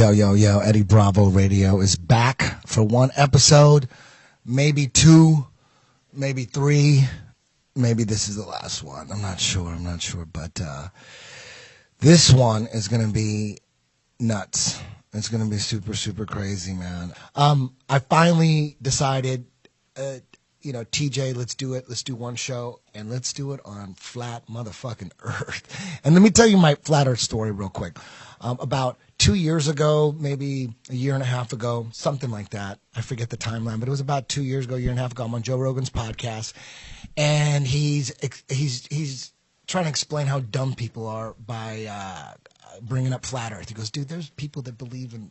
Yo, yo, yo, Eddie Bravo Radio is back for one episode, maybe two, maybe three, maybe this is the last one. I'm not sure, but this one is going to be nuts. It's going to be super, super crazy, man. I finally decided, TJ, let's do it. Let's do one show, and let's do it on flat motherfucking Earth. And let me tell you my flat Earth story real quick. About 2 years ago, maybe a year and a half ago, something like that. I forget the timeline, but it was about 2 years ago, year and a half ago. I'm on Joe Rogan's podcast, and he's trying to explain how dumb people are by bringing up flat Earth. He goes, dude, there's people that believe in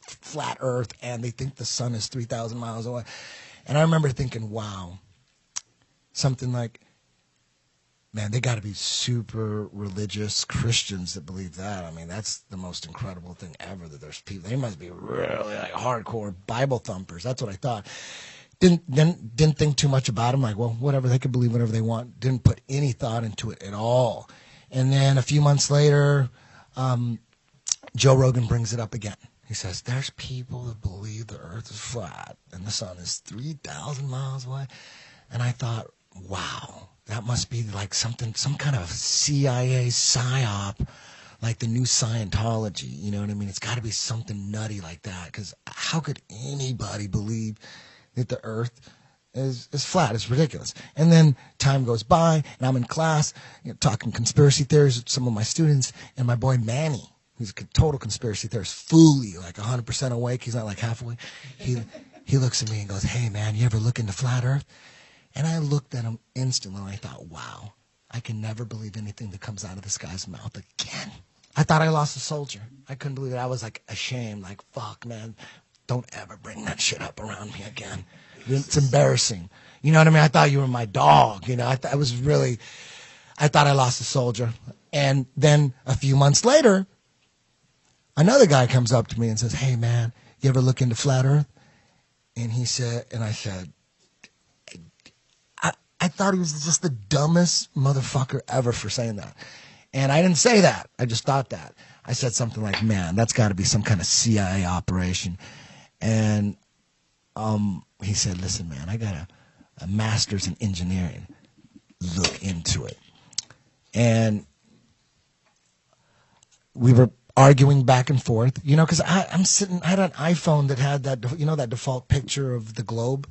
flat Earth, and they think the sun is 3,000 miles away. And I remember thinking, wow, something like, man, they got to be super religious Christians that believe that. I mean, that's the most incredible thing ever, that there's people. They must be really like hardcore Bible thumpers. That's what I thought. Didn't think too much about them. Like, well, whatever, they could believe whatever they want. Didn't put any thought into it at all. And then a few months later, Joe Rogan brings it up again. He says, there's people that believe the earth is flat and the sun is 3,000 miles away. And I thought, wow. That must be like some kind of CIA psyop, like the new Scientology. You know what I mean? It's got to be something nutty like that, because how could anybody believe that the Earth is flat? It's ridiculous. And then time goes by, and I'm in class, talking conspiracy theories with some of my students, and my boy Manny, who's a total conspiracy theorist, fully like 100% awake. He's not like half awake. He looks at me and goes, "Hey man, you ever look into flat Earth?" And I looked at him instantly, and I thought, wow, I can never believe anything that comes out of this guy's mouth again. I thought I lost a soldier. I couldn't believe it. I was like ashamed, like, fuck, man, don't ever bring that shit up around me again. It's embarrassing. You know what I mean? I thought you were my dog. I thought I lost a soldier. And then a few months later, another guy comes up to me and says, "Hey, man, you ever look into flat Earth?" And I said, I thought he was just the dumbest motherfucker ever for saying that. And I didn't say that. I just thought that. I said something like, man, that's got to be some kind of CIA operation. And he said, listen, man, I got a master's in engineering. Look into it. And we were arguing back and forth, because I had an iPhone that had that, that default picture of the globe.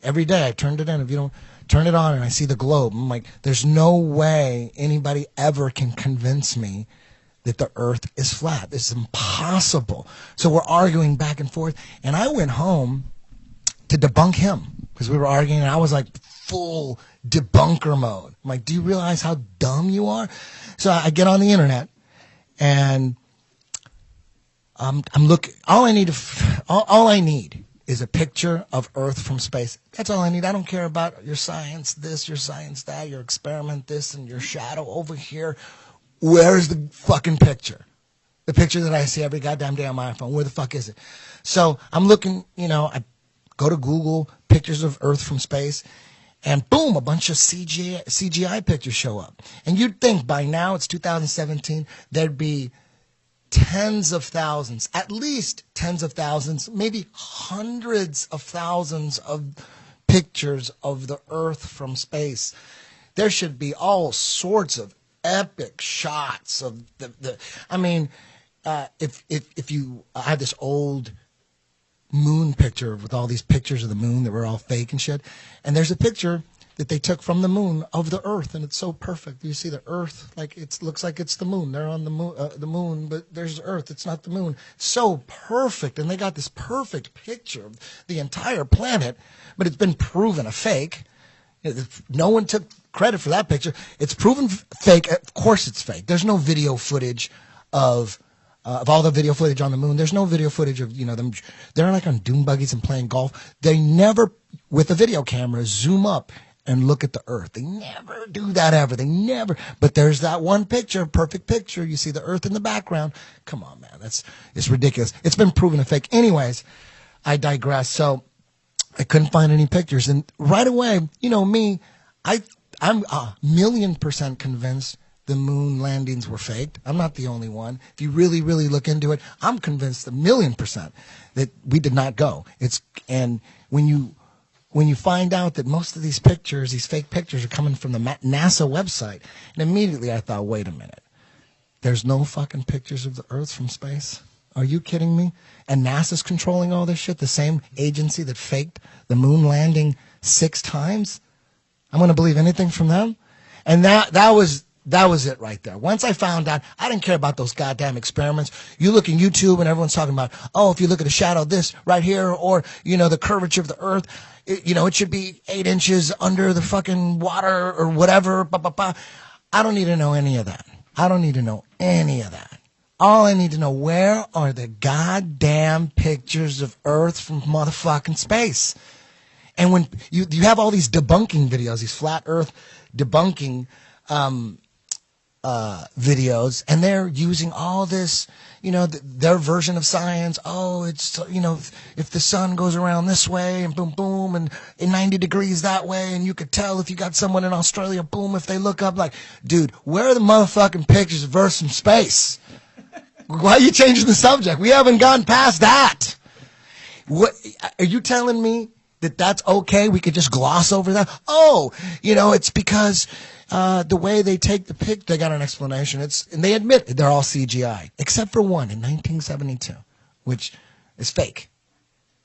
Every day I turned it in. If you don't turn it on and I see the globe, I'm like, there's no way anybody ever can convince me that the earth is flat. It's impossible. So we're arguing back and forth. And I went home to debunk him because we were arguing, and I was like full debunker mode. I'm like, do you realize how dumb you are? So I get on the internet, and I'm looking. All I need is a picture of Earth from space. That's all I need. I don't care about your science this, your science that, your experiment this, and your shadow over here. Where's the fucking picture? The picture that I see every goddamn day on my iPhone. Where the fuck is it? So I'm looking, I go to Google, pictures of Earth from space, and boom, a bunch of CGI pictures show up. And you'd think by now, it's 2017, there'd be tens of thousands, at least tens of thousands, maybe hundreds of thousands of pictures of the Earth from space. There should be all sorts of epic shots of if you I have this old moon picture with all these pictures of the moon that were all fake and shit, and there's a picture that they took from the moon of the Earth, and it's so perfect. You see the Earth, like it looks like it's the moon. They're on the moon, but there's Earth. It's not the moon. So perfect, and they got this perfect picture of the entire planet, but it's been proven a fake. No one took credit for that picture. It's proven fake. Of course, it's fake. There's no video footage of all the video footage on the moon. There's no video footage of them. They're like on dune buggies and playing golf. They never, with a video camera, zoom up and look at the Earth. They never do that ever. They never. But there's that one picture, perfect picture. You see the Earth in the background. Come on, man. It's ridiculous. It's been proven a fake. Anyways, I digress. So I couldn't find any pictures. And right away, me, I'm 1,000,000% convinced the moon landings were faked. I'm not the only one. If you really, really look into it, I'm convinced 1,000,000% that we did not go. And when you find out that most of these pictures, these fake pictures, are coming from the NASA website, and immediately I thought, wait a minute, there's no fucking pictures of the Earth from space? Are you kidding me? And NASA's controlling all this shit, the same agency that faked the moon landing 6 times? I'm going to believe anything from them? And that was it right there. Once I found out, I didn't care about those goddamn experiments. You look in YouTube and everyone's talking about, oh, if you look at the shadow of this right here, or, the curvature of the Earth, it should be 8 inches under the fucking water or whatever. Blah, blah, blah. I don't need to know any of that. I don't need to know any of that. All I need to know, where are the goddamn pictures of Earth from motherfucking space? And when you have all these debunking videos, these flat Earth debunking videos, and they're using all this, their version of science. Oh, it's, if the sun goes around this way and boom, boom, and 90 degrees that way, and you could tell if you got someone in Australia, boom, if they look up, like, dude, where are the motherfucking pictures of Earth from space? Why are you changing the subject? We haven't gone past that. What are you telling me that that's okay? We could just gloss over that? Oh, it's because the way they take the pic, they got an explanation. And they admit they're all CGI, except for one in 1972, which is fake.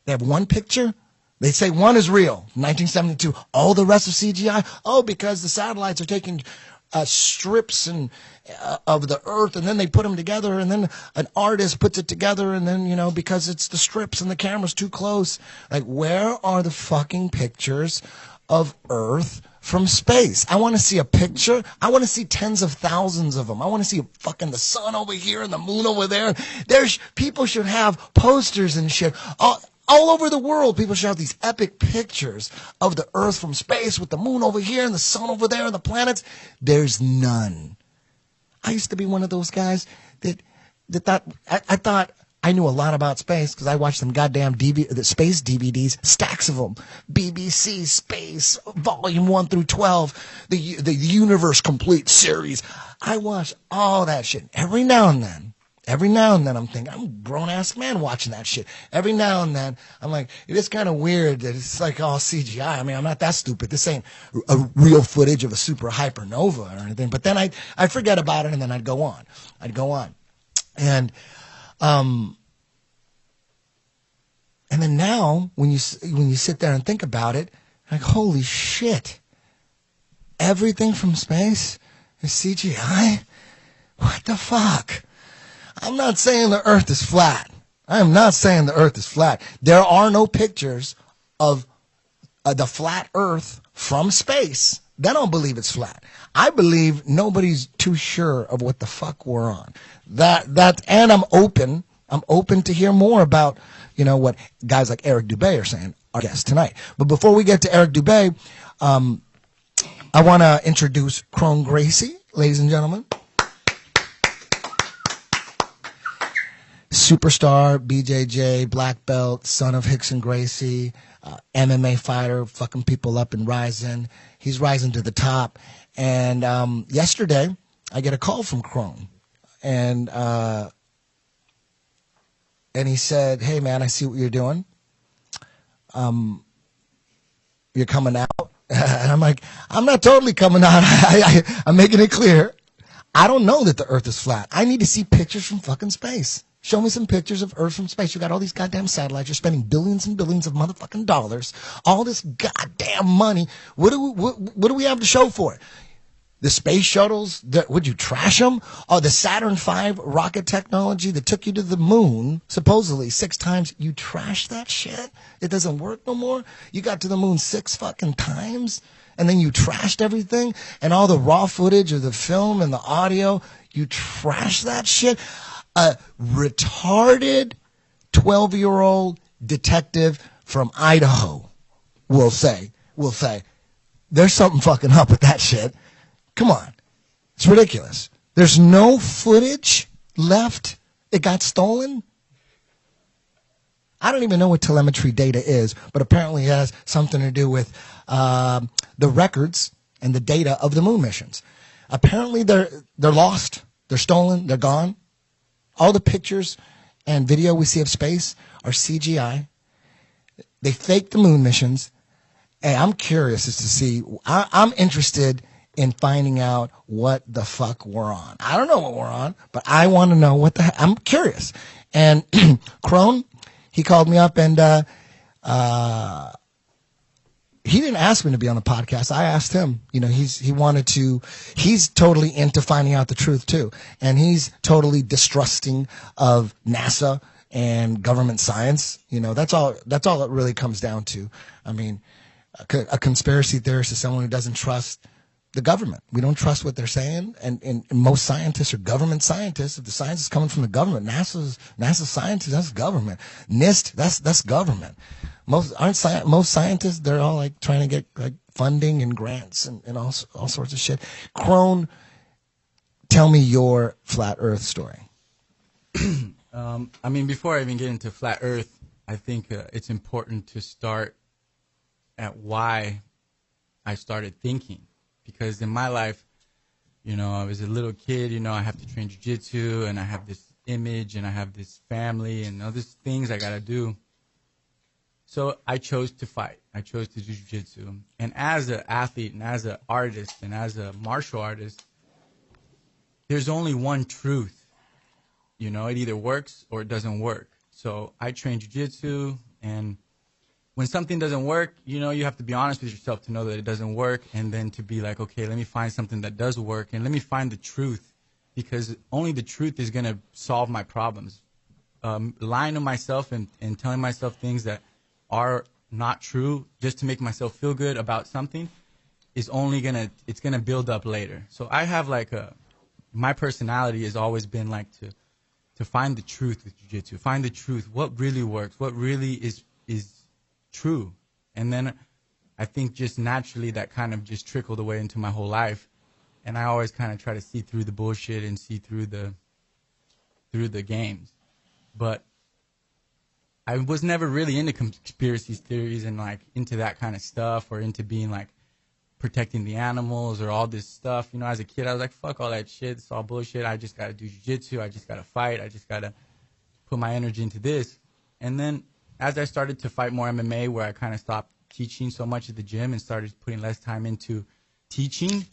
They have one picture. They say one is real, 1972. All the rest of CGI. Oh, because the satellites are taking strips of the Earth, and then they put them together, and then an artist puts it together, and then, because it's the strips and the camera's too close. Like, where are the fucking pictures of Earth from space? I want to see a picture. I want to see tens of thousands of them. I want to see fucking the sun over here and the moon over there. People should have posters and shit. All over the world, people should have these epic pictures of the Earth from space with the moon over here and the sun over there and the planets. There's none. I used to be one of those guys that thought, I thought I knew a lot about space because I watched them goddamn the space DVDs, stacks of them. BBC Space, Volume 1 through 12, the Universe Complete series. I watched all that shit. Every now and then I'm thinking, I'm a grown-ass man watching that shit. Every now and then, I'm like, it is kind of weird that it's like all CGI. I mean, I'm not that stupid. This ain't a real footage of a super hypernova or anything. But then I'd forget about it, and then I'd go on. And then now, when you sit there and think about it, like, holy shit. Everything from space is CGI? What the fuck? I'm not saying the Earth is flat. I am not saying the Earth is flat. There are no pictures of the flat Earth from space. They don't believe it's flat. I believe nobody's too sure of what the fuck we're on. And I'm open to hear more about, what guys like Eric Dubay are saying, our guest tonight. But before we get to Eric Dubay, I want to introduce Crone Gracie, ladies and gentlemen. Superstar, BJJ, black belt, son of Hickson Gracie, MMA fighter, fucking people up and rising. He's rising to the top. And yesterday, I get a call from Crone. And he said, hey, man, I see what you're doing. You're coming out. And I'm like, I'm not totally coming out. I'm making it clear. I don't know that the Earth is flat. I need to see pictures from fucking space. Show me some pictures of Earth from space. You got all these goddamn satellites. You're spending billions and billions of motherfucking dollars. All this goddamn money. What do we have to show for it? The space shuttles, would you trash them? Oh, the Saturn V rocket technology that took you to the moon, supposedly 6 times. You trashed that shit? It doesn't work no more? You got to the moon 6 fucking times? And then you trashed everything? And all the raw footage of the film and the audio, you trashed that shit? A retarded 12-year-old detective from Idaho will say, there's something fucking up with that shit. Come on. It's ridiculous. There's no footage left. It got stolen. I don't even know what telemetry data is, but apparently it has something to do with the records and the data of the moon missions. Apparently they're lost. They're stolen. They're gone. All the pictures and video we see of space are CGI. They faked the moon missions. And I'm curious as to see, I'm interested in finding out what the fuck we're on. I don't know what we're on, but I want to know what the heck. I'm curious. And Crone, he called me up and he didn't ask me to be on the podcast. I asked him. You know, he's totally into finding out the truth too. And he's totally distrusting of NASA and government science. You know, that's all it really comes down to. I mean, a conspiracy theorist is someone who doesn't trust the government. We don't trust what they're saying, and most scientists are government scientists. If the science is coming from the government, NASA scientists, that's government. NIST, that's government. Most scientists, they're all like trying to get like funding and grants and all sorts of shit. Crone, tell me your flat Earth story. I mean, before I even get into flat Earth, I think it's important to start at why I started thinking. Because in my life, you know, I was a little kid, you know, I have to train jiu-jitsu, and I have this image, and I have this family, and all these things I got to do. So I chose to fight. I chose to do jiu-jitsu. And as an athlete, and as an artist, and as a martial artist, there's only one truth. You know, it either works or it doesn't work. So I train jiu-jitsu, and when something doesn't work, you know, you have to be honest with yourself to know that it doesn't work, and then to be like, okay, let me find something that does work, and let me find the truth, because only the truth is going to solve my problems. Lying to myself and telling myself things that are not true just to make myself feel good about something is only going to build up later. So I have like my personality has always been like to find the truth with jiu-jitsu, find the truth, what really works, what really is true. And then I think just naturally that kind of just trickled away into my whole life, and I always kind of try to see through the bullshit and see through the games. But I was never really into conspiracy theories and like into that kind of stuff, or into being like protecting the animals or all this stuff. You know, as a kid I was like, fuck all that shit, it's all bullshit, I just got to do jiu-jitsu, I just got to fight, I just got to put my energy into this. And then as I started to fight more MMA, where I kind of stopped teaching so much at the gym and started putting less time into teaching,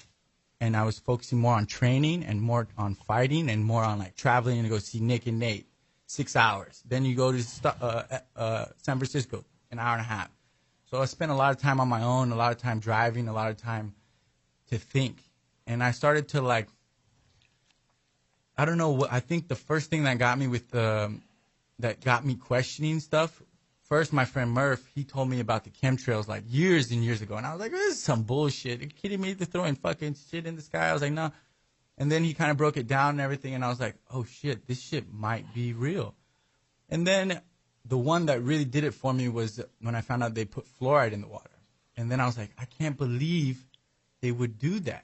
and I was focusing more on training and more on fighting and more on like traveling and go see Nick and Nate, 6 hours. Then you go to San Francisco, an hour and a half. So I spent a lot of time on my own, a lot of time driving, a lot of time to think. And I started to like, I don't know what, I think the first thing that got me that got me questioning stuff, first, my friend Murph, he told me about the chemtrails like years and years ago. And I was like, this is some bullshit. Are you kidding me? They're throwing fucking shit in the sky. I was like, no. And then he kind of broke it down and everything. And I was like, oh, shit, this shit might be real. And then the one that really did it for me was when I found out they put fluoride in the water. And then I was like, I can't believe they would do that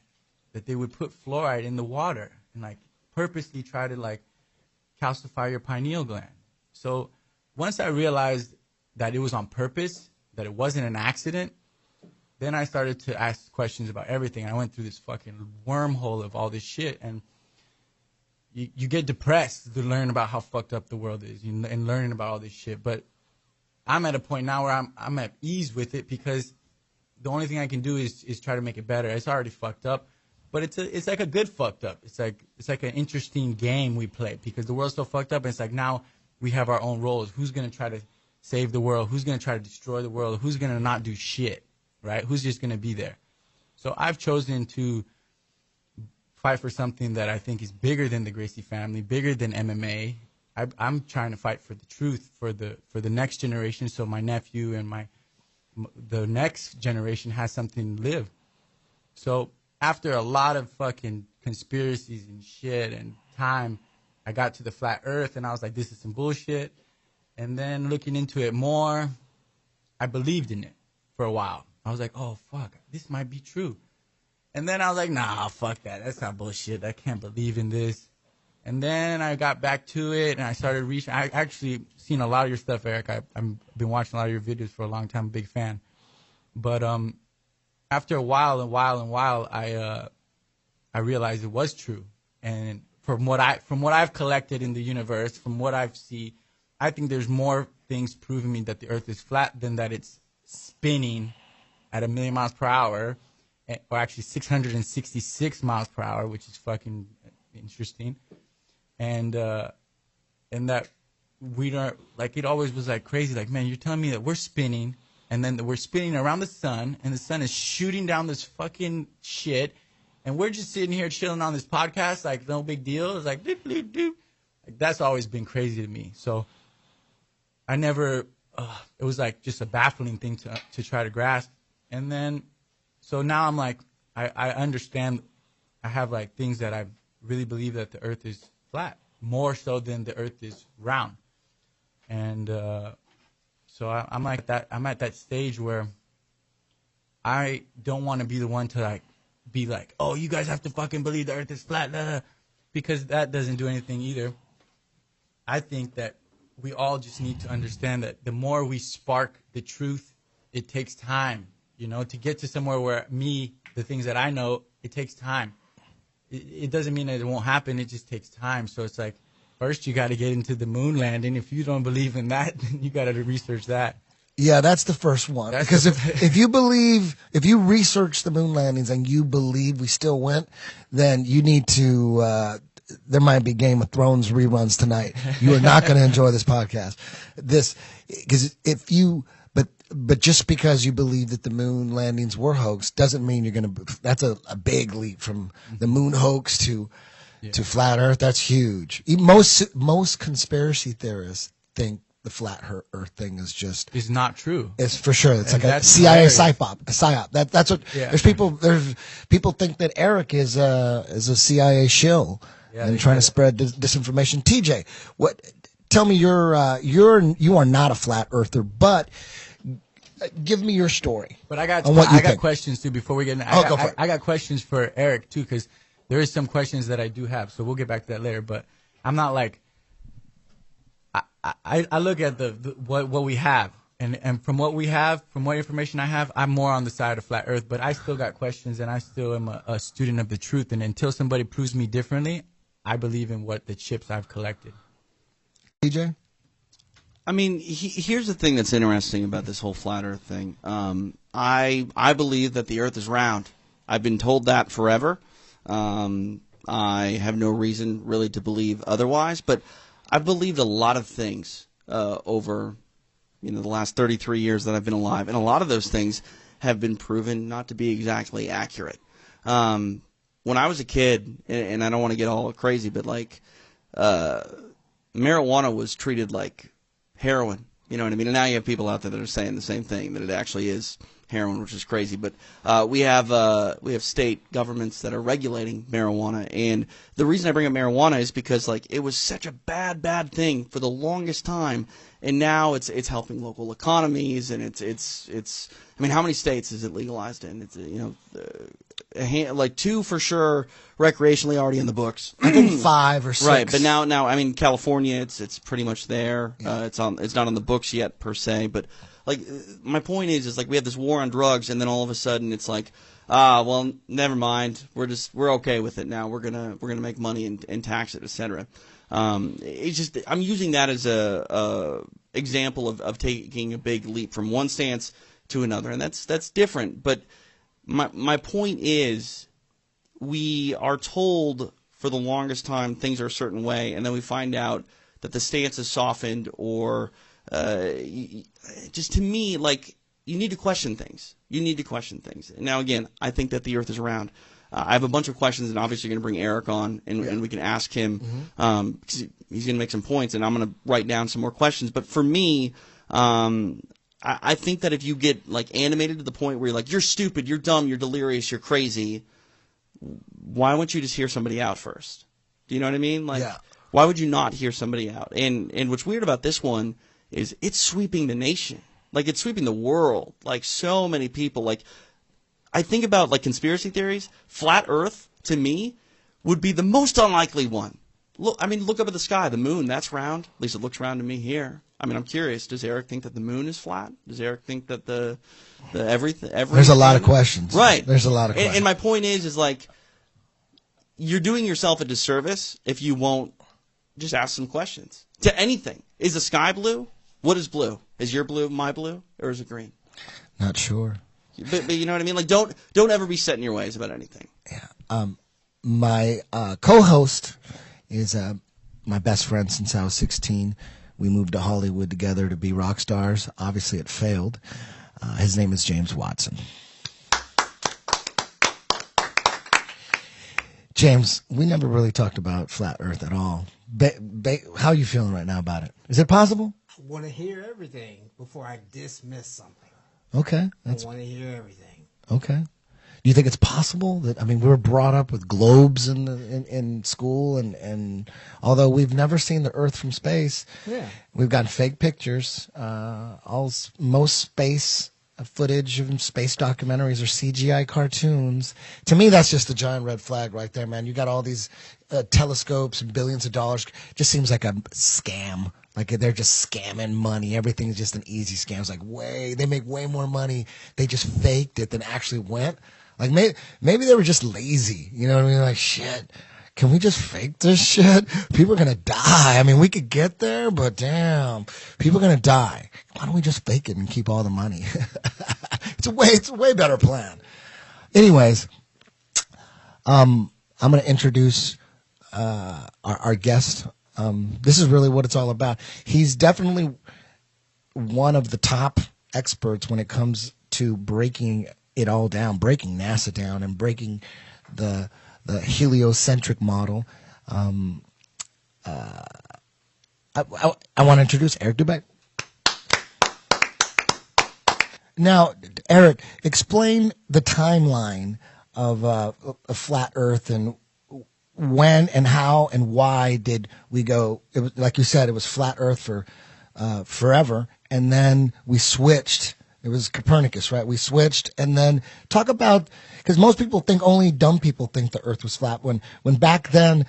they would put fluoride in the water and like purposely try to like calcify your pineal gland. So once I realized that it was on purpose, that it wasn't an accident, then I started to ask questions about everything. And I went through this fucking wormhole of all this shit. And you get depressed to learn about how fucked up the world is and learning about all this shit. But I'm at a point now where I'm at ease with it, because the only thing I can do is try to make it better. It's already fucked up, but it's like a good fucked up. It's like an interesting game we play, because the world's so fucked up, and it's like now we have our own roles. Who's going to try to save the world? Who's going to try to destroy the world? Who's going to not do shit, right? Who's just going to be there? So I've chosen to fight for something that I think is bigger than the Gracie family, bigger than MMA. I'm trying to fight for the truth for the next generation, so my nephew and the next generation has something to live. So after a lot of fucking conspiracies and shit and time, I got to the flat earth, and I was like, this is some bullshit. And then looking into it more, I believed in it for a while. I was like, oh, fuck, this might be true. And then I was like, nah, fuck that. That's not bullshit. I can't believe in this. And then I got back to it, and I started reaching. I actually seen a lot of your stuff, Eric. I've been watching a lot of your videos for a long time. I'm a big fan. But after a while, I realized it was true. And from what I've collected in the universe, from what I've seen, I think there's more things proving me that the Earth is flat than that it's spinning at 1,000,000 miles per hour, or actually 666 miles per hour, which is fucking interesting. And that we don't, like, it always was like crazy. Like, man, you're telling me that we're spinning, and then we're spinning around the sun, and the sun is shooting down this fucking shit, and we're just sitting here chilling on this podcast, like, no big deal. It's like, doop, doop, doop. Like, that's always been crazy to me. So I never, it was like just a baffling thing to try to grasp. And then, so now I'm like, I understand. I have like things that I really believe that the Earth is flat, more so than the Earth is round. And so I'm like that. I'm at that stage where I don't want to be the one to like be like, oh, you guys have to fucking believe the Earth is flat, blah, blah, because that doesn't do anything either. I think that we all just need to understand that the more we spark the truth, it takes time, you know, to get to somewhere where the things that I know, it takes time. It doesn't mean that it won't happen. It just takes time. So it's like, first you got to get into the moon landing. If you don't believe in that, then you got to research that. Yeah, that's the first one. Because if you research the moon landings and you believe we still went, then you need to, there might be Game of Thrones reruns tonight. You are not going to enjoy this podcast. But just because you believe that the moon landings were hoax doesn't mean you're going to, that's a big leap from the moon hoax to flat earth. That's huge. Most conspiracy theorists think the flat earth thing is not true. It's for sure. It's like a CIA psyop. That's what there's people think that Eric is a CIA shill and trying to spread disinformation. TJ, tell me you are not a flat earther, but give me your story. But I got questions too before we get into go for it. I got questions for Eric too, because there is some questions that I do have, so we'll get back to that later. But I'm not like, I look at what we have, and from what we have, from what information I have, I'm more on the side of flat Earth. But I still got questions, and I still am a student of the truth. And until somebody proves me differently, I believe in what the chips I've collected. TJ? I mean, here's the thing that's interesting about this whole flat Earth thing. I believe that the Earth is round. I've been told that forever. I have no reason really to believe otherwise, but I've believed a lot of things over the last 33 years that I've been alive, and a lot of those things have been proven not to be exactly accurate. When I was a kid, and I don't want to get all crazy, but like marijuana was treated like heroin, you know what I mean? And now you have people out there that are saying the same thing, that it actually is heroin, which is crazy. But we have state governments that are regulating marijuana, and the reason I bring up marijuana is because like it was such a bad thing for the longest time, and now it's helping local economies, and it's I mean, how many states is it legalized in? It's like 2 for sure recreationally already in the books. I think 5 or 6. Right, but now I mean California, it's pretty much there. Yeah. It's not on the books yet per se, but like my point is like we have this war on drugs, and then all of a sudden it's like, well, never mind. We're okay with it now. We're gonna make money and tax it, etc. It's just I'm using that as a example of taking a big leap from one stance to another, and that's different. But my point is, we are told for the longest time things are a certain way, and then we find out that the stance is softened, or just to me, like, you need to question things. You need to question things. Now, again, I think that the Earth is round. I have a bunch of questions, and obviously you're going to bring Eric on, and we can ask him. Because he's going to make some points, and I'm going to write down some more questions. But for me, I think that if you get like animated to the point where you're like, you're stupid, you're dumb, you're delirious, you're crazy, why wouldn't you just hear somebody out first? Do you know what I mean? Like, why would you not hear somebody out? And what's weird about this one is it's sweeping the nation. Like, it's sweeping the world. Like, so many people. Like, I think about, like, conspiracy theories. Flat Earth, to me, would be the most unlikely one. Look up at the sky. The moon, that's round. At least it looks round to me here. I mean, I'm curious. Does Eric think that the moon is flat? Does Eric think that the everything? There's a lot of questions. Right. There's a lot of questions. And my point is like, you're doing yourself a disservice if you won't just ask some questions to anything. Is the sky blue? What is blue? Is your blue my blue, or is it green? Not sure. But you know what I mean? Like, don't ever be set in your ways about anything. Yeah. My co-host is my best friend since I was 16. We moved to Hollywood together to be rock stars. Obviously, it failed. His name is James Watson. James, we never really talked about flat Earth at all. How are you feeling right now about it? Is it possible? I want to hear everything before I dismiss something. Okay. I want to hear everything. Okay. Do you think it's possible that, I mean, we were brought up with globes in school, and although we've never seen the Earth from space, Yeah. we've gotten fake pictures. Most space footage of space documentaries are CGI cartoons. To me, that's just a giant red flag right there, man. You got all these telescopes and billions of dollars. Just seems like a scam. Like they're just scamming money. Everything's just an easy scam. It's like they make way more money. They just faked it than actually went. Like maybe they were just lazy. You know what I mean? Like, shit, can we just fake this shit? People are going to die. I mean, we could get there, but damn, people are going to die. Why don't we just fake it and keep all the money? It's a way better plan. Anyways, I'm going to introduce our guest. This is really what it's all about. He's definitely one of the top experts when it comes to breaking it all down, breaking NASA down, and breaking the heliocentric model. I want to introduce Eric Dubé. Now, Eric, explain the timeline of a flat Earth, and when and how and why did we go? It was, like you said, it was flat Earth for forever, and then we switched. It was Copernicus, right? We switched, and then talk about, because most people think, only dumb people think the Earth was flat. When back then,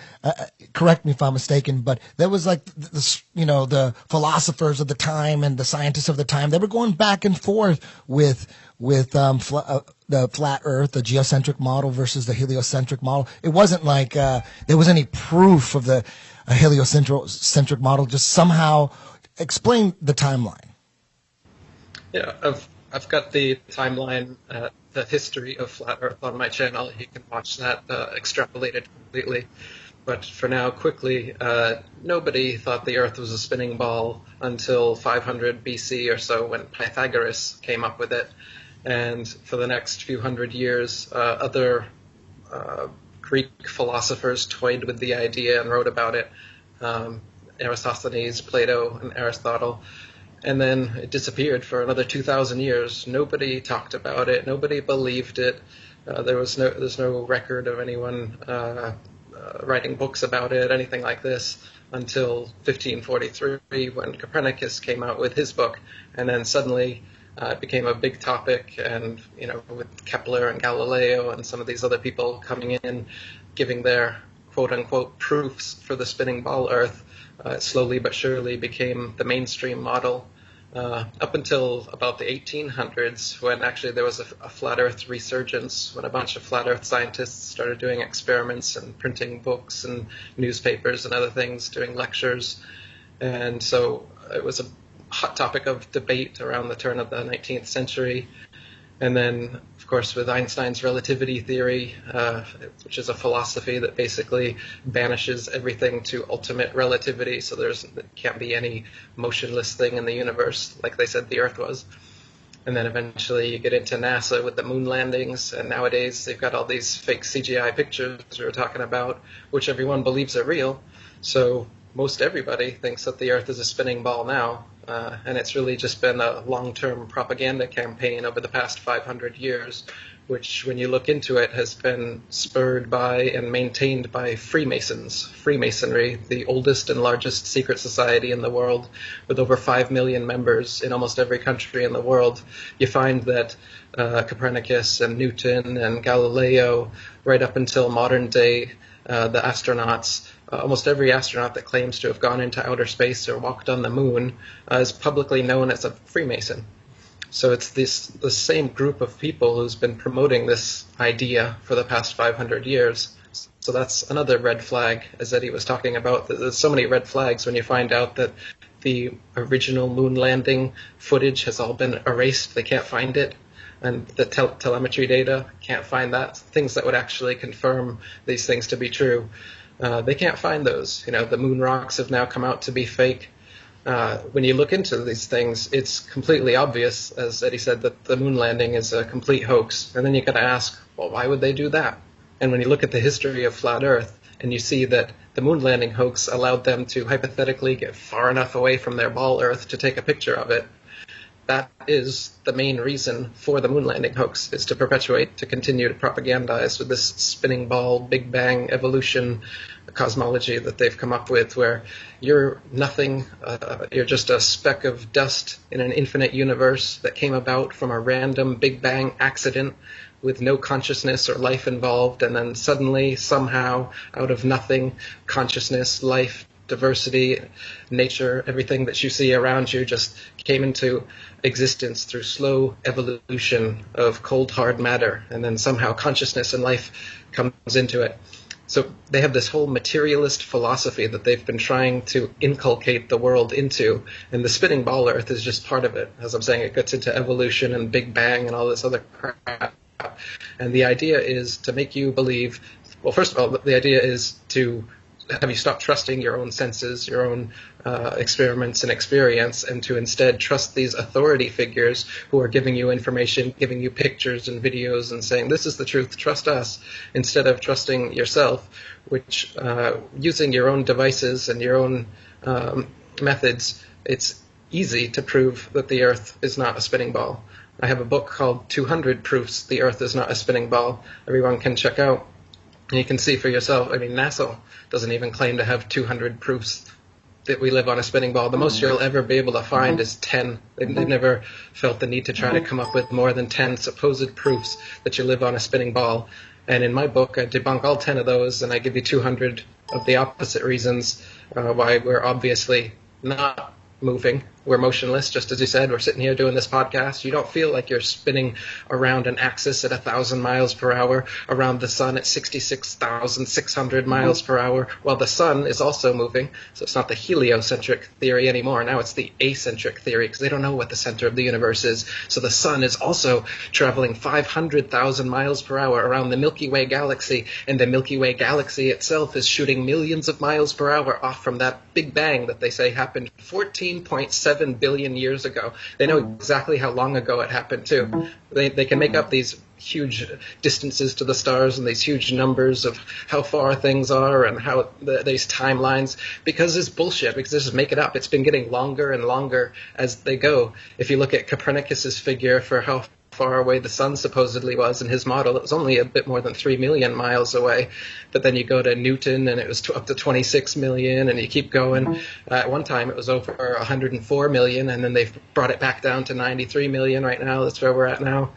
correct me if I'm mistaken, but there was like the philosophers of the time and the scientists of the time. They were going back and forth with the flat Earth, the geocentric model versus the heliocentric model. It wasn't like there was any proof of the heliocentric model. Just somehow explain the timeline. Yeah, I've got the timeline, the history of flat Earth on my channel. You can watch that extrapolated completely. But for now, quickly, nobody thought the Earth was a spinning ball until 500 BC or so, when Pythagoras came up with it. And for the next few hundred years, other Greek philosophers toyed with the idea and wrote about it. Eratosthenes, Plato, and Aristotle. And then it disappeared for another 2,000 years. Nobody talked about it. Nobody believed it. There's no record of anyone writing books about it, anything like this, until 1543, when Copernicus came out with his book. And then suddenly it became a big topic, and with Kepler and Galileo and some of these other people coming in, giving their quote-unquote proofs for the spinning ball Earth, it slowly but surely became the mainstream model, up until about the 1800s, when actually there was a flat Earth resurgence, when a bunch of flat Earth scientists started doing experiments and printing books and newspapers and other things, doing lectures. And so it was a hot topic of debate around the turn of the 19th century. And then, of course, with Einstein's relativity theory, which is a philosophy that basically banishes everything to ultimate relativity, so there can't be any motionless thing in the universe, like they said the Earth was. And then eventually you get into NASA with the moon landings, and nowadays they've got all these fake CGI pictures we were talking about, which everyone believes are real. So most everybody thinks that the Earth is a spinning ball now. And it's really just been a long-term propaganda campaign over the past 500 years, which, when you look into it, has been spurred by and maintained by Freemasons. Freemasonry, the oldest and largest secret society in the world, with over 5 million members in almost every country in the world. You find that Copernicus and Newton and Galileo, right up until modern day, the astronauts, almost every astronaut that claims to have gone into outer space or walked on the moon is publicly known as a Freemason. So it's the same group of people who's been promoting this idea for the past 500 years. So that's another red flag, as Eddie was talking about. There's so many red flags when you find out that the original moon landing footage has all been erased. They can't find it. And the telemetry data can't find that. Things that would actually confirm these things to be true. They can't find those. The moon rocks have now come out to be fake. When you look into these things, it's completely obvious, as Eddie said, that the moon landing is a complete hoax. And then you got to ask, well, why would they do that? And when you look at the history of flat Earth, and you see that the moon landing hoax allowed them to hypothetically get far enough away from their ball Earth to take a picture of it, that is the main reason for the moon landing hoax, is to perpetuate, to continue to propagandize with this spinning ball, Big Bang, evolution cosmology that they've come up with, where you're nothing, you're just a speck of dust in an infinite universe that came about from a random Big Bang accident with no consciousness or life involved, and then suddenly, somehow, out of nothing, consciousness, life, diversity, nature, everything that you see around you just came into existence through slow evolution of cold, hard matter, and then somehow consciousness and life comes into it. So they have this whole materialist philosophy that they've been trying to inculcate the world into, and the spinning ball Earth is just part of it. As I'm saying, it gets into evolution and Big Bang and all this other crap. And the idea is to make you believe, well, first of all, the idea is to have you stop trusting your own senses, your own experiments and experience, and to instead trust these authority figures who are giving you information, giving you pictures and videos and saying, this is the truth, trust us, instead of trusting yourself, which using your own devices and your own methods, it's easy to prove that the Earth is not a spinning ball. I have a book called 200 Proofs the Earth is Not a Spinning Ball. Everyone can check out. And you can see for yourself. I mean, NASA doesn't even claim to have 200 proofs that we live on a spinning ball. The most you'll ever be able to find is 10. They've never felt the need to try to come up with more than 10 supposed proofs that you live on a spinning ball. And in my book, I debunk all 10 of those, and I give you 200 of the opposite reasons why we're obviously not moving. We're motionless, just as you said. We're sitting here doing this podcast. You don't feel like you're spinning around an axis at 1,000 miles per hour around the sun at 66,600 miles per hour, while the sun is also moving. So it's not the heliocentric theory anymore. Now it's the acentric theory, because they don't know what the center of the universe is. So the sun is also traveling 500,000 miles per hour around the Milky Way galaxy, and the Milky Way galaxy itself is shooting millions of miles per hour off from that Big Bang that they say happened 14.7 billion years ago. They know exactly how long ago it happened too. They can make up these huge distances to the stars and these huge numbers of how far things are and how these timelines, because it's bullshit, because they just make it up. It's been getting longer and longer as they go. If you look at Copernicus's figure for how far away the sun supposedly was in his model, it was only a bit more than 3 million miles away. But then you go to Newton and it was up to 26 million, and you keep going. At one time it was over 104 million, and then they've brought it back down to 93 million right now. That's where we're at now.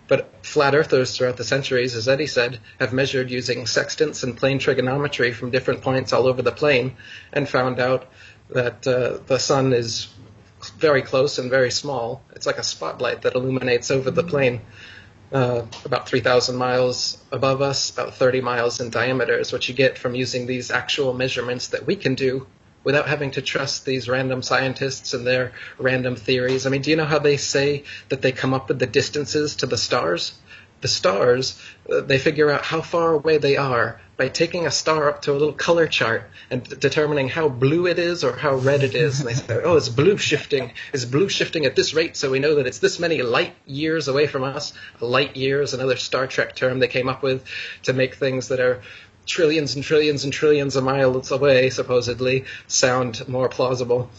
But flat earthers throughout the centuries, as Eddie said, have measured using sextants and plane trigonometry from different points all over the plane, and found out that the sun is very close and very small. It's like a spotlight that illuminates over the plane. About 3,000 miles above us, about 30 miles in diameter is what you get from using these actual measurements that we can do without having to trust these random scientists and their random theories. I mean, do you know how they say that they come up with the distances to the stars? The stars, they figure out how far away they are by taking a star up to a little color chart and determining how blue it is or how red it is. And they say, oh, it's blue shifting. It's blue shifting at this rate, so we know that it's this many light years away from us. A light year is another Star Trek term they came up with to make things that are trillions and trillions and trillions of miles away, supposedly, sound more plausible.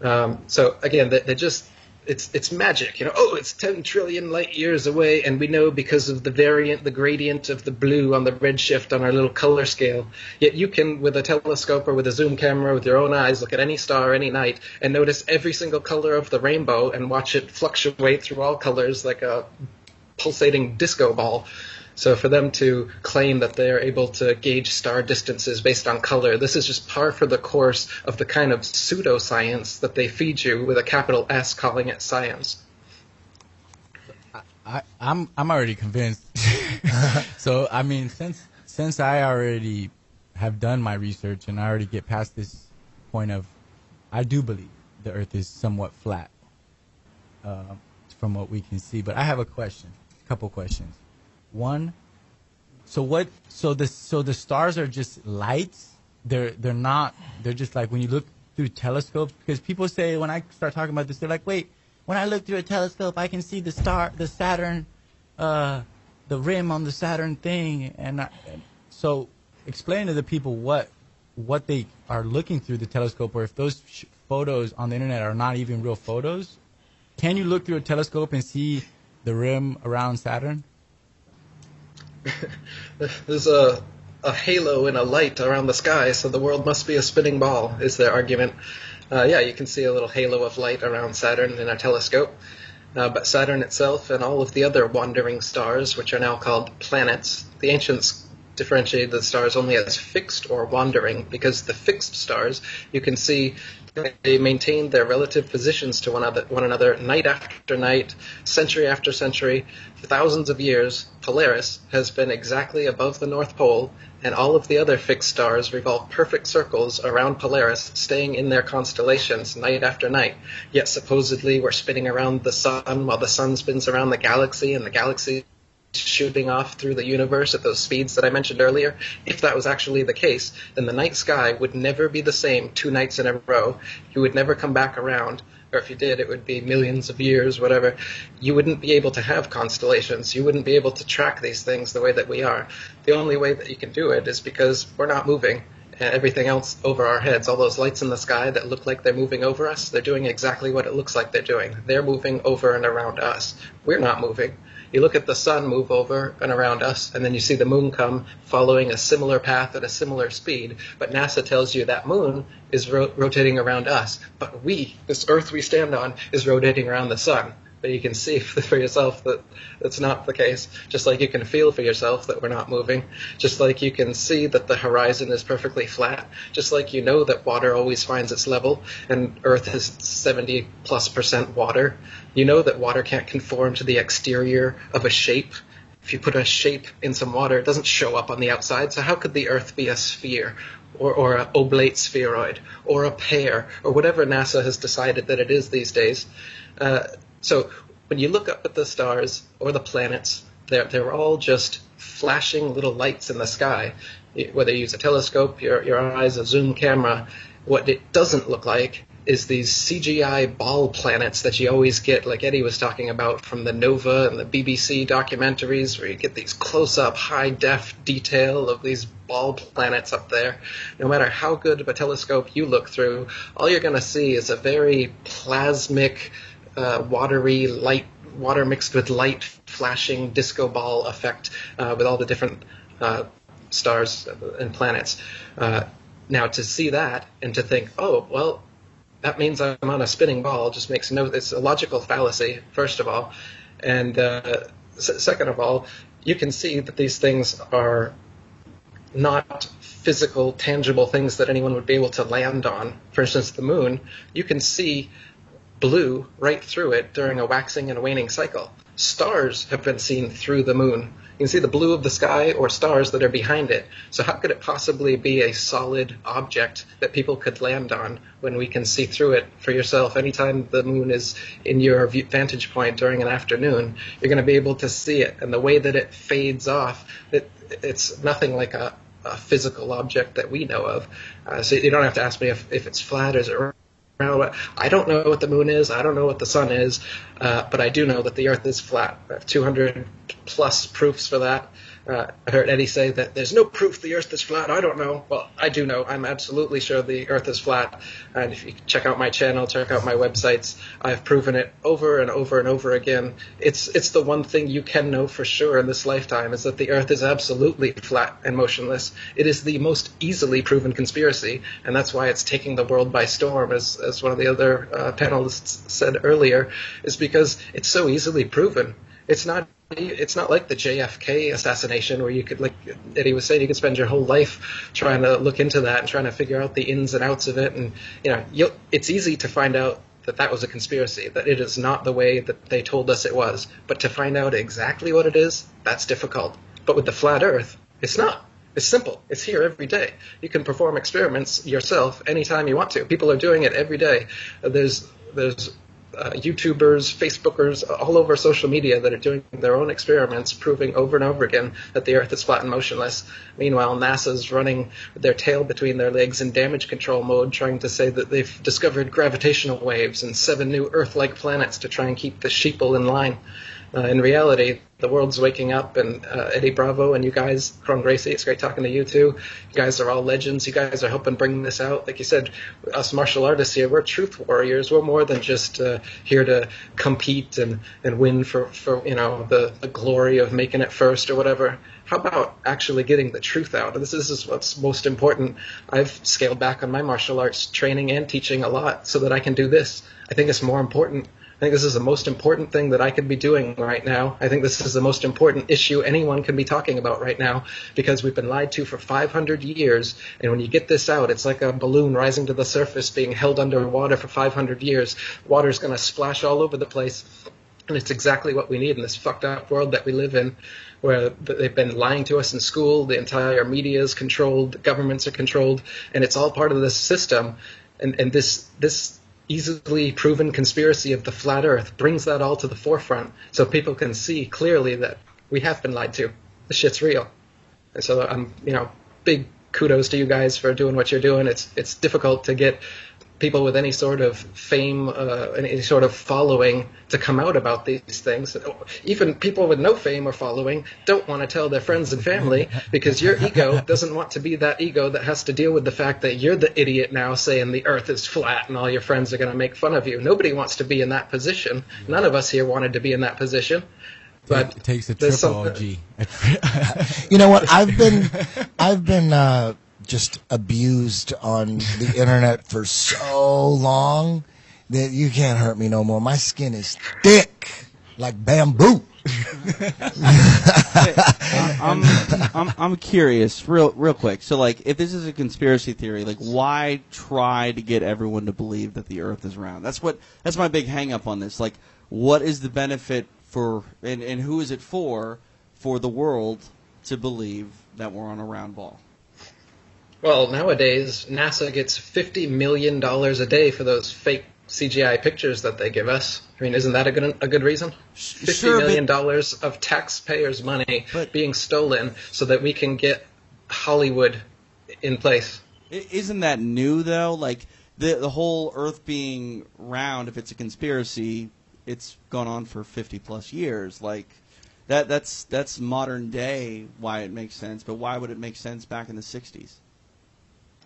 So, again, they just... It's magic, you know. Oh, it's 10 trillion light years away, and we know because of the gradient of the blue on the redshift on our little color scale. Yet you can, with a telescope or with a zoom camera, with your own eyes, look at any star any night and notice every single color of the rainbow and watch it fluctuate through all colors like a pulsating disco ball. So for them to claim that they're able to gauge star distances based on color, this is just par for the course of the kind of pseudoscience that they feed you with a capital S, calling it science. I'm already convinced. So I mean, since I already have done my research and I already get past this point of, I do believe the Earth is somewhat flat, from what we can see. But I have a couple questions. One, so the stars are just lights. They're just like when you look through telescopes, because people say, when I start talking about this, they're like, wait, when I look through a telescope, I can see the Saturn, the rim on the Saturn thing. And so explain to the people what they are looking through the telescope, or if those photos on the internet are not even real photos. Can you look through a telescope and see the rim around Saturn? There's a halo and a light around the sky, so the world must be a spinning ball, is their argument. Yeah, you can see a little halo of light around Saturn in a telescope. But Saturn itself and all of the other wandering stars, which are now called planets, the ancients differentiated the stars only as fixed or wandering, because the fixed stars, you can see they maintain their relative positions to one another night after night, century after century. For thousands of years, Polaris has been exactly above the North Pole, and all of the other fixed stars revolve perfect circles around Polaris, staying in their constellations night after night. Yet supposedly we're spinning around the sun while the sun spins around the galaxy, and the galaxy shooting off through the universe at those speeds that I mentioned earlier. If that was actually the case, then the night sky would never be the same 2 nights in a row. You would never come back around, or if you did, it would be millions of years, whatever. You wouldn't be able to have constellations. You wouldn't be able to track these things the way that we are. The only way that you can do it is because we're not moving. And everything else over our heads, all those lights in the sky that look like they're moving over us, they're doing exactly what it looks like they're doing. They're moving over and around us. We're not moving. You look at the sun move over and around us, and then you see the moon come following a similar path at a similar speed. But NASA tells you that moon is rotating around us. But this Earth we stand on, is rotating around the sun. But you can see for yourself that that's not the case. Just like you can feel for yourself that we're not moving. Just like you can see that the horizon is perfectly flat. Just like you know that water always finds its level, and Earth is 70+% water. You know that water can't conform to the exterior of a shape. If you put a shape in some water, it doesn't show up on the outside. So how could the Earth be a sphere, or an oblate spheroid, or a pear, or whatever NASA has decided that it is these days? So when you look up at the stars or the planets, they're all just flashing little lights in the sky. Whether you use a telescope, your eyes, a zoom camera, what it doesn't look like is these CGI ball planets that you always get, like Eddie was talking about from the Nova and the BBC documentaries, where you get these close-up, high-def detail of these ball planets up there. No matter how good of a telescope you look through, all you're going to see is a very plasmic, watery light, water mixed with light, flashing disco ball effect with all the different stars and planets. Now, to see that and to think, oh, well, that means I'm on a spinning ball, just makes it's a logical fallacy, first of all. And second of all, you can see that these things are not physical, tangible things that anyone would be able to land on. For instance, the moon, you can see blue right through it during a waxing and a waning cycle. Stars have been seen through the moon. You can see the blue of the sky or stars that are behind it. So how could it possibly be a solid object that people could land on when we can see through it for yourself? Anytime the moon is in your vantage point during an afternoon, you're going to be able to see it. And the way that it fades off, it's nothing like a physical object that we know of. So you don't have to ask me if it's flat or is it round. I don't know what the moon is. I don't know what the sun is. But I do know that the Earth is flat. I have 200 plus proofs for that. I heard Eddie say that there's no proof the Earth is flat. I don't know. Well, I do know. I'm absolutely sure the Earth is flat. And if you check out my channel, check out my websites, I've proven it over and over and over again. It's the one thing you can know for sure in this lifetime, is that the Earth is absolutely flat and motionless. It is the most easily proven conspiracy, and that's why it's taking the world by storm, as one of the other panelists said earlier, is because it's so easily proven. It's not like the JFK assassination, where you could, like Eddie was saying, you could spend your whole life trying to look into that and trying to figure out the ins and outs of it. And it's easy to find out that was a conspiracy, that it is not the way that they told us it was. But to find out exactly what it is, that's difficult. But with the flat Earth, it's not. It's simple. It's here every day. You can perform experiments yourself anytime you want to. People are doing it every day. There's YouTubers, Facebookers, all over social media that are doing their own experiments, proving over and over again that the Earth is flat and motionless. Meanwhile, NASA's running with their tail between their legs in damage control mode, trying to say that they've discovered gravitational waves and 7 new Earth-like planets to try and keep the sheeple in line. In reality, the world's waking up, and Eddie Bravo and you guys, Cron Gracie, it's great talking to you too. You guys are all legends. You guys are helping bring this out. Like you said, us martial artists here, we're truth warriors. We're more than just here to compete and win for the glory of making it first or whatever. How about actually getting the truth out? This is what's most important. I've scaled back on my martial arts training and teaching a lot so that I can do this. I think it's more important. I think this is the most important thing that I could be doing right now. I think this is the most important issue anyone can be talking about right now, because we've been lied to for 500 years, and when you get this out, it's like a balloon rising to the surface being held underwater for 500 years. Water's going to splash all over the place, and it's exactly what we need in this fucked up world that we live in, where they've been lying to us in school, the entire media is controlled, the governments are controlled, and it's all part of this system, and this easily proven conspiracy of the flat earth brings that all to the forefront so people can see clearly that we have been lied to. This shit's real. And so I'm, big kudos to you guys for doing what you're doing. It's difficult to get people with any sort of fame, any sort of following to come out about these things. Even people with no fame or following don't want to tell their friends and family because your ego doesn't want to be that ego that has to deal with the fact that you're the idiot now saying the earth is flat and all your friends are going to make fun of you. Nobody wants to be in that position. None of us here wanted to be in that position. But it takes a triple OG. You know what? I've been just abused on the internet for so long that you can't hurt me no more. My skin is thick like bamboo. I'm curious, real quick. So, like, if this is a conspiracy theory, like, why try to get everyone to believe that the Earth is round? That's my big hang up on this. Like, what is the benefit for, and who is it for the world to believe that we're on a round ball? Well, nowadays, NASA gets $50 million a day for those fake CGI pictures that they give us. I mean, isn't that a good reason? $50 million of taxpayers' money being stolen so that we can get Hollywood in place. Isn't that new, though? Like, the whole Earth being round, if it's a conspiracy, it's gone on for 50-plus years. Like, that's modern day why it makes sense, but why would it make sense back in the 60s?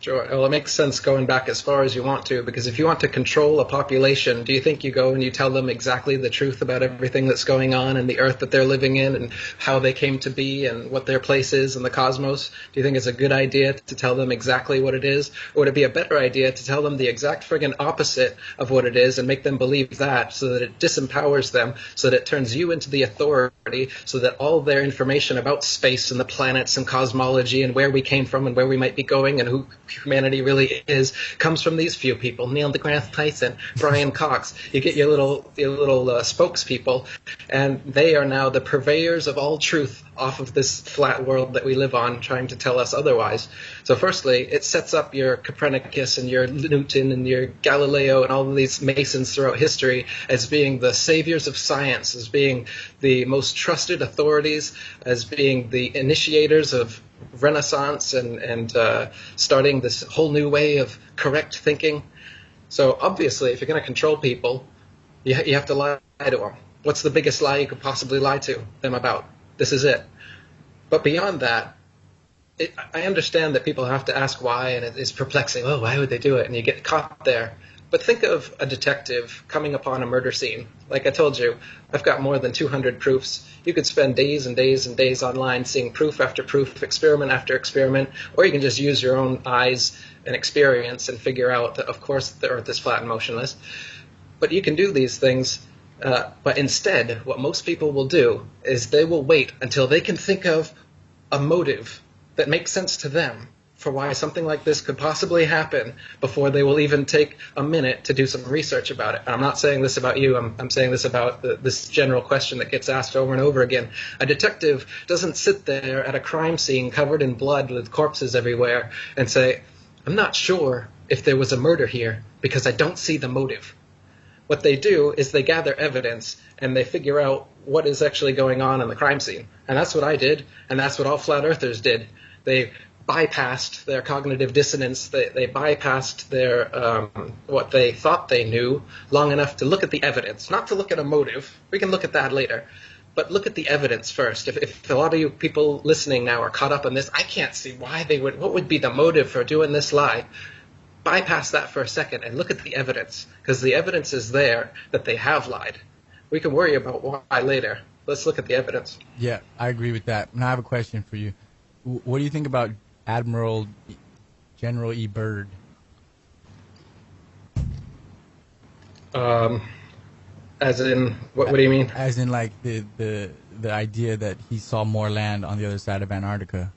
Sure. Well, it makes sense going back as far as you want to, because if you want to control a population, do you think you go and you tell them exactly the truth about everything that's going on in the Earth that they're living in and how they came to be and what their place is in the cosmos? Do you think it's a good idea to tell them exactly what it is? Or would it be a better idea to tell them the exact friggin' opposite of what it is and make them believe that, so that it disempowers them, so that it turns you into the authority, so that all their information about space and the planets and cosmology and where we came from and where we might be going and who humanity really is comes from these few people: Neil deGrasse Tyson, Brian Cox. You get your little spokespeople, and they are now the purveyors of all truth off of this flat world that we live on, trying to tell us otherwise. So firstly, it sets up your Copernicus and your Newton and your Galileo and all of these Masons throughout history as being the saviors of science, as being the most trusted authorities, as being the initiators of Renaissance and starting this whole new way of correct thinking. So obviously, if you're going to control people, you have to lie to them. What's the biggest lie you could possibly lie to them about? This is it. But beyond that, I understand that people have to ask why, and it's perplexing. Oh, why would they do it? And you get caught there. But think of a detective coming upon a murder scene. Like I told you, I've got more than 200 proofs. You could spend days and days and days online seeing proof after proof, experiment after experiment, or you can just use your own eyes and experience and figure out that, of course, the Earth is flat and motionless. But you can do these things, but instead, what most people will do is they will wait until they can think of a motive that makes sense to them for why something like this could possibly happen before they will even take a minute to do some research about it. And I'm not saying this about you. I'm saying this about this general question that gets asked over and over again. A detective doesn't sit there at a crime scene covered in blood with corpses everywhere and say, I'm not sure if there was a murder here because I don't see the motive. What they do is they gather evidence and they figure out what is actually going on in the crime scene. And that's what I did, and that's what all flat earthers did. They bypassed their cognitive dissonance. They bypassed their what they thought they knew long enough to look at the evidence, not to look at a motive. We can look at that later. But look at the evidence first. If a lot of you people listening now are caught up on this, I can't see why they would. What would be the motive for doing this lie? Bypass that for a second and look at the evidence, because the evidence is there that they have lied. We can worry about why later. Let's look at the evidence. Yeah, I agree with that. Now I have a question for you. What do you think about Admiral General E. Byrd? As in, what do you mean? As in, like, the idea that he saw more land on the other side of Antarctica.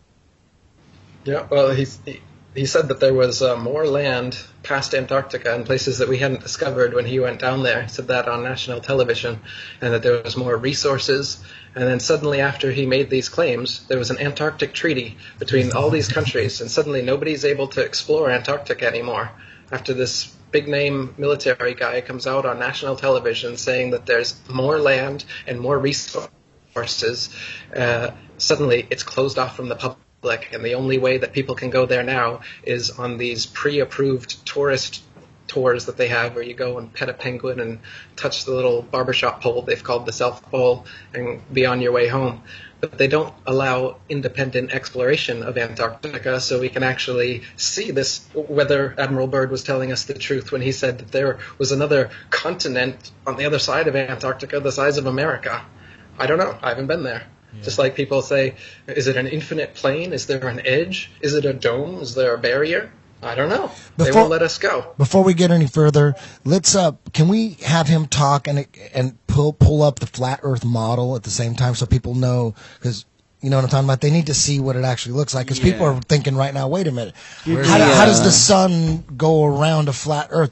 Yeah, well, he said that there was more land past Antarctica in places that we hadn't discovered when he went down there. He said that on national television, and that there was more resources. And then suddenly after he made these claims, there was an Antarctic treaty between all these countries, and suddenly nobody's able to explore Antarctica anymore. After this big-name military guy comes out on national television saying that there's more land and more resources, suddenly it's closed off from the public. And the only way that people can go there now is on these pre-approved tourist tours that they have, where you go and pet a penguin and touch the little barbershop pole they've called the South Pole and be on your way home. But they don't allow independent exploration of Antarctica, so we can actually see this, whether Admiral Byrd was telling us the truth when he said that there was another continent on the other side of Antarctica the size of America. I don't know. I haven't been there. Yeah. Just like people say, is it an infinite plane? Is there an edge? Is it a dome? Is there a barrier? I don't know. They won't let us go. Before we get any further, let's can we have him talk and pull up the flat Earth model at the same time so people know, because you know what I'm talking about? They need to see what it actually looks like, because people are thinking right now, wait a minute, how does the sun go around a flat Earth?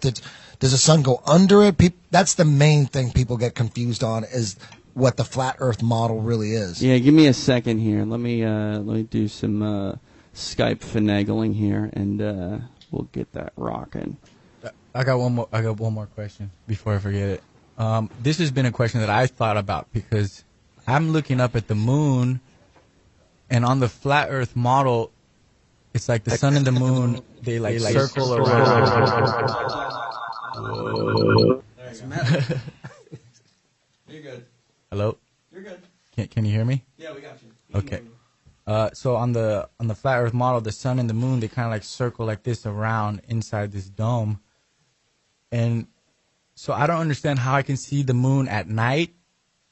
Does the sun go under it? That's the main thing people get confused on, is what the flat Earth model really is. Yeah, give me a second here. Let me do some Skype finagling here, and we'll get that rocking. I got one more question before I forget it. This has been a question that I thought about, because I'm looking up at the moon, and on the flat Earth model, it's like the sun and the moon, they circle around. You're good. Hello? You're good. Can you hear me? Yeah, we got you. Okay. So on the flat Earth model, the sun and the moon, they kind of like circle like this around inside this dome. And so I don't understand how I can see the moon at night,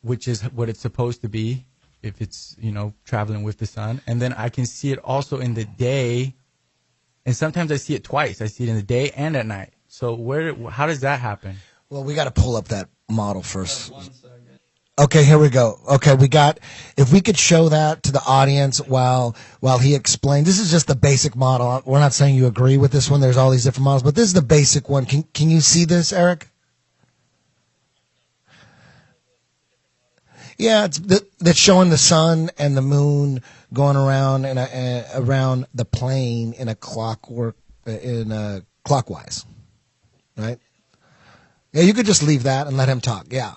which is what it's supposed to be if it's, traveling with the sun. And then I can see it also in the day. And sometimes I see it twice. I see it in the day and at night. So how does that happen? Well, we got to pull up that model first. Okay, here we go. Okay, if we could show that to the audience while he explains. This is just the basic model. We're not saying you agree with this one. There's all these different models, but this is the basic one. Can you see this, Eric? Yeah, that's showing the sun and the moon going around around the plane in a clockwise, right? Yeah, you could just leave that and let him talk. Yeah.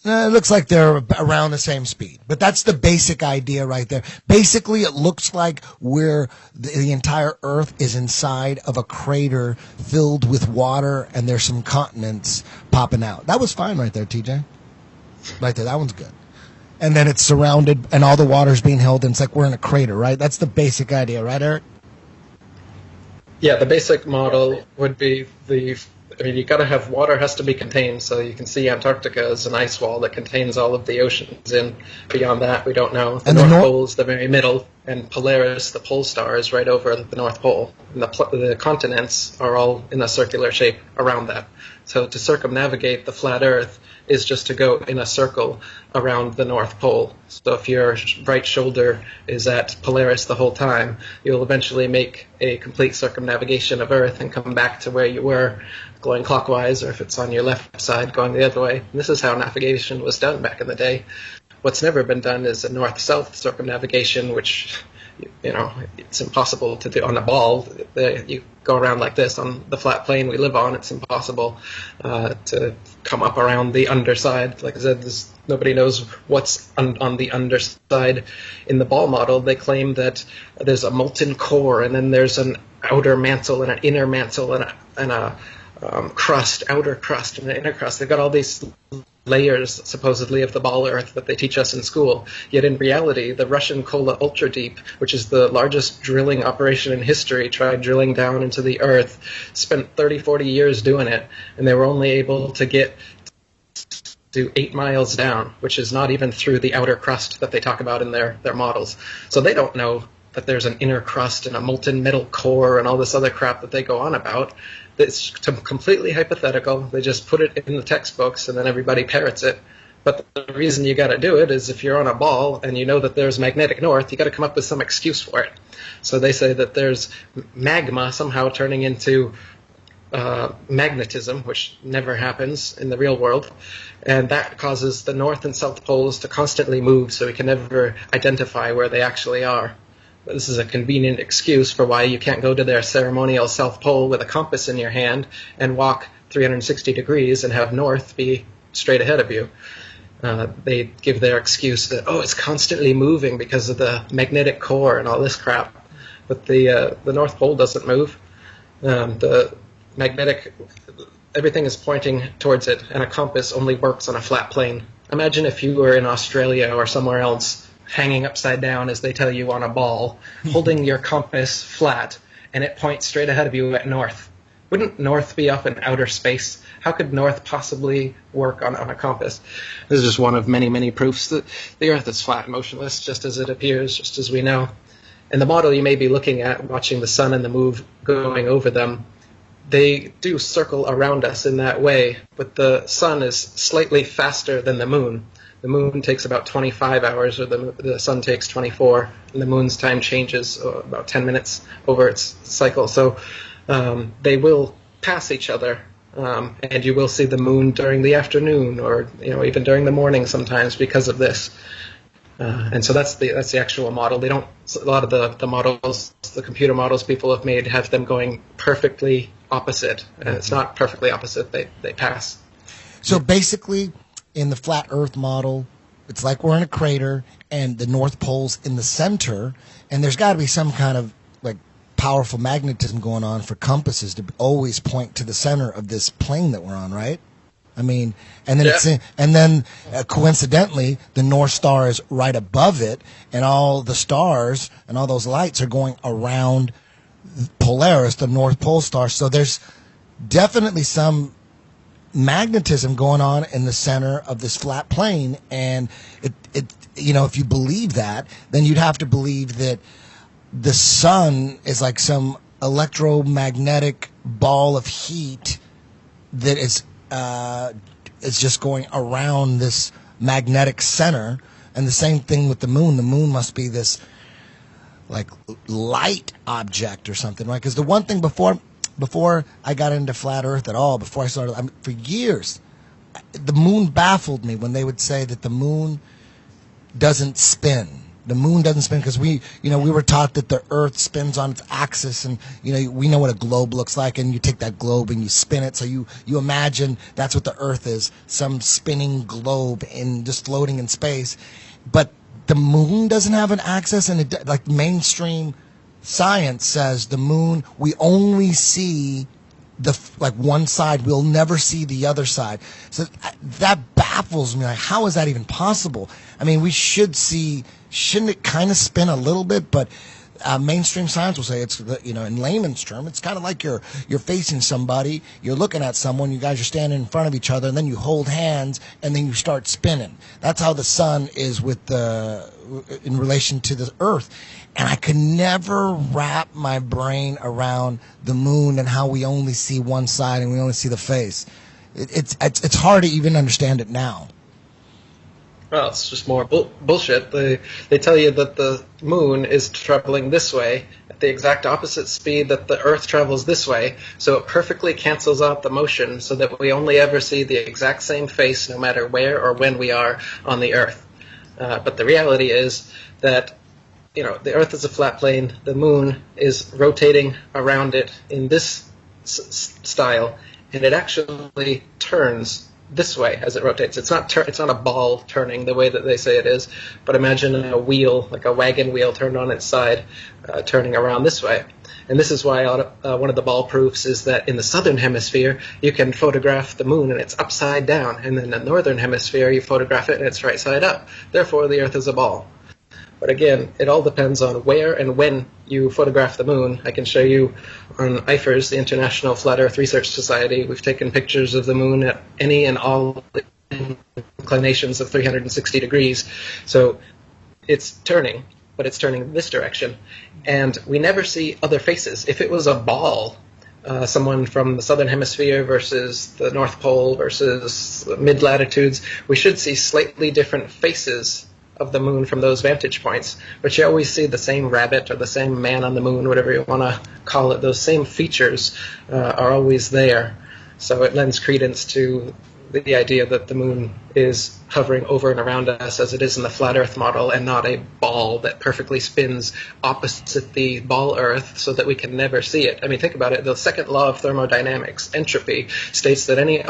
It looks like they're around the same speed, but that's the basic idea right there. Basically, it looks like the entire Earth is inside of a crater filled with water, and there's some continents popping out. That was fine right there, TJ. Right there, that one's good. And then it's surrounded, and all the water's being held, and it's like we're in a crater, right? That's the basic idea, right, Eric? Yeah, the basic model would be you got to have water has to be contained, so you can see Antarctica as an ice wall that contains all of the oceans. And beyond that, we don't know. The North Pole is the very middle, and Polaris, the pole star, is right over the North Pole. And the continents are all in a circular shape around that. So to circumnavigate the flat Earth is just to go in a circle around the North Pole. So if your right shoulder is at Polaris the whole time, you'll eventually make a complete circumnavigation of Earth and come back to where you were, going clockwise, or if it's on your left side, going the other way. And this is how navigation was done back in the day. What's never been done is a north-south circumnavigation, which, you know, it's impossible to do on a ball. You go around like this on the flat plane we live on. It's impossible to come up around the underside. Like I said, nobody knows what's on the underside. In the ball model, they claim that there's a molten core, and then there's an outer mantle and an inner mantle and a crust, outer crust and an inner crust. They've got all these layers, supposedly, of the ball Earth that they teach us in school. Yet in reality, the Russian Kola Ultra Deep, which is the largest drilling operation in history, tried drilling down into the Earth, spent 30, 40 years doing it, and they were only able to get to 8 miles down, which is not even through the outer crust that they talk about in their models. So they don't know that there's an inner crust and a molten metal core and all this other crap that they go on about. It's completely hypothetical. They just put it in the textbooks and then everybody parrots it. But the reason you got to do it is if you're on a ball and you know that there's magnetic north, you got to come up with some excuse for it. So they say that there's magma somehow turning into magnetism, which never happens in the real world, and that causes the north and south poles to constantly move, so we can never identify where they actually are. This is a convenient excuse for why you can't go to their ceremonial South Pole with a compass in your hand and walk 360 degrees and have north be straight ahead of you. They give their excuse that, oh, it's constantly moving because of the magnetic core and all this crap. But the North Pole doesn't move. The magnetic, everything is pointing towards it, and a compass only works on a flat plane. Imagine if you were in Australia or somewhere else, hanging upside down, as they tell you, on a ball, holding your compass flat, and it points straight ahead of you at north. Wouldn't north be up in outer space? How could north possibly work on a compass? This is just one of many, many proofs that the Earth is flat and motionless, just as it appears, just as we know. And the model you may be looking at, watching the sun and the moon going over them, they do circle around us in that way, but the sun is slightly faster than the moon. The moon takes about 25 hours, or the sun takes 24, and the moon's time changes about 10 minutes over its cycle. So they will pass each other, and you will see the moon during the afternoon, or even during the morning sometimes because of this. And so that's the actual model. They don't. A lot of the models, the computer models people have made, have them going perfectly opposite, and it's not perfectly opposite. They pass. So basically, in the flat Earth model, it's like we're in a crater, and the North Pole's in the center, and there's got to be some kind of like powerful magnetism going on for compasses to always point to the center of this plane that we're on, right? I mean, and then coincidentally, the North Star is right above it, and all the stars and all those lights are going around Polaris, the North Pole star. So there's definitely some magnetism going on in the center of this flat plane, and it if you believe that, then you'd have to believe that the sun is like some electromagnetic ball of heat that is just going around this magnetic center. And the same thing with the moon. The moon must be this like light object or something, right? Because the one thing before I got into flat Earth at all, before I started, for years, the moon baffled me when they would say that the moon doesn't spin. The moon doesn't spin because we were taught that the Earth spins on its axis, and we know what a globe looks like, and you take that globe and you spin it. So you imagine that's what the Earth is, some spinning globe just floating in space. But the moon doesn't have an axis, and like mainstream science says the moon, we only see one side, we'll never see the other side. So that baffles me. Like, how is that even possible? I mean, shouldn't it kind of spin a little bit? But mainstream science will say it's, in layman's term, it's kind of like you're facing somebody, you're looking at someone, you guys are standing in front of each other, and then you hold hands, and then you start spinning. That's how the sun is in relation to the Earth. And I could never wrap my brain around the moon and how we only see one side and we only see the face. It's hard to even understand it now. Well, it's just more bullshit. They tell you that the moon is traveling this way at the exact opposite speed that the Earth travels this way, so it perfectly cancels out the motion so that we only ever see the exact same face no matter where or when we are on the Earth. But the reality is that the Earth is a flat plane, the moon is rotating around it in this style, and it actually turns this way as it rotates. It's not a ball turning the way that they say it is, but imagine a wheel, like a wagon wheel turned on its side, turning around this way. And this is why one of the ball proofs is that in the southern hemisphere, you can photograph the moon and it's upside down, and in the northern hemisphere, you photograph it and it's right side up. Therefore, the Earth is a ball. But again, it all depends on where and when you photograph the moon. I can show you on IFRS, the International Flat Earth Research Society, we've taken pictures of the moon at any and all inclinations of 360 degrees. So it's turning, but it's turning this direction. And we never see other faces. If it was a ball, someone from the southern hemisphere versus the North Pole versus mid-latitudes, we should see slightly different faces of the moon from those vantage points, but you always see the same rabbit or the same man on the moon, whatever you want to call it. Those same features are always there. So it lends credence to the idea that the moon is hovering over and around us as it is in the flat Earth model, and not a ball that perfectly spins opposite the ball Earth so that we can never see it. I mean, think about it. The second law of thermodynamics, entropy, states that any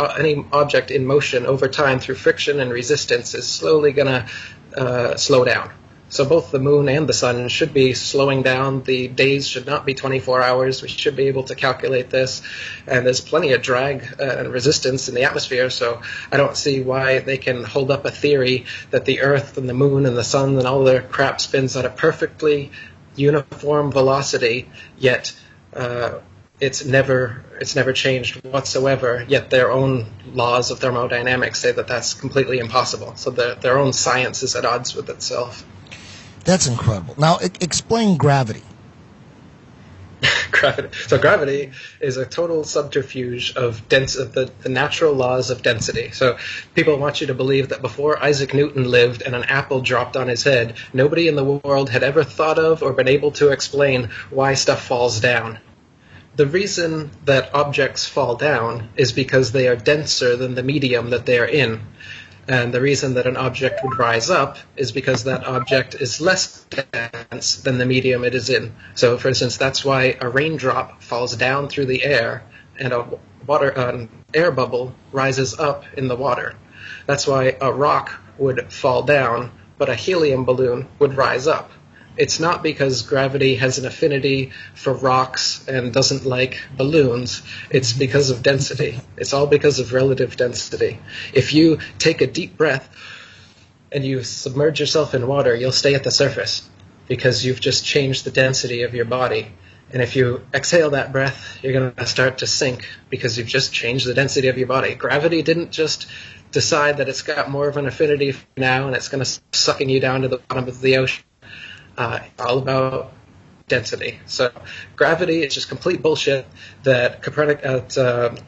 object in motion over time through friction and resistance is slowly going to slow down. So both the moon and the sun should be slowing down. The days should not be 24 hours. We should be able to calculate this. And there's plenty of drag and resistance in the atmosphere, so I don't see why they can hold up a theory that the Earth and the moon and the sun and all their crap spins at a perfectly uniform velocity, yet it's never changed whatsoever, yet their own laws of thermodynamics say that that's completely impossible. So their own science is at odds with itself. That's incredible. Now, explain gravity. Gravity. So gravity is a total subterfuge of the natural laws of density. So people want you to believe that before Isaac Newton lived and an apple dropped on his head, nobody in the world had ever thought of or been able to explain why stuff falls down. The reason that objects fall down is because they are denser than the medium that they are in. And the reason that an object would rise up is because that object is less dense than the medium it is in. So, for instance, that's why a raindrop falls down through the air and an air bubble rises up in the water. That's why a rock would fall down, but a helium balloon would rise up. It's not because gravity has an affinity for rocks and doesn't like balloons. It's because of density. It's all because of relative density. If you take a deep breath and you submerge yourself in water, you'll stay at the surface because you've just changed the density of your body. And if you exhale that breath, you're going to start to sink because you've just changed the density of your body. Gravity didn't just decide that it's got more of an affinity now and it's going to sucking you down to the bottom of the ocean. All about density. So gravity is just complete bullshit that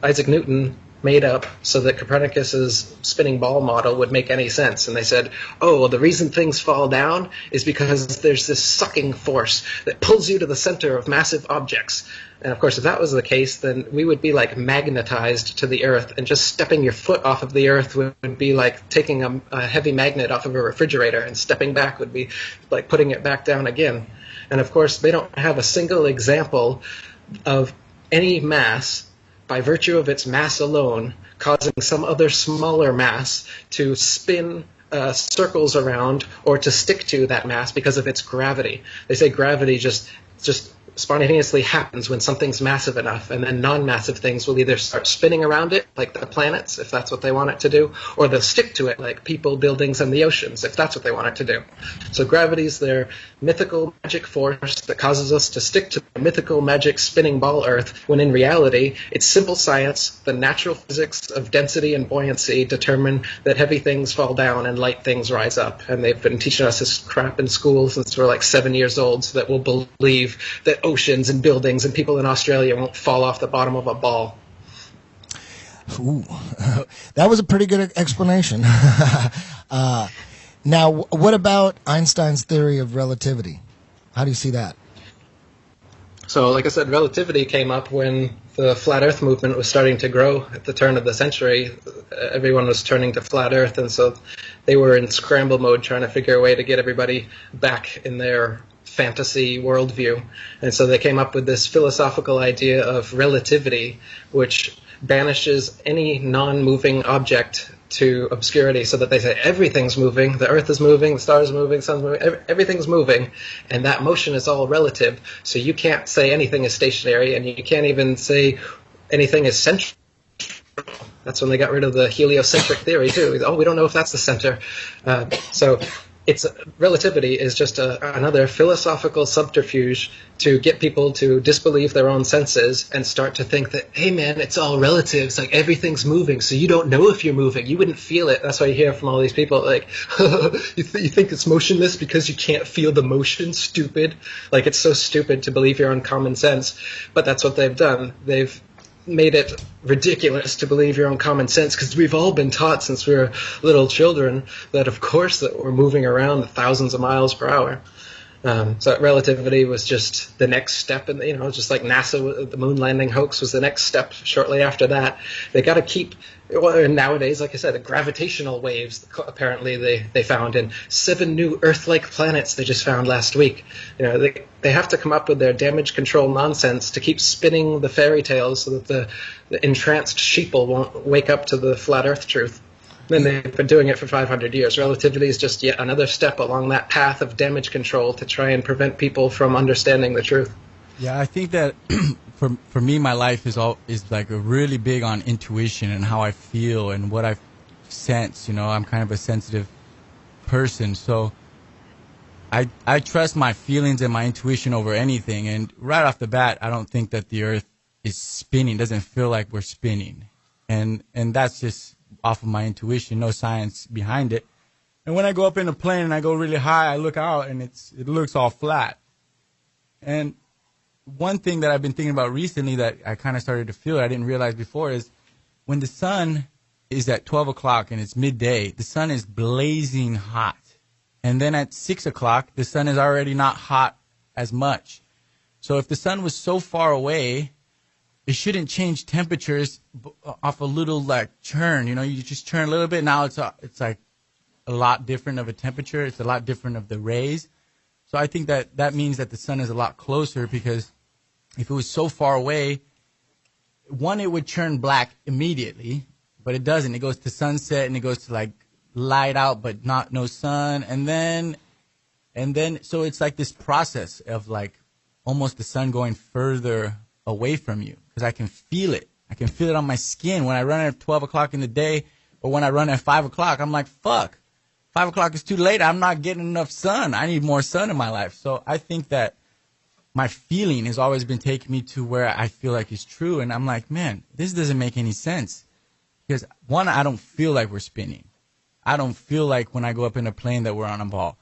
Isaac Newton made up so that Copernicus's spinning ball model would make any sense. And they said, oh, well, the reason things fall down is because there's this sucking force that pulls you to the center of massive objects. And of course, if that was the case, then we would be like magnetized to the Earth, and just stepping your foot off of the Earth would be like taking a heavy magnet off of a refrigerator, and stepping back would be like putting it back down again. And of course, they don't have a single example of any mass, by virtue of its mass alone, causing some other smaller mass to spin circles around or to stick to that mass because of its gravity. They say gravity just spontaneously happens when something's massive enough, and then non-massive things will either start spinning around it, like the planets, if that's what they want it to do, or they'll stick to it, like people, buildings, and the oceans, if that's what they want it to do. So gravity's their mythical magic force that causes us to stick to the mythical magic spinning ball Earth, when in reality, it's simple science. The natural physics of density and buoyancy determine that heavy things fall down and light things rise up. And they've been teaching us this crap in school since we're like 7 years old, so that we'll believe that oceans and buildings and people in Australia won't fall off the bottom of a ball. Ooh, that was a pretty good explanation. Now, what about Einstein's theory of relativity? How do you see that? So, like I said, relativity came up when the flat Earth movement was starting to grow at the turn of the century. Everyone was turning to flat Earth, and so they were in scramble mode trying to figure a way to get everybody back in their fantasy worldview. And so they came up with this philosophical idea of relativity, which banishes any non-moving object to obscurity, so that they say everything's moving, the Earth is moving, the stars are moving, the sun's moving, everything's moving, and that motion is all relative. So you can't say anything is stationary, and you can't even say anything is central. That's when they got rid of the heliocentric theory too. Oh, we don't know if that's the center. So it's relativity is just another philosophical subterfuge to get people to disbelieve their own senses and start to think that, hey man, it's all relative. It's like everything's moving, so you don't know if you're moving. You wouldn't feel it. That's why you hear from all these people like, you think it's motionless because you can't feel the motion? Stupid. Like, it's so stupid to believe your own common sense. But that's what they've done. They've made it ridiculous to believe your own common sense, because we've all been taught since we were little children that of course that we're moving around thousands of miles per hour. So relativity was just the next step, and just like NASA, the moon landing hoax was the next step. Shortly after that, they got to keep. Well, nowadays, like I said, the gravitational waves apparently they found in 7 new Earth-like planets they just found last week. They have to come up with their damage control nonsense to keep spinning the fairy tales so that the entranced sheeple won't wake up to the flat Earth truth. And they've been doing it for 500 years. Relativity is just yet another step along that path of damage control to try and prevent people from understanding the truth. Yeah, I think that for me, my life is like really big on intuition and how I feel and what I sense. I'm kind of a sensitive person, so I trust my feelings and my intuition over anything. And right off the bat, I don't think that the Earth is spinning. It doesn't feel like we're spinning, and that's just off of my intuition, no science behind it. And when I go up in a plane and I go really high, I look out and it looks all flat. And one thing that I've been thinking about recently that I kind of started to feel I didn't realize before is when the sun is at 12 o'clock and it's midday, the sun is blazing hot. And then at 6 o'clock, the sun is already not hot as much. So if the sun was so far away, it shouldn't change temperatures off a little churn. You just turn a little bit. Now it's like a lot different of a temperature. It's a lot different of the rays. So I think that means that the sun is a lot closer, because if it was so far away, one, it would turn black immediately, but it doesn't. It goes to sunset and it goes to light out, but no sun. And then so it's like this process of almost the sun going further away from you, because I can feel it. I can feel it on my skin when I run at 12 o'clock in the day, or when I run at 5 o'clock. I'm like, fuck, 5 o'clock is too late. I'm not getting enough sun. I need more sun in my life. So I think that my feeling has always been taking me to where I feel like it's true. And I'm like, man, this doesn't make any sense. Because one, I don't feel like we're spinning. I don't feel like when I go up in a plane that we're on a ball.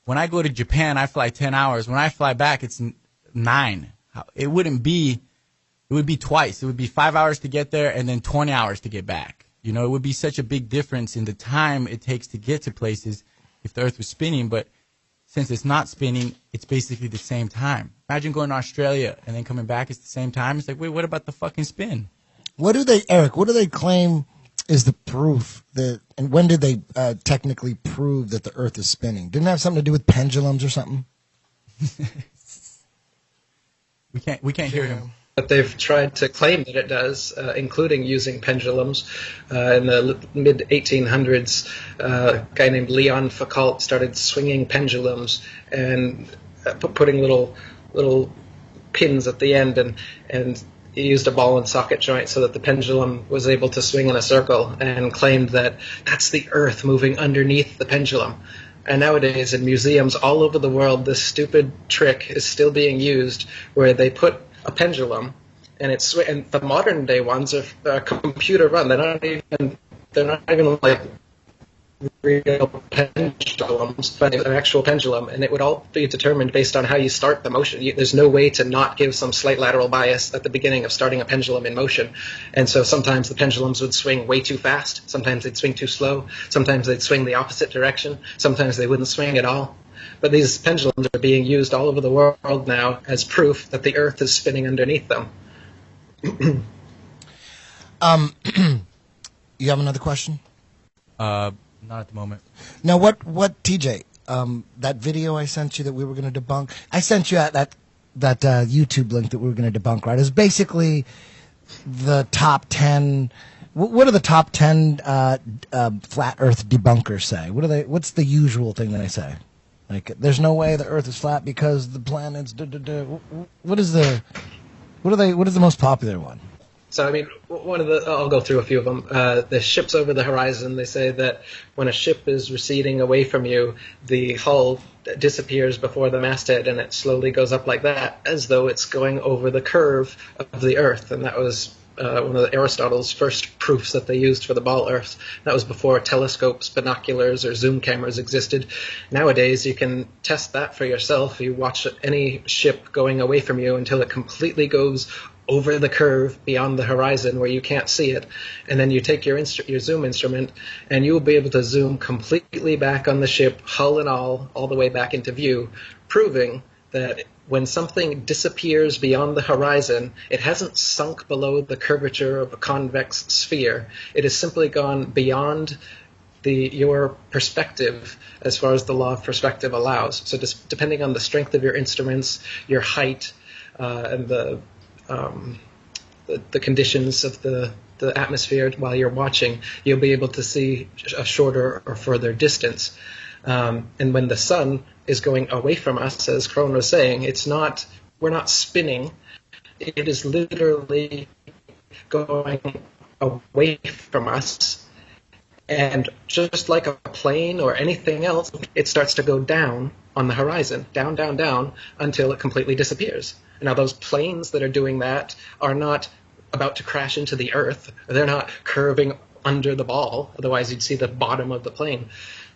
When I go to Japan, I fly 10 hours. When I fly back, it's 9. It would be twice. It would be 5 hours to get there and then 20 hours to get back. It would be such a big difference in the time it takes to get to places if the Earth was spinning. But since it's not spinning, it's basically the same time. Imagine going to Australia and then coming back, it's the same time. It's like, wait, what about the fucking spin? Eric, what do they claim is the proof that, and when did they technically prove that the Earth is spinning? Didn't it have something to do with pendulums or something? We can't hear him. But they've tried to claim that it does, including using pendulums. In the mid-1800s, a guy named Leon Foucault started swinging pendulums and putting little pins at the end, and he used a ball and socket joint so that the pendulum was able to swing in a circle, and claimed that that's the Earth moving underneath the pendulum. And nowadays in museums all over the world, this stupid trick is still being used, where they put a pendulum, and and the modern day ones are computer run. They're not even like real pendulums, but an actual pendulum, and it would all be determined based on how you start the motion. There's no way to not give some slight lateral bias at the beginning of starting a pendulum in motion. And so sometimes the pendulums would swing way too fast, sometimes they'd swing too slow, sometimes they'd swing the opposite direction, sometimes they wouldn't swing at all. But these pendulums are being used all over the world now as proof that the Earth is spinning underneath them. You have another question? Not at the moment. Now, what TJ? That video I sent you that we were going to debunk. I sent you that YouTube link that we were going to debunk. Right? It's basically the top 10. What do the top 10 flat Earth debunkers say? What's the usual thing that they say? Like, there's no way the Earth is flat because the planets. What is the most popular one? So, I mean, I'll go through a few of them. The ships over the horizon, they say that when a ship is receding away from you, the hull disappears before the masthead, and it slowly goes up like that, as though it's going over the curve of the Earth. And that was one of Aristotle's first proofs that they used for the ball Earth. That was before telescopes, binoculars, or zoom cameras existed. Nowadays, you can test that for yourself. You watch any ship going away from you until it completely goes over the curve beyond the horizon where you can't see it, and then you take your zoom instrument, and you'll be able to zoom completely back on the ship, hull and all the way back into view, proving that when something disappears beyond the horizon, it hasn't sunk below the curvature of a convex sphere. It has simply gone beyond your perspective as far as the law of perspective allows. So just depending on the strength of your instruments, your height, and the conditions of the atmosphere while you're watching, you'll be able to see a shorter or further distance. And when the sun is going away from us, as Crone was saying, we're not spinning. It is literally going away from us. And just like a plane or anything else, it starts to go down on the horizon, down, down, down, until it completely disappears. Now, those planes that are doing that are not about to crash into the Earth. They're not curving under the ball. Otherwise, you'd see the bottom of the plane.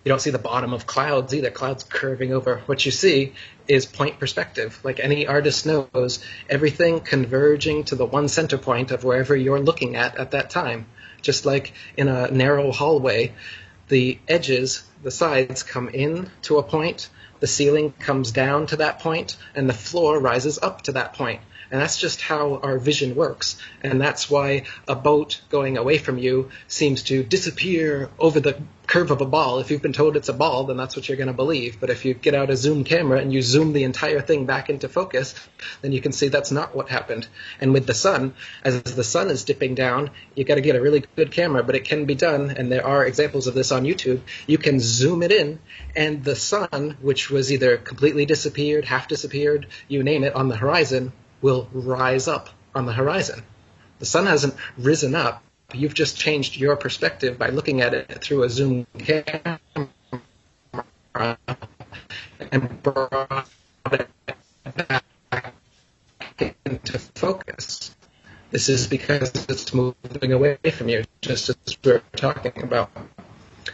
You don't see the bottom of clouds either. Clouds curving over. What you see is point perspective. Like any artist knows, everything converging to the one center point of wherever you're looking at that time. Just like in a narrow hallway, the edges, the sides come in to a point, the ceiling comes down to that point, and the floor rises up to that point. And that's just how our vision works. And that's why a boat going away from you seems to disappear over the curve of a ball. If you've been told it's a ball, then that's what you're going to believe. But if you get out a zoom camera and you zoom the entire thing back into focus, then you can see that's not what happened. And with the sun, as the sun is dipping down, you got to get a really good camera, but it can be done. And there are examples of this on YouTube. You can zoom it in, and the sun, which was either completely disappeared, half disappeared, you name it, on the horizon, will rise up on the horizon. The sun hasn't risen up. You've just changed your perspective by looking at it through a zoom camera and brought it back into focus. This is because it's moving away from you, just as we were talking about.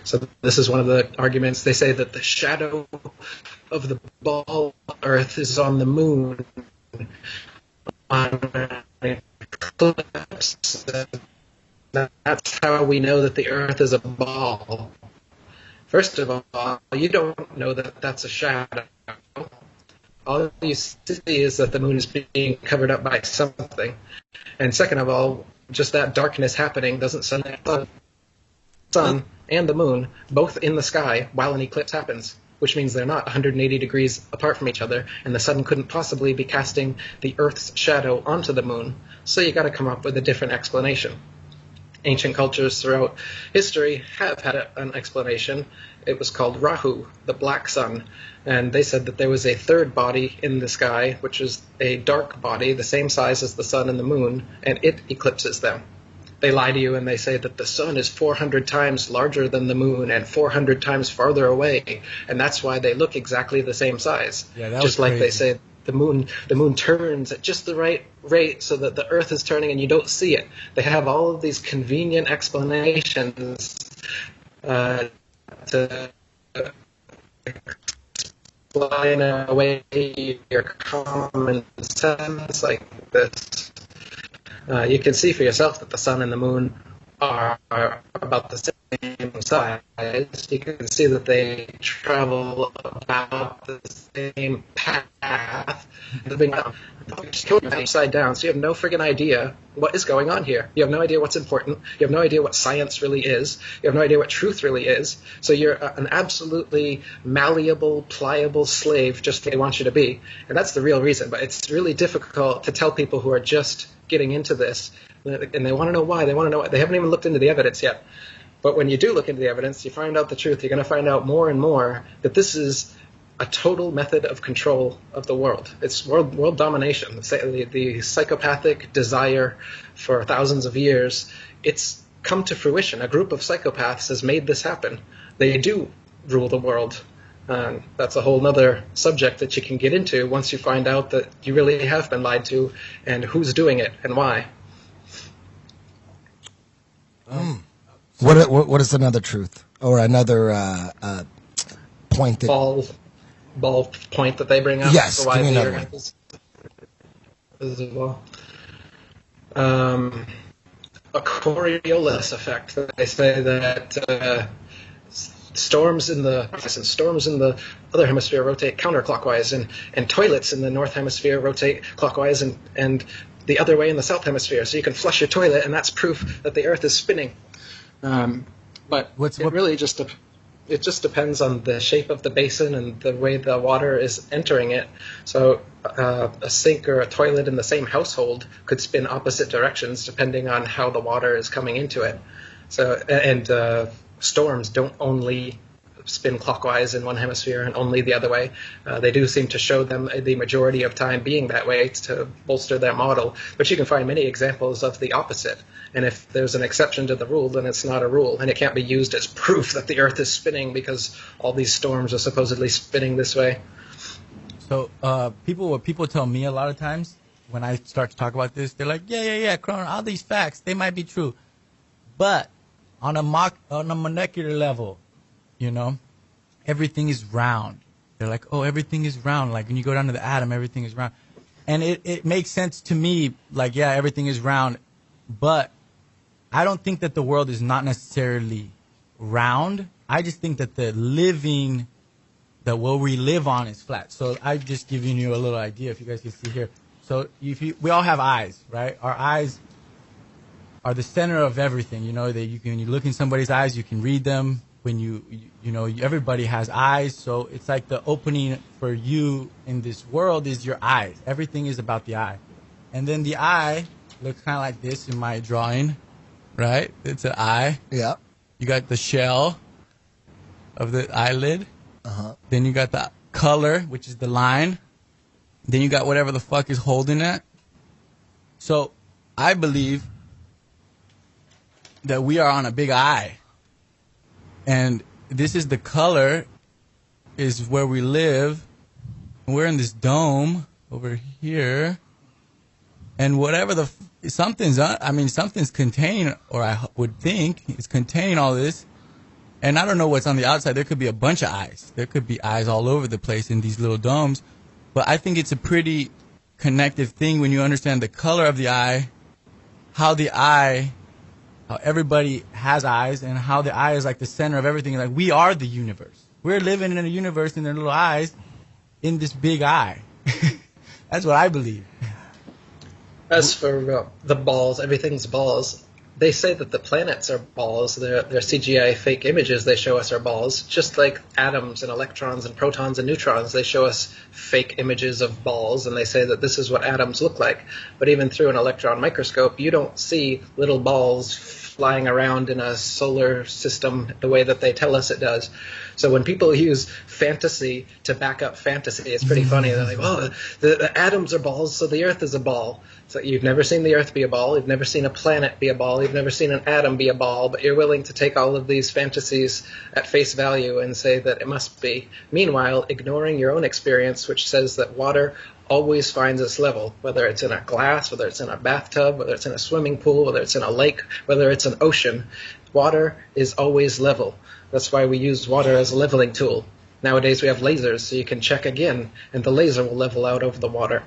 So this is one of the arguments. They say that the shadow of the ball Earth is on the moon on an eclipse. That's how we know that the Earth is a ball. First of all, you don't know that that's a shadow. All you see is that the moon is being covered up by something. And second of all, just that darkness happening doesn't send the sun and the moon both in the sky while an eclipse happens, which means they're not 180 degrees apart from each other, and the sun couldn't possibly be casting the Earth's shadow onto the moon, so you got to come up with a different explanation. ancient cultures throughout history have had an explanation. It was called Rahu, the black sun. And they said that there was a third body in the sky, which is a dark body, the same size as the sun and the moon, and it eclipses them. They lie to you and they say that the sun is 400 times larger than the moon and 400 times farther away, and that's why they look exactly the same size. Yeah, that just was like crazy. they say the moon turns at just the right rate so that the earth is turning and you don't see it. They have all of these convenient explanations to explain away your common sense like this. You can see for yourself that the sun and the moon are about the same size. You can see that they travel about the same path. Upside down, so you have no friggin' idea what is going on here. You have no idea what's important. You have no idea what science really is. You have no idea what truth really is. So you're an absolutely malleable, pliable slave just they want you to be. And that's the real reason. But it's really difficult to tell people who are just getting into this, and they want to know why. They want to know why. They haven't even looked into the evidence yet. But when you do look into the evidence, you find out the truth. You're going to find out more and more that this is a total method of control of the world. It's world domination. The psychopathic desire for thousands of years, it's come to fruition. A group of psychopaths has made this happen. They do rule the world. That's a whole other subject that you can get into once you find out that you really have been lied to and who's doing it and why. What is another truth or another point that ball point that they bring up? Yes, for why give me the another Earth is a ball. A Coriolis effect. They say that storms in the other hemisphere rotate counterclockwise, and toilets in the north hemisphere rotate clockwise, and the other way in the south hemisphere. So you can flush your toilet, and that's proof that the Earth is spinning. But really it just depends on the shape of the basin and the way the water is entering it. So a sink or a toilet in the same household could spin opposite directions depending on how the water is coming into it. So storms don't only spin clockwise in one hemisphere and only the other way. They do seem to show them the majority of time being that way to bolster their model. But you can find many examples of the opposite. And if there's an exception to the rule, then it's not a rule. And it can't be used as proof that the Earth is spinning because all these storms are supposedly spinning this way. So what people tell me a lot of times when I start to talk about this, they're like, yeah, Cronin, all these facts, they might be true. But on a molecular level, you know, everything is round. They're like, oh, everything is round. Like when you go down to the atom, everything is round. And it makes sense to me, like, yeah, everything is round. But I don't think that the world is not necessarily round. I just think that what we live on is flat. So I've just given you a little idea, if you guys can see here. So we all have eyes, right? Our eyes are the center of everything. You know, when you look in somebody's eyes, you can read them. When you know, everybody has eyes. So it's like the opening for you in this world is your eyes. Everything is about the eye. And then the eye looks kind of like this in my drawing, right? It's an eye. Yeah. You got the shell of the eyelid. Uh-huh. Then you got the color, which is the line. Then you got whatever the fuck is holding it. So I believe that we are on a big eye. And this is the color, is where we live. We're in this dome over here. And whatever something's containing, or I would think it's containing all this. And I don't know what's on the outside. There could be a bunch of eyes. There could be eyes all over the place in these little domes. But I think it's a pretty connective thing when you understand the color of the eye, how everybody has eyes, and how the eye is like the center of everything. Like we are the universe. We're living in a universe in their little eyes, in this big eye. That's what I believe. As for the balls, everything's balls. they say that the planets are balls. They're CGI fake images they show us are balls, just like atoms and electrons and protons and neutrons. They show us fake images of balls, and they say that this is what atoms look like. But even through an electron microscope, you don't see little balls flying around in a solar system the way that they tell us it does. So when people use fantasy to back up fantasy, it's pretty funny. They're like, "Oh, the atoms are balls, so the Earth is a ball." So you've never seen the Earth be a ball, you've never seen a planet be a ball, you've never seen an atom be a ball, but you're willing to take all of these fantasies at face value and say that it must be. Meanwhile, ignoring your own experience, which says that water always finds its level, whether it's in a glass, whether it's in a bathtub, whether it's in a swimming pool, whether it's in a lake, whether it's an ocean. Water is always level. That's why we use water as a leveling tool. Nowadays we have lasers, so you can check again, and the laser will level out over the water.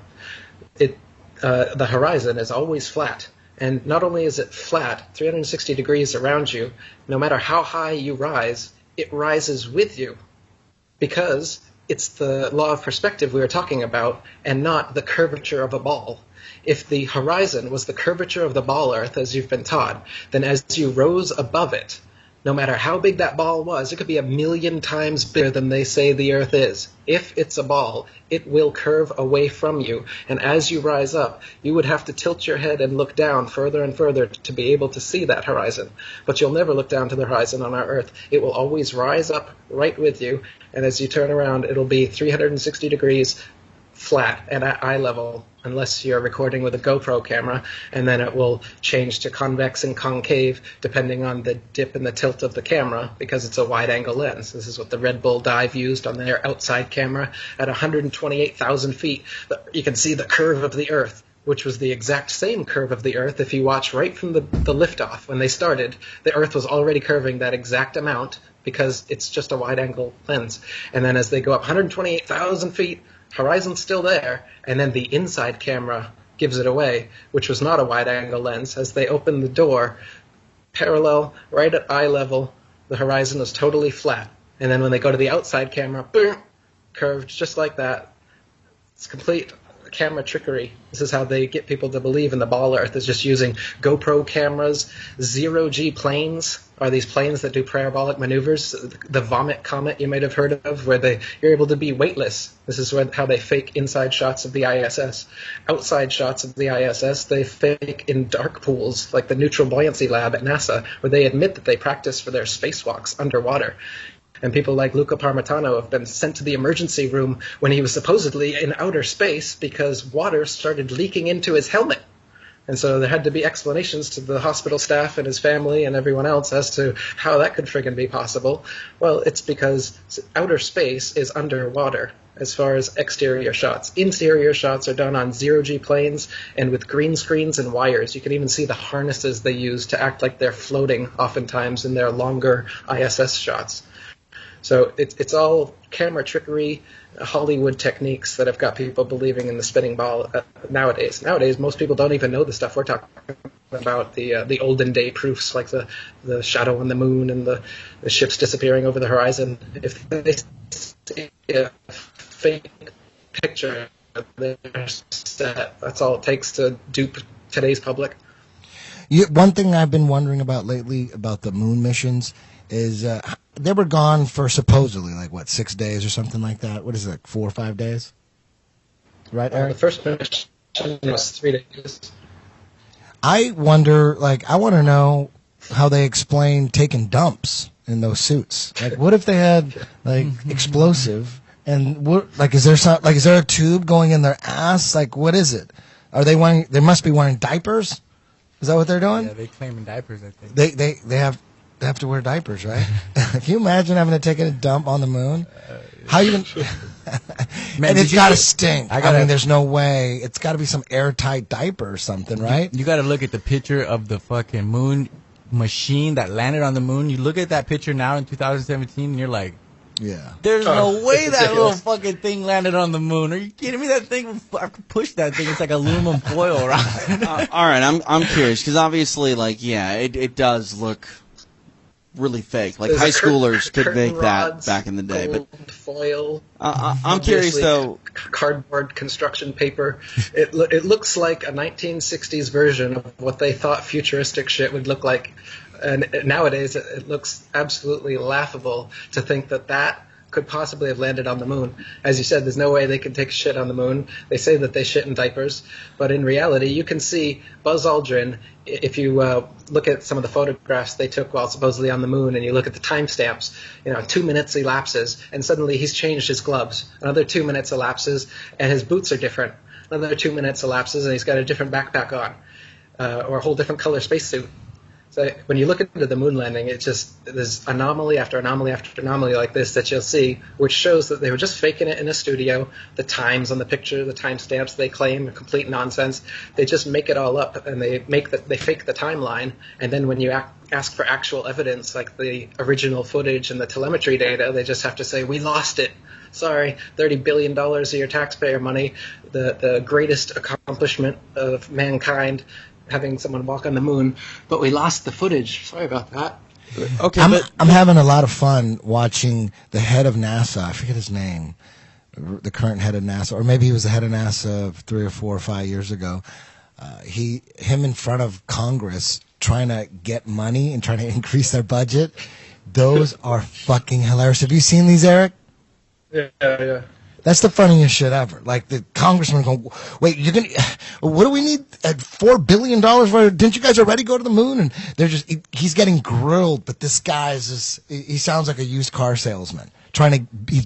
The horizon is always flat. And not only is it flat, 360 degrees around you, no matter how high you rise, it rises with you. Because it's the law of perspective we were talking about, and not the curvature of a ball. If the horizon was the curvature of the ball Earth, as you've been taught, then as you rose above it, no matter how big that ball was, it could be 1,000,000 times bigger than they say the Earth is. If it's a ball, it will curve away from you. And as you rise up, you would have to tilt your head and look down further and further to be able to see that horizon. But you'll never look down to the horizon on our Earth. It will always rise up right with you. And as you turn around, it'll be 360 degrees flat and at eye level, unless you're recording with a GoPro camera, and then it will change to convex and concave depending on the dip and the tilt of the camera, because it's a wide-angle lens. This is what the Red Bull Dive used on their outside camera. At 128,000 feet, you can see the curve of the Earth, which was the exact same curve of the Earth. If you watch right from the liftoff, when they started, the Earth was already curving that exact amount because it's just a wide-angle lens. And then as they go up 128,000 feet, horizon's still there, and then the inside camera gives it away, which was not a wide-angle lens. As they open the door, parallel, right at eye level, the horizon is totally flat. And then when they go to the outside camera, boom, curved just like that. It's complete camera trickery. This is how they get people to believe in the ball Earth, is just using GoPro cameras. Zero-G planes are these planes that do parabolic maneuvers. The Vomit Comet you might have heard of, where you're able to be weightless. This is how they fake inside shots of the ISS. Outside shots of the ISS, they fake in dark pools, like the Neutral Buoyancy Lab at NASA, where they admit that they practice for their spacewalks underwater. And people like Luca Parmitano have been sent to the emergency room when he was supposedly in outer space because water started leaking into his helmet. And so there had to be explanations to the hospital staff and his family and everyone else as to how that could friggin' be possible. Well, it's because outer space is underwater as far as exterior shots. Interior shots are done on zero-G planes and with green screens and wires. You can even see the harnesses they use to act like they're floating oftentimes in their longer ISS shots. So it's all camera trickery, Hollywood techniques that have got people believing in the spinning ball nowadays. Nowadays, most people don't even know the stuff we're talking about, the olden day proofs like the shadow on the moon and the ships disappearing over the horizon. If they see a fake picture, they're set. That's all it takes to dupe today's public. One thing I've been wondering about lately about the moon missions is they were gone for supposedly 6 days or something like that. What is it, 4 or 5 days? Right, Eric? The first mission was 3 days. I wonder, I want to know how they explain taking dumps in those suits. What if they had explosive and is there a tube going in their ass? What is it? Are they wearing? They must be wearing diapers. Is that what they're doing? Yeah, they claiming diapers, I think. They have to wear diapers, right? Can you imagine having to take a dump on the moon? How you? Man, and it's got to stink. I mean, there's no way. It's got to be some airtight diaper or something, right? You got to look at the picture of the fucking moon machine that landed on the moon. You look at that picture now in 2017, and you're like, yeah. There's no way that little fucking thing landed on the moon. Are you kidding me? That thing, I could push that thing. It's like aluminum foil around. All right, I'm curious because obviously, it does look really fake. Like There's high a schoolers could curtain make that rods, back in the day. But gold foil. I'm curious obviously though. Cardboard construction paper. It looks like a 1960s version of what they thought futuristic shit would look like, and nowadays it looks absolutely laughable to think that could possibly have landed on the moon. As you said, there's no way they could take shit on the moon. They say that they shit in diapers, but in reality, you can see Buzz Aldrin. If you look at some of the photographs they took while supposedly on the moon, and you look at the timestamps, 2 minutes elapses, and suddenly he's changed his gloves. Another 2 minutes elapses, and his boots are different. Another 2 minutes elapses, and he's got a different backpack on, or a whole different color spacesuit. So when you look into the moon landing, there's anomaly after anomaly after anomaly like this that you'll see, which shows that they were just faking it in a studio. The times on the picture, the timestamps they claim are complete nonsense. They just make it all up, and they fake the timeline. And then when you ask for actual evidence, like the original footage and the telemetry data, they just have to say, "We lost it. Sorry, $30 billion of your taxpayer money, the greatest accomplishment of mankind, having someone walk on the moon, but we lost the footage. Sorry about that." Okay, I'm having a lot of fun watching the head of NASA. I forget his name, the current head of NASA, or maybe he was the head of NASA 3 or 4 or 5 years ago. Him in front of Congress trying to get money and trying to increase their budget. Those are fucking hilarious. Have you seen these, Eric? Yeah. That's the funniest shit ever. Like the congressman going, "Wait, what do we need $4 billion for? Didn't you guys already go to the moon?" And he's getting grilled, but this guy he sounds like a used car salesman trying to be,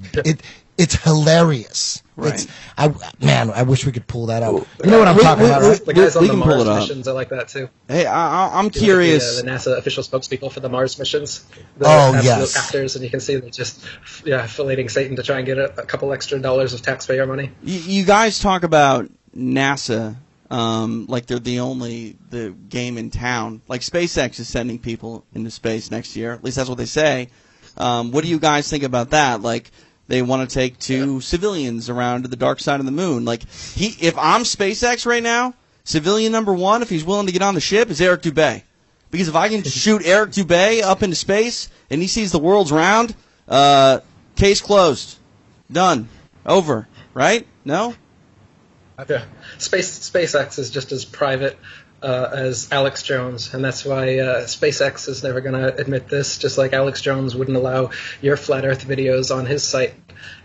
it's hilarious. Right. I wish we could pull that up. You know what I'm talking about, right? The guys on We the can pull Mars it up. missions are like that too. Hey, I'm You look at curious. The NASA official spokespeople for the Mars missions. The Oh, absolute yes. actors, and you can see they're just filleting Satan to try and get a couple extra dollars of taxpayer money. You guys talk about NASA like they're the game in town. Like SpaceX is sending people into space next year. At least that's what they say. What do you guys think about that? Like, they want to take 2 civilians around to the dark side of the moon. Like, if I'm SpaceX right now, civilian number 1, if he's willing to get on the ship, is Eric Dubay. Because if I can shoot Eric Dubay up into space and he sees the world's round, case closed. Done. Over. Right? No? Yeah, SpaceX is just as private as Alex Jones, and that's why SpaceX is never going to admit this. Just like Alex Jones wouldn't allow your flat Earth videos on his site,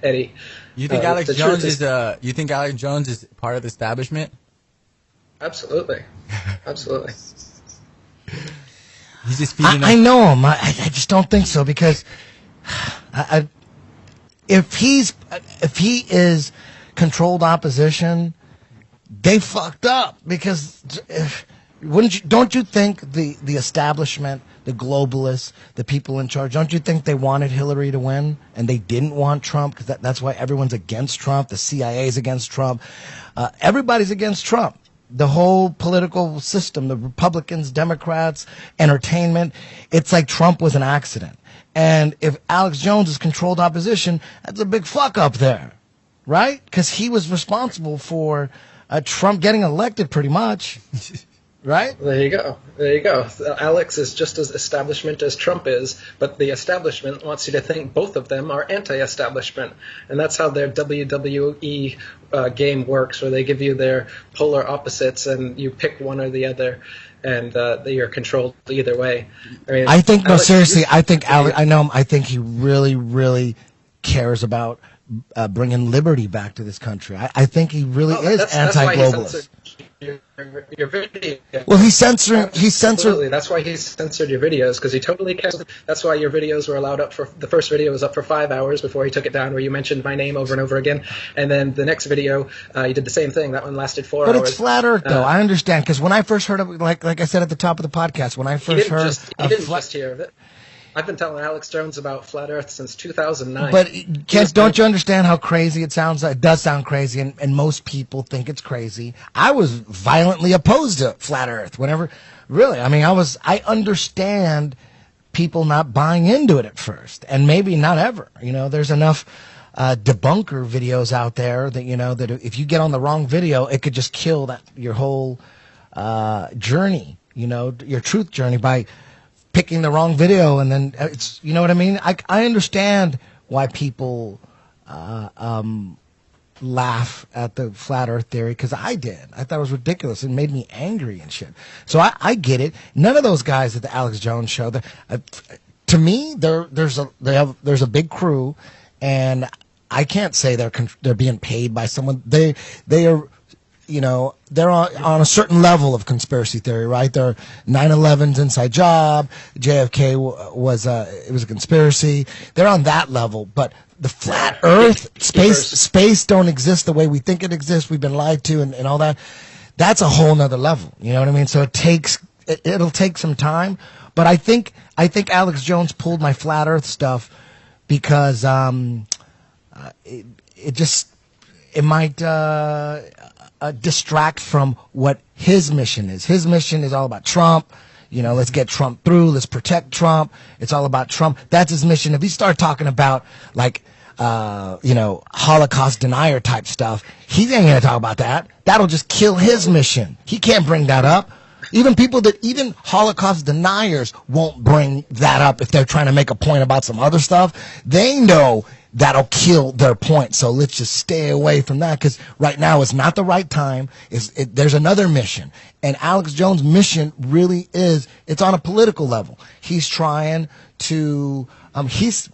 Eddie. You think Alex Jones is? You think Alex Jones is part of the establishment? Absolutely. He's just feeding I us. know him. I just don't think so, because if he is controlled opposition, they fucked up. Because don't you think the establishment, the globalists, the people in charge, don't you think they wanted Hillary to win and they didn't want Trump? Because that's why everyone's against Trump. The CIA is against Trump. Everybody's against Trump. The whole political system, the Republicans, Democrats, entertainment, it's like Trump was an accident. And if Alex Jones is controlled opposition, that's a big fuck up there, right? Because he was responsible for Trump getting elected pretty much, right? There you go. Alex is just as establishment as Trump is, but the establishment wants you to think both of them are anti-establishment. And that's how their WWE game works, where they give you their polar opposites and you pick one or the other, and you're controlled either way. I think, no, seriously, I think Alex, I think he really, really cares about bringing liberty back to this country. I think he really is anti-globalist. Your video. Well, he censored. Absolutely. That's why he censored your videos, because he totally cares. That's why your videos were allowed up for the first video was up for 5 hours before he took it down, where you mentioned my name over and over again. And then the next video, you did the same thing. That one lasted 4 hours. But it's flat Earth, though. I understand, because when I first heard of it, like I said at the top of the podcast, when I first heard, he didn't just hear of it. I've been telling Alex Jones about flat Earth since 2009. But Kent, don't you understand how crazy it sounds? It does sound crazy, and most people think it's crazy. I was violently opposed to flat Earth. Really, I understand people not buying into it at first, and maybe not ever. There's enough debunker videos out there that that if you get on the wrong video, it could just kill your whole journey. Your truth journey by picking the wrong video, and then it's, you know what I mean? I understand why people laugh at the flat earth theory, because I did. I thought it was ridiculous. It made me angry and shit. So I get it. None of those guys at the Alex Jones show, to me, there's a big crew, and I can't say they're being paid by someone. They are, you know, they're on a certain level of conspiracy theory, right? They're 9/11's inside job. JFK was a conspiracy. They're on that level, but the flat Earth, space don't exist the way we think it exists. We've been lied to, and all that. That's a whole nother level. You know what I mean? So it'll take some time, but I think Alex Jones pulled my flat Earth stuff because it might distract from what his mission is. His mission is all about Trump. You know, let's get Trump through. Let's protect Trump. It's all about Trump. That's his mission. If he started talking about, like, you know, Holocaust denier type stuff, he ain't going to talk about that. That'll just kill his mission. He can't bring that up. Even Holocaust deniers won't bring that up if they're trying to make a point about some other stuff. They know that'll kill their point. So let's just stay away from that, because right now it's not the right time. There's another mission. And Alex Jones' mission really is, it's on a political level. He's trying to, he's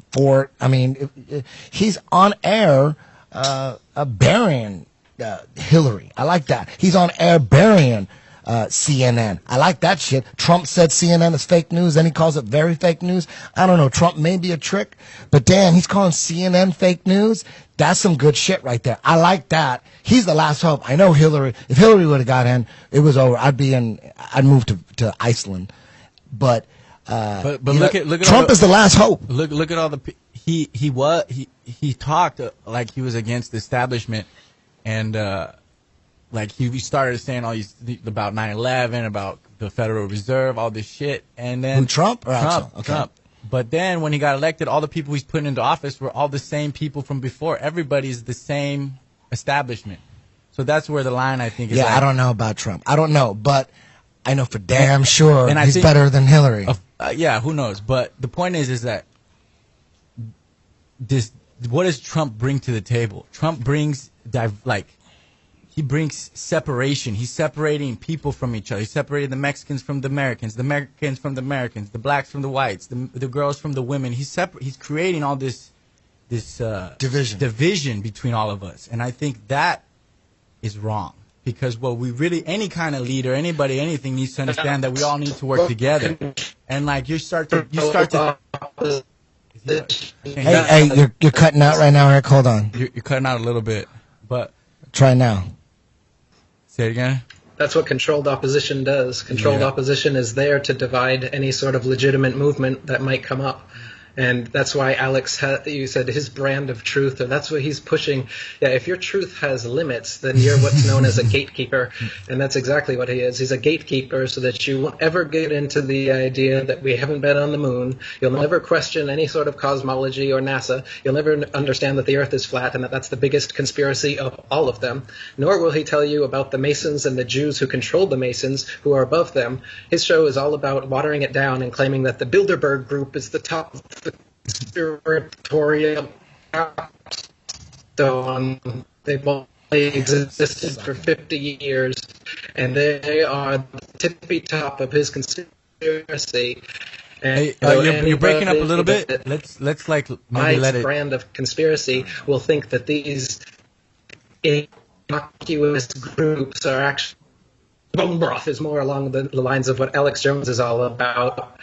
on air burying Hillary. I like that. He's on air burying CNN. I like that shit. Trump said CNN is fake news, then he calls it very fake news. I don't know. Trump may be a trick, but damn, he's calling CNN fake news. That's some good shit right there. I like that. He's the last hope. I know Hillary. If Hillary would have got in, it was over. I'd move to Iceland. But look at Trump is the last hope. Look at all the he talked like he was against the establishment, and like he started saying all these about 9/11, about the Federal Reserve, all this shit, and then Who, Trump? Trump. But then when he got elected, all the people he's putting into office were all the same people from before. Everybody's the same establishment. So that's where the line, I think, is. Yeah, like, I don't know about Trump. I don't know, but I know for damn sure and I he's think, better than Hillary. Yeah, who knows? But the point is that what does Trump bring to the table? Trump brings he brings separation. He's separating people from each other. He's separating the Mexicans from the Americans from the Americans, the blacks from the whites, the girls from the women. He's creating all this division between all of us, and I think that is wrong. Because any kind of leader, anybody, anything needs to understand that we all need to work together, and like you start to. Hey, you're cutting out right now, Eric. Hold on. You're cutting out a little bit, but try now. Say it again. That's what controlled opposition does. Controlled opposition is there to divide any sort of legitimate movement that might come up. And that's why Alex, you said his brand of truth, or that's what he's pushing. Yeah, if your truth has limits, then you're what's known as a gatekeeper. And that's exactly what he is. He's a gatekeeper so that you won't ever get into the idea that we haven't been on the moon. You'll never question any sort of cosmology or NASA. You'll never understand that the Earth is flat and that that's the biggest conspiracy of all of them. Nor will he tell you about the Masons and the Jews who control the Masons, who are above them. His show is all about watering it down and claiming that the Bilderberg Group is the top conspiratorial capstone. They've only existed for 50 years, and they are the tippy top of his conspiracy. And you're breaking up a little bit. Let's like maybe let it. Brand of conspiracy will think that these innocuous groups are actually bone broth is more along the lines of what Alex Jones is all about.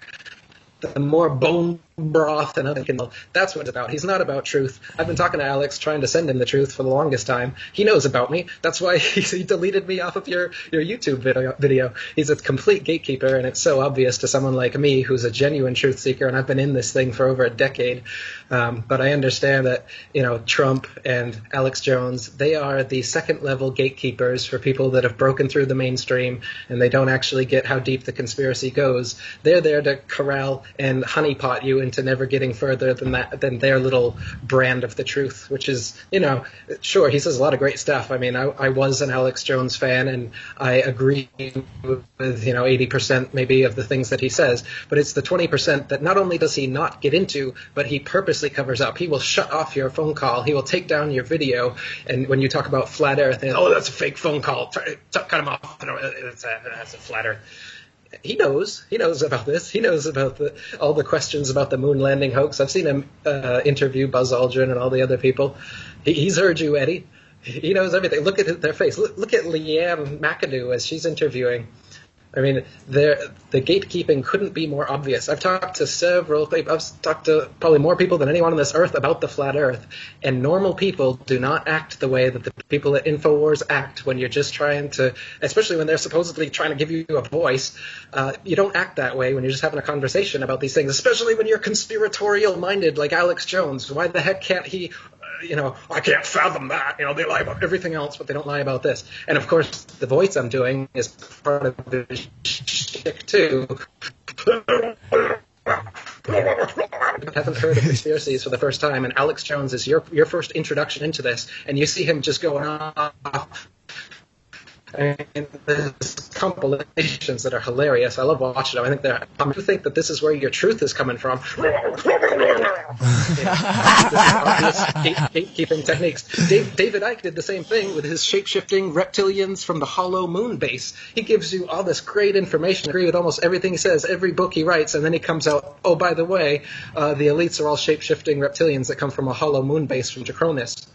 The more bone broth and other that's what it's about. He's not about truth. I've been talking to Alex, trying to send him the truth for the longest time. He knows about me. That's why he deleted me off of your YouTube video. He's a complete gatekeeper, and it's so obvious to someone like me who's a genuine truth seeker, and I've been in this thing for over a decade. But I understand that, Trump and Alex Jones, they are the second-level gatekeepers for people that have broken through the mainstream, and they don't actually get how deep the conspiracy goes. They're there to corral and honeypot you into never getting further than their little brand of the truth, which is, sure, he says a lot of great stuff. I mean, I was an Alex Jones fan, and I agree with 80% maybe of the things that he says, but it's the 20% that not only does he not get into, but he purposely covers up. He will shut off your phone call. He will take down your video, and when you talk about flat Earth, that's a fake phone call. Cut him off. That's a flat Earth. He knows about this. He knows about all the questions about the moon landing hoax. I've seen him interview Buzz Aldrin and all the other people. He's heard you, Eddie. He knows everything. Look at their face. Look at Leanne McAdoo as she's interviewing. I mean, the gatekeeping couldn't be more obvious. I've talked to probably more people than anyone on this earth about the flat Earth, and normal people do not act the way that the people at InfoWars act when you're just trying to, especially when they're supposedly trying to give you a voice. You don't act that way when you're just having a conversation about these things, especially when you're conspiratorial-minded like Alex Jones. Why the heck can't he... I can't fathom that. They lie about everything else, but they don't lie about this. And of course, the voice I'm doing is part of the shtick too. I haven't heard of conspiracies for the first time, and Alex Jones is your first introduction into this, and you see him just going off. And there's compilations that are hilarious. I love watching them. I think that this is where your truth is coming from. Gatekeeping techniques. David Icke did the same thing with his shape-shifting reptilians from the hollow moon base. He gives you all this great information. I agree with almost everything he says, every book he writes, and then he comes out, oh, by the way, the elites are all shape-shifting reptilians that come from a hollow moon base from Jacronis.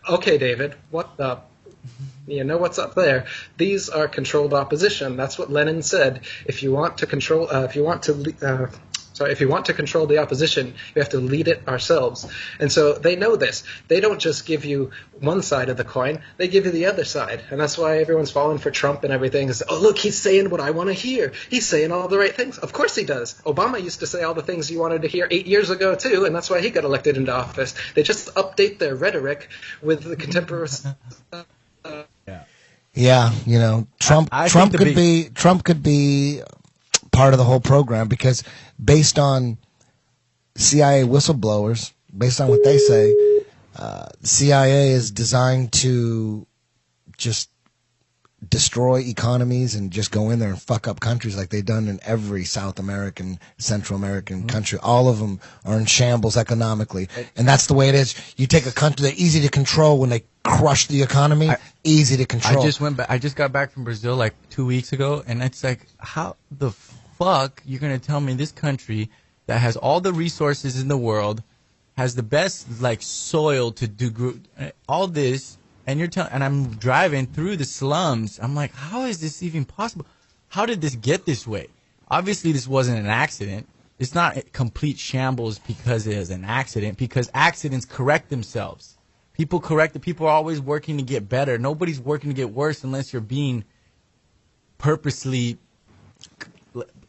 Okay, David, what the... You know what's up there. These are controlled opposition. That's what Lenin said. If you want to control the opposition, you have to lead it ourselves. And so they know this. They don't just give you one side of the coin. They give you the other side. And that's why everyone's falling for Trump and everything. It's, oh, look, he's saying what I want to hear. He's saying all the right things. Of course he does. Obama used to say all the things you wanted to hear 8 years ago, too, and that's why he got elected into office. They just update their rhetoric with the contemporary... Yeah, Trump could be part of the whole program, because based on CIA whistleblowers, based on what they say, CIA is designed to just destroy economies and just go in there and fuck up countries like they've done in every South American, Central American country. All of them are in shambles economically. And that's the way it is. You take a country, they're easy to control when they crush the economy, easy to control. I just got back from Brazil like 2 weeks ago, and it's like, how the fuck you're going to tell me this country that has all the resources in the world, has the best soil to do all this, and I'm driving through the slums. I'm like, how is this even possible? How did this get this way? Obviously, this wasn't an accident. It's not a complete shambles because it is an accident, because accidents correct themselves. People are always working to get better. Nobody's working to get worse unless you're being purposely,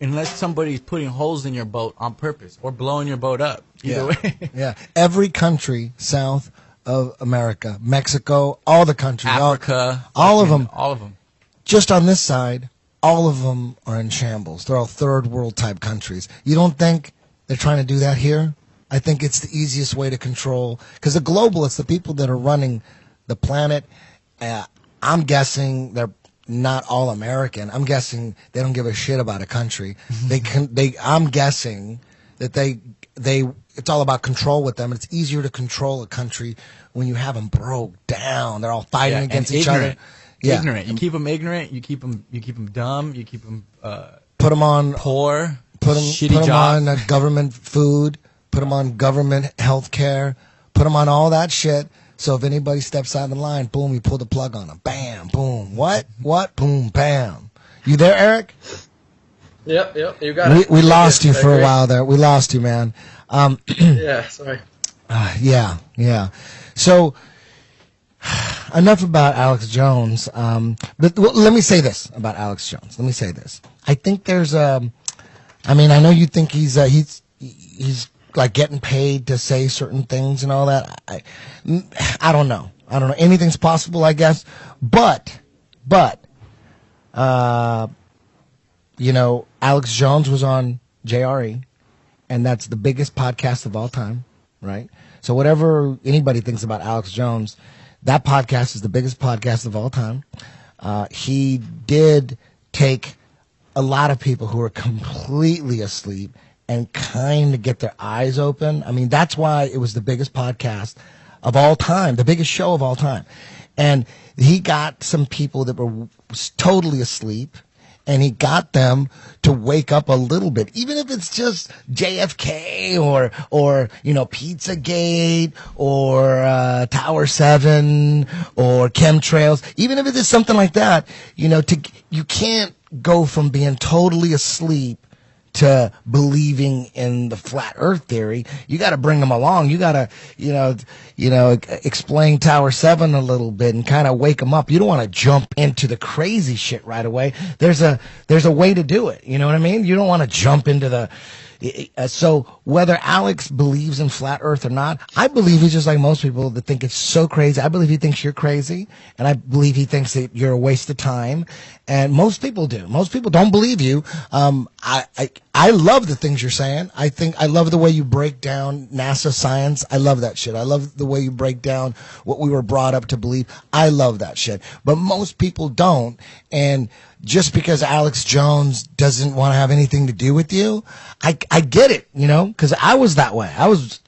unless somebody's putting holes in your boat on purpose or blowing your boat up. Either way. Yeah. Every country south of America, Mexico, all the countries, Africa, all of them. Just on this side, all of them are in shambles. They're all third world type countries. You don't think they're trying to do that here? I think it's the easiest way to control, because the globalists, the people that are running the planet, I'm guessing they're not all American. I'm guessing they don't give a shit about a country. I'm guessing that it's all about control with them. It's easier to control a country when you have them broke down. They're all fighting against each other. Yeah. Ignorant. You keep them ignorant. You keep them dumb. You keep them put them on poor. Put them jobs. on government food. Put them on government health care. Put them on all that shit. So if anybody steps out of the line, boom, you pull the plug on them. Bam, boom. What? Boom, bam. You there, Eric? Yep. You got it. We lost you for a while there. We lost you, man. Yeah, sorry. Yeah. So enough about Alex Jones. But let me say this about Alex Jones. I think there's I know you think he's like getting paid to say certain things and all that. I don't know. Anything's possible, I guess. But Alex Jones was on JRE. and that's the biggest podcast of all time, right? So whatever anybody thinks about Alex Jones, that podcast is the biggest podcast of all time. He did take a lot of people who were completely asleep and kind of get their eyes open. I mean, that's why it was the biggest podcast of all time, the biggest show of all time. And he got some people that were totally asleep, and he got them to wake up a little bit, even if it's just JFK or Pizzagate or Tower 7 or chemtrails, even if it is something like that, you can't go from being totally asleep to believing in the flat earth theory. You got to bring them along. You got to, explain Tower 7 a little bit and kind of wake them up. You don't want to jump into the crazy shit right away. There's a way to do it. You know what I mean? You don't want to jump into the, so whether Alex believes in flat earth or not, I believe he's just like most people that think it's so crazy. I believe he thinks you're crazy, and I believe he thinks that you're a waste of time. And most people do. Most people don't believe you. I love the things you're saying. I love the way you break down NASA science. I love that shit. I love the way you break down what we were brought up to believe. I love that shit. But most people don't. And just because Alex Jones doesn't want to have anything to do with you, I get it, because I was that way. I was,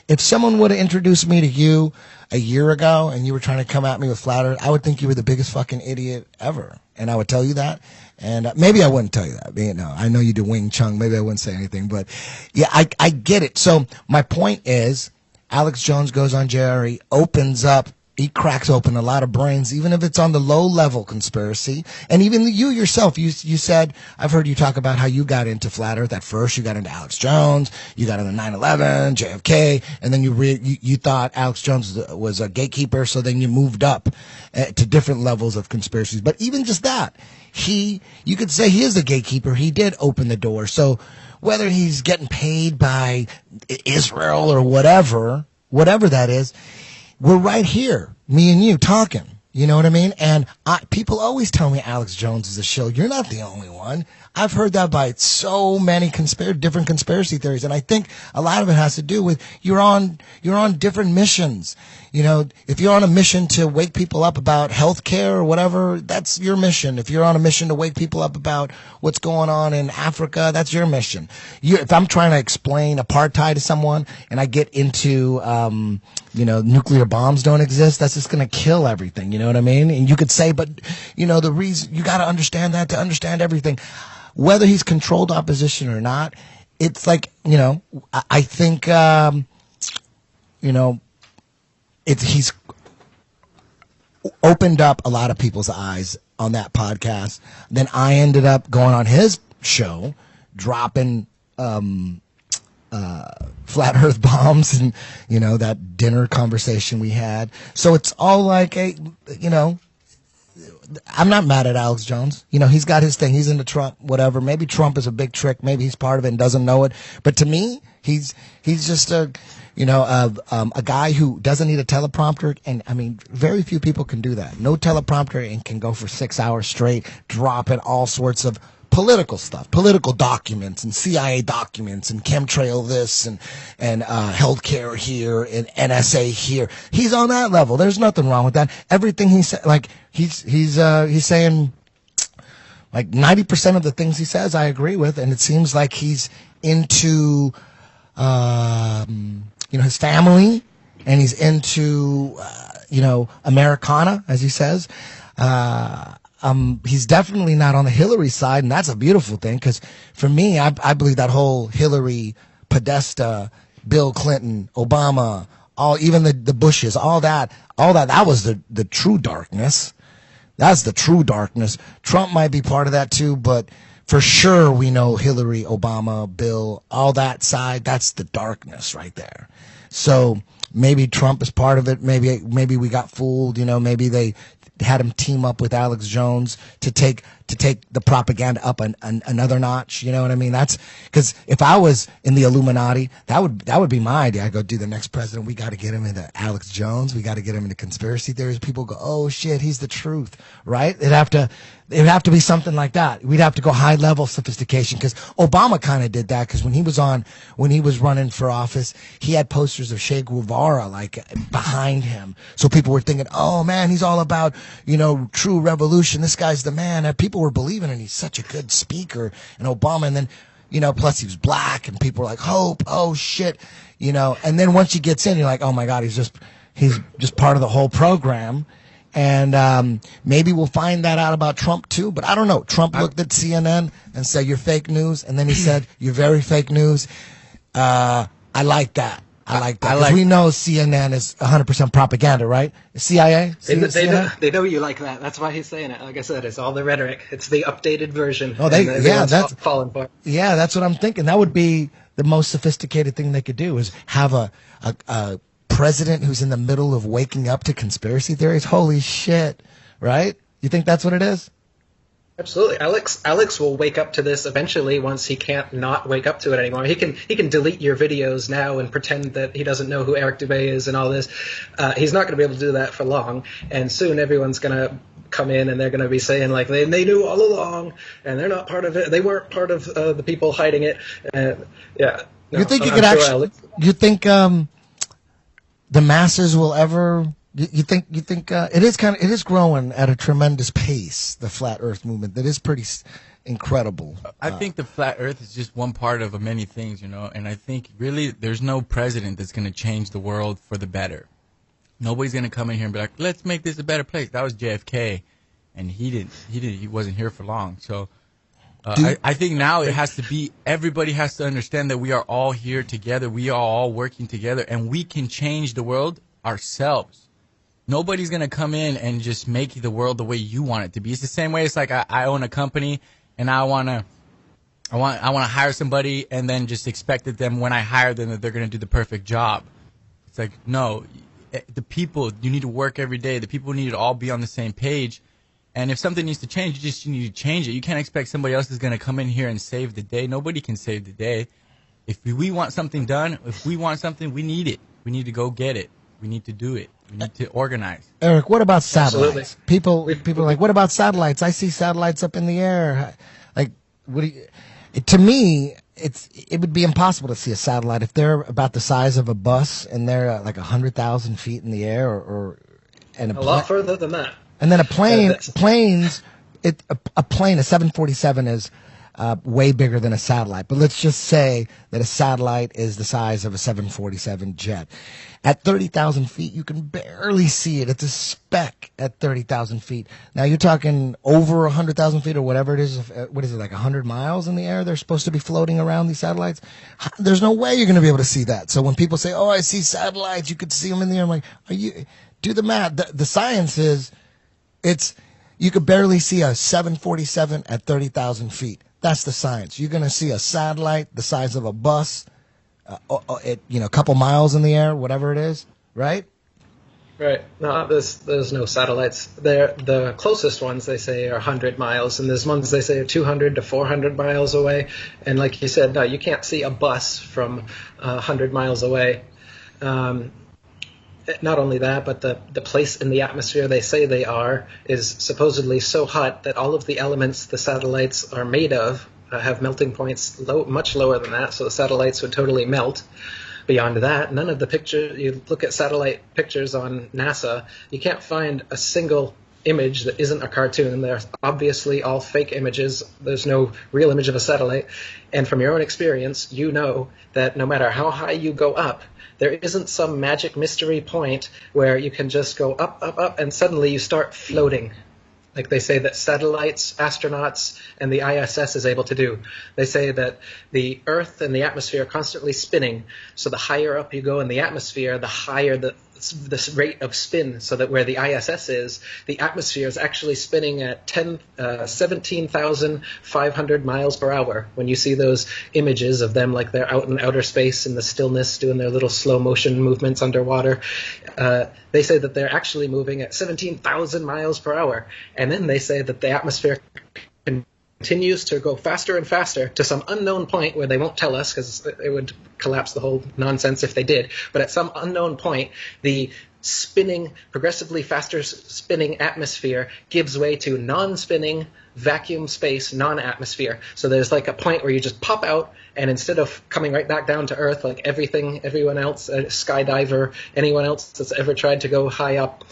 if someone would have introduced me to you a year ago and you were trying to come at me with flat earth, I would think you were the biggest fucking idiot ever. And I would tell you that. And maybe I wouldn't tell you that. I know you do Wing Chun. Maybe I wouldn't say anything. But, yeah, I get it. So my point is, Alex Jones goes on Jerry, opens up, he cracks open a lot of brains, even if it's on the low-level conspiracy. And even you yourself, you said, I've heard you talk about how you got into flat earth. At first, you got into Alex Jones, you got into 9/11, JFK, and then you thought Alex Jones was a gatekeeper, so then you moved up to different levels of conspiracies. But even just that, you could say he is the gatekeeper. He did open the door. So whether he's getting paid by Israel or whatever that is, we're right here, me and you, talking. You know what I mean? And people always tell me Alex Jones is a shill. You're not the only one. I've heard that by so many different conspiracy theories, and I think a lot of it has to do with you're on different missions. If you're on a mission to wake people up about health care or whatever, that's your mission. If you're on a mission to wake people up about what's going on in Africa, that's your mission. If I'm trying to explain apartheid to someone and I get into, nuclear bombs don't exist, that's just going to kill everything. You know what I mean? And you could say, but, the reason, you got to understand that to understand everything. Whether he's controlled opposition or not, it's like, I think, he's opened up a lot of people's eyes on that podcast. Then I ended up going on his show, dropping flat earth bombs and, that dinner conversation we had. So it's all like I'm not mad at Alex Jones. He's got his thing. He's into Trump, whatever. Maybe Trump is a big trick. Maybe he's part of it and doesn't know it. But to me, he's just a guy who doesn't need a teleprompter. And I mean, very few people can do that. No teleprompter and can go for 6 hours straight, dropping all sorts of political stuff, political documents and CIA documents and chemtrail this and healthcare here and NSA here. He's on that level. There's nothing wrong with that. Everything he said, like he's saying, like 90% of the things he says, I agree with, and it seems like he's into, his family, and he's into, Americana, as he says. He's definitely not on the Hillary side, and that's a beautiful thing, because for me, I believe that whole Hillary, Podesta, Bill Clinton, Obama, even the Bushes, all that was the true darkness. That's the true darkness. Trump might be part of that too, but for sure we know Hillary, Obama, Bill, all that side, that's the darkness right there. So maybe Trump is part of it. Maybe we got fooled, maybe they had him team up with Alex Jones to take to take the propaganda up another notch. You know what I mean? That's because if I was in the Illuminati, that would be my idea. I go, dude, the next president, we got to get him into Alex Jones. We got to get him into conspiracy theories. People go, oh shit, he's the truth, right? It would have to be something like that. We'd have to go high level sophistication because Obama kind of did that because when he was running for office, he had posters of Che Guevara like behind him. So people were thinking, oh man, he's all about, true revolution. This guy's the man. And people were believing in. He's such a good speaker. And Obama, and then, plus he was black and people were like, hope, oh shit, and then once he gets in, you're like, oh my God, he's just part of the whole program. And maybe we'll find that out about Trump too, but I don't know. Trump looked at CNN and said, you're fake news. And then he said, you're very fake news. I like that. Because we know CNN is 100% propaganda, right? CIA? They know you like that. That's why he's saying it. Like I said, it's all the rhetoric. It's the updated version. Oh, that's falling for. Yeah, that's what I'm thinking. That would be the most sophisticated thing they could do is have a president who's in the middle of waking up to conspiracy theories. Holy shit, right? You think that's what it is? Absolutely. Alex will wake up to this eventually once he can't not wake up to it anymore. He can delete your videos now and pretend that he doesn't know who Eric Dubay is and all this. He's not going to be able to do that for long. And soon everyone's going to come in and they're going to be saying like they knew all along and they're not part of it. They weren't part of the people hiding it. Yeah. No, you think you think the masses will ever? You think it is growing at a tremendous pace, the flat Earth movement. That is pretty incredible. I think the flat Earth is just one part of many things, and I think really there's no president that's going to change the world for the better. Nobody's going to come in here and be like, let's make this a better place. That was JFK, and he wasn't here for long. So I think now it has to be, everybody has to understand that we are all here together. We are all working together, and we can change the world ourselves. Nobody's going to come in and just make the world the way you want it to be. It's the same way it's like I own a company and I want to hire somebody and then just expect that them when I hire them that they're going to do the perfect job. It's like, no, the people, you need to work every day. The people need to all be on the same page. And if something needs to change, you need to change it. You can't expect somebody else is going to come in here and save the day. Nobody can save the day. If we want something done, if we want something, we need it. We need to go get it. We need to do it. We need to organize. Eric, what about satellites? Absolutely. People are like, what about satellites? I see satellites up in the air. Like, to me, it would be impossible to see a satellite if they're about the size of a bus and they're like 100,000 feet in the air, and a lot further than that. And then a plane, a 747 is way bigger than a satellite. But let's just say that a satellite is the size of a 747 jet. At 30,000 feet, you can barely see it. It's a speck at 30,000 feet. Now you're talking over 100,000 feet or whatever it is. What is it, like 100 miles in the air? They're supposed to be floating around these satellites. There's no way you're going to be able to see that. So when people say, "Oh, I see satellites," you could see them in the air. I'm like, do the math. The science is, you could barely see a 747 at 30,000 feet. That's the science. You're going to see a satellite the size of a bus, a couple miles in the air, whatever it is, right? Right. No, there's no satellites. The closest ones they say are 100 miles, and there's ones they say are 200 to 400 miles away. And like you said, no, you can't see a bus from 100 miles away. Not only that, but the place in the atmosphere they say they are is supposedly so hot that all of the elements the satellites are made of have melting points much lower than that, so the satellites would totally melt. Beyond that, none of the pictures, you look at satellite pictures on NASA, you can't find a single image that isn't a cartoon. They're obviously all fake images. There's no real image of a satellite. And from your own experience, you know that no matter how high you go up, there isn't some magic mystery point where you can just go up, up, up, and suddenly you start floating. Like they say that satellites, astronauts, and the ISS is able to do. They say that the Earth and the atmosphere are constantly spinning, so the higher up you go in the atmosphere, the higher the rate of spin, so that where the ISS is, the atmosphere is actually spinning at 17,500 miles per hour. When you see those images of them like they're out in outer space in the stillness doing their little slow motion movements underwater, they say that they're actually moving at 17,000 miles per hour. And then they say that the atmosphere continues to go faster and faster to some unknown point where they won't tell us because it would collapse the whole nonsense if they did. But at some unknown point, the spinning, progressively faster spinning atmosphere gives way to non-spinning vacuum space, non-atmosphere. So there's like a point where you just pop out, and instead of coming right back down to Earth like everyone else, a skydiver, anyone else that's ever tried to go high up,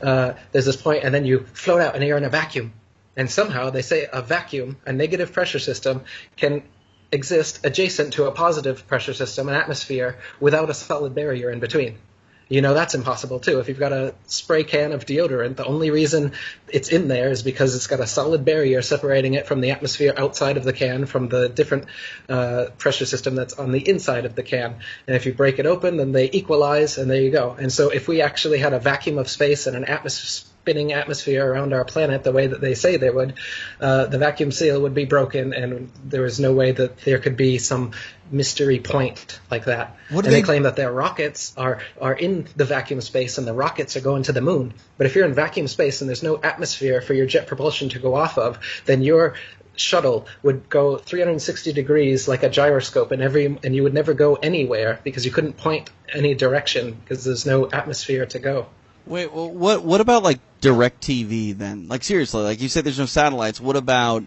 there's this point, and then you float out and you're in a vacuum. And somehow they say a vacuum, a negative pressure system, can exist adjacent to a positive pressure system, an atmosphere, without a solid barrier in between. You know that's impossible too. If you've got a spray can of deodorant, the only reason it's in there is because it's got a solid barrier separating it from the atmosphere outside of the can from the different pressure system that's on the inside of the can. And if you break it open, then they equalize, and there you go. And so if we actually had a vacuum of space and an spinning atmosphere around our planet the way that they say they would, the vacuum seal would be broken, and there is no way that there could be some mystery point like that. And they claim that their rockets are in the vacuum space, and the rockets are going to the moon. But if you're in vacuum space and there's no atmosphere for your jet propulsion to go off of, then your shuttle would go 360 degrees like a gyroscope, and you would never go anywhere because you couldn't point any direction because there's no atmosphere to go. Wait, well, what about like direct TV then? Like seriously, like you said, there's no satellites. What about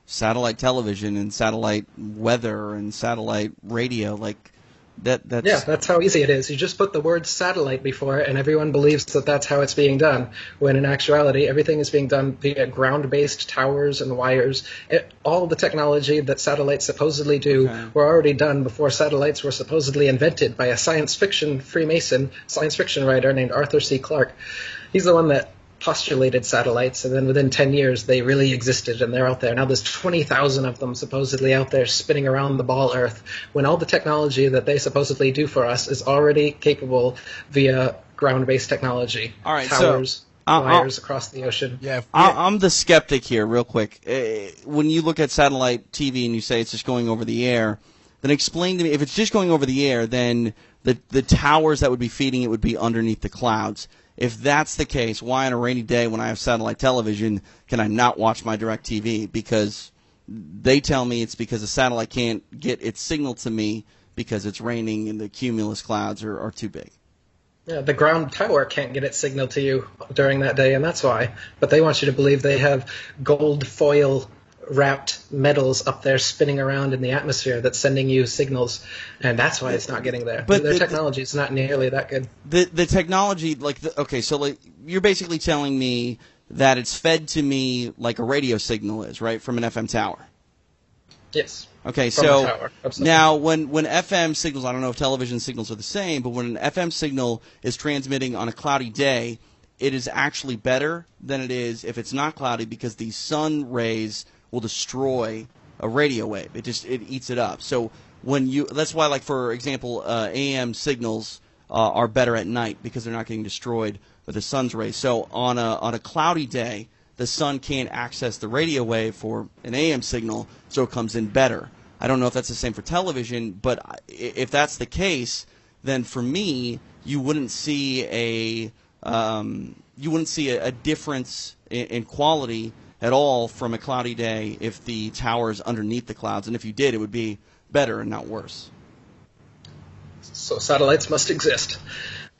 satellite television and satellite weather and satellite radio? Like that's how easy it is. You just put the word satellite before it, and everyone believes that that's how it's being done, when in actuality everything is being done via ground-based towers and wires. All the technology that satellites supposedly do were already done before satellites were supposedly invented by a science fiction writer named Arthur C. Clarke. He's the one that postulated satellites, and then within 10 years they really existed, and they're out there. Now there's 20,000 of them supposedly out there spinning around the ball Earth, when all the technology that they supposedly do for us is already capable via ground-based technology. All right, towers, wires across the ocean. Yeah, I'm the skeptic here, real quick. When you look at satellite TV and you say it's just going over the air, then explain to me, if it's just going over the air, then the towers that would be feeding it would be underneath the clouds. If that's the case, why on a rainy day when I have satellite television can I not watch my DirecTV? Because they tell me it's because the satellite can't get its signal to me because it's raining and the cumulus clouds are too big. Yeah, the ground tower can't get its signal to you during that day, and that's why. But they want you to believe they have gold foil wrapped metals up there spinning around in the atmosphere that's sending you signals, and that's why it's not getting there. But their technology is not nearly that good. The technology, so you're basically telling me that it's fed to me like a radio signal is, right, from an FM tower? Yes. Okay, from so a tower. now when FM signals, I don't know if television signals are the same, but when an FM signal is transmitting on a cloudy day, it is actually better than it is if it's not cloudy because the sun rays will destroy a radio wave. It eats it up. So that's why, like for example, AM signals are better at night because they're not getting destroyed with the sun's rays. So on a cloudy day, the sun can't access the radio wave for an AM signal, so it comes in better. I don't know if that's the same for television, but if that's the case, then for me, you wouldn't see a difference in quality at all from a cloudy day if the tower is underneath the clouds, and if you did, it would be better and not worse. So satellites must exist.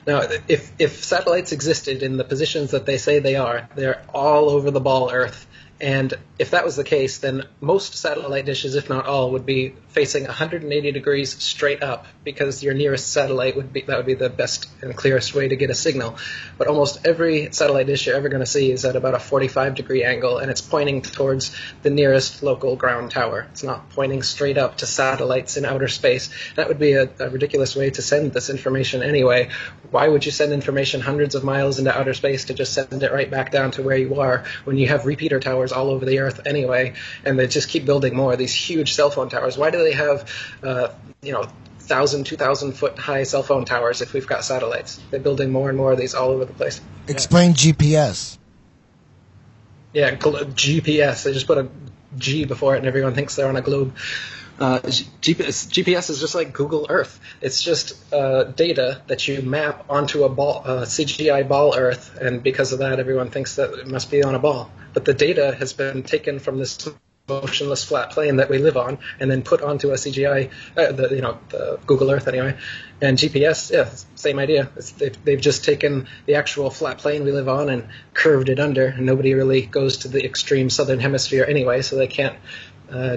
Now, if satellites existed in the positions that they say they are, they're all over the ball Earth. And if that was the case, then most satellite dishes, if not all, would be facing 180 degrees straight up because your nearest satellite would be the best and clearest way to get a signal. But almost every satellite dish you're ever going to see is at about a 45-degree angle, and it's pointing towards the nearest local ground tower. It's not pointing straight up to satellites in outer space. That would be a ridiculous way to send this information anyway. Why would you send information hundreds of miles into outer space to just send it right back down to where you are when you have repeater towers all over the Earth anyway, and they just keep building more of these huge cell phone towers? Why do they have 1,000, 2,000 foot high cell phone towers if we've got satellites? They're building more and more of these all over the place. Explain GPS. Yeah, GPS. They just put a G before it and everyone thinks they're on a globe. GPS is just like Google Earth. It's just data that you map onto a ball, CGI ball Earth, and because of that, everyone thinks that it must be on a ball. But the data has been taken from this motionless flat plane that we live on, and then put onto a CGI, the Google Earth anyway, and GPS. Yeah, same idea. They've just taken the actual flat plane we live on and curved it under, and nobody really goes to the extreme southern hemisphere anyway, so they can't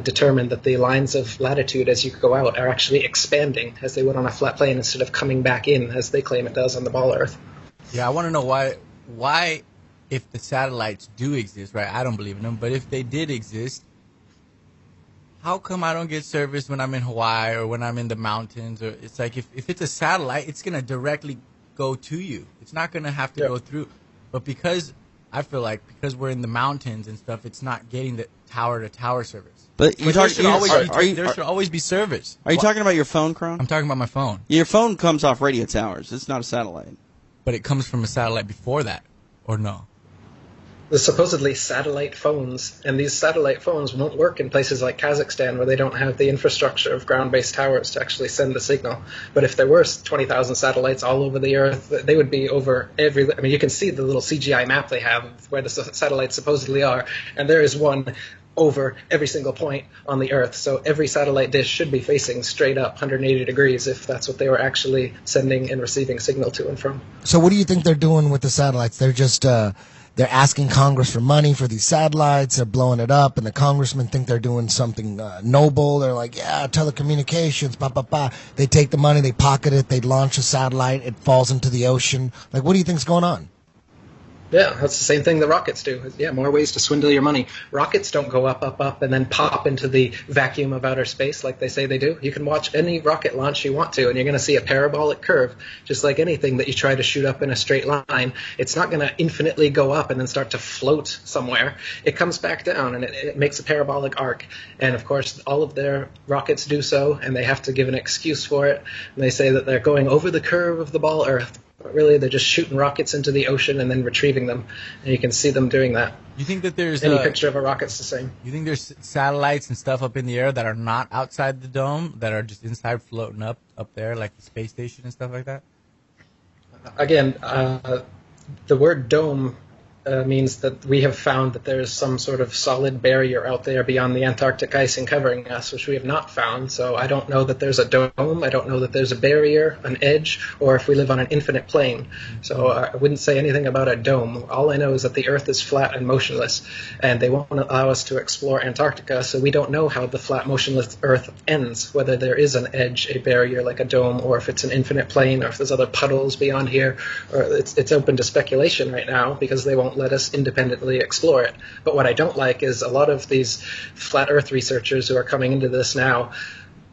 determine that the lines of latitude as you go out are actually expanding as they would on a flat plane instead of coming back in as they claim it does on the ball Earth. Yeah, I want to know why, if the satellites do exist, right? I don't believe in them, but if they did exist, how come I don't get service when I'm in Hawaii or when I'm in the mountains? Or it's like if it's a satellite, it's gonna directly go to you. It's not gonna have to go through. But because I feel like because we're in the mountains and stuff, it's not getting the tower-to-tower service. But there should always be service. Are you talking about your phone, Kron? I'm talking about my phone. Your phone comes off radio towers. It's not a satellite. But it comes from a satellite before that, or no? The supposedly satellite phones, and these satellite phones won't work in places like Kazakhstan where they don't have the infrastructure of ground-based towers to actually send the signal. But if there were 20,000 satellites all over the Earth, they would be over every... I mean, you can see the little CGI map they have where the satellites supposedly are, and there is one over every single point on the Earth. So every satellite dish should be facing straight up 180 degrees if that's what they were actually sending and receiving signal to and from. So what do you think they're doing with the satellites? They're just... They're asking Congress for money for these satellites. They're blowing it up, and the congressmen think they're doing something noble. They're like, yeah, telecommunications, blah, blah, blah. They take the money, they pocket it, they launch a satellite, it falls into the ocean. Like, what do you think's going on? Yeah, that's the same thing the rockets do. Yeah, more ways to swindle your money. Rockets don't go up, up, up, and then pop into the vacuum of outer space like they say they do. You can watch any rocket launch you want to, and you're going to see a parabolic curve, just like anything that you try to shoot up in a straight line. It's not going to infinitely go up and then start to float somewhere. It comes back down, and it makes a parabolic arc. And, of course, all of their rockets do so, and they have to give an excuse for it. And they say that they're going over the curve of the ball Earth. But really, they're just shooting rockets into the ocean and then retrieving them. And you can see them doing that. You think that there's... Any picture of a rocket's the same. You think there's satellites and stuff up in the air that are not outside the dome, that are just inside floating up there, like the space station and stuff like that? Again, the word dome means that we have found that there is some sort of solid barrier out there beyond the Antarctic icing covering us, which we have not found. So I don't know that there's a dome. I don't know that there's a barrier, an edge, or if we live on an infinite plane. So I wouldn't say anything about a dome. All I know is that the Earth is flat and motionless, and they won't allow us to explore Antarctica, so we don't know how the flat, motionless Earth ends, whether there is an edge, a barrier like a dome, or if it's an infinite plane, or if there's other puddles beyond here. Or it's open to speculation right now because they won't let us independently explore it. But what I don't like is a lot of these flat Earth researchers who are coming into this now,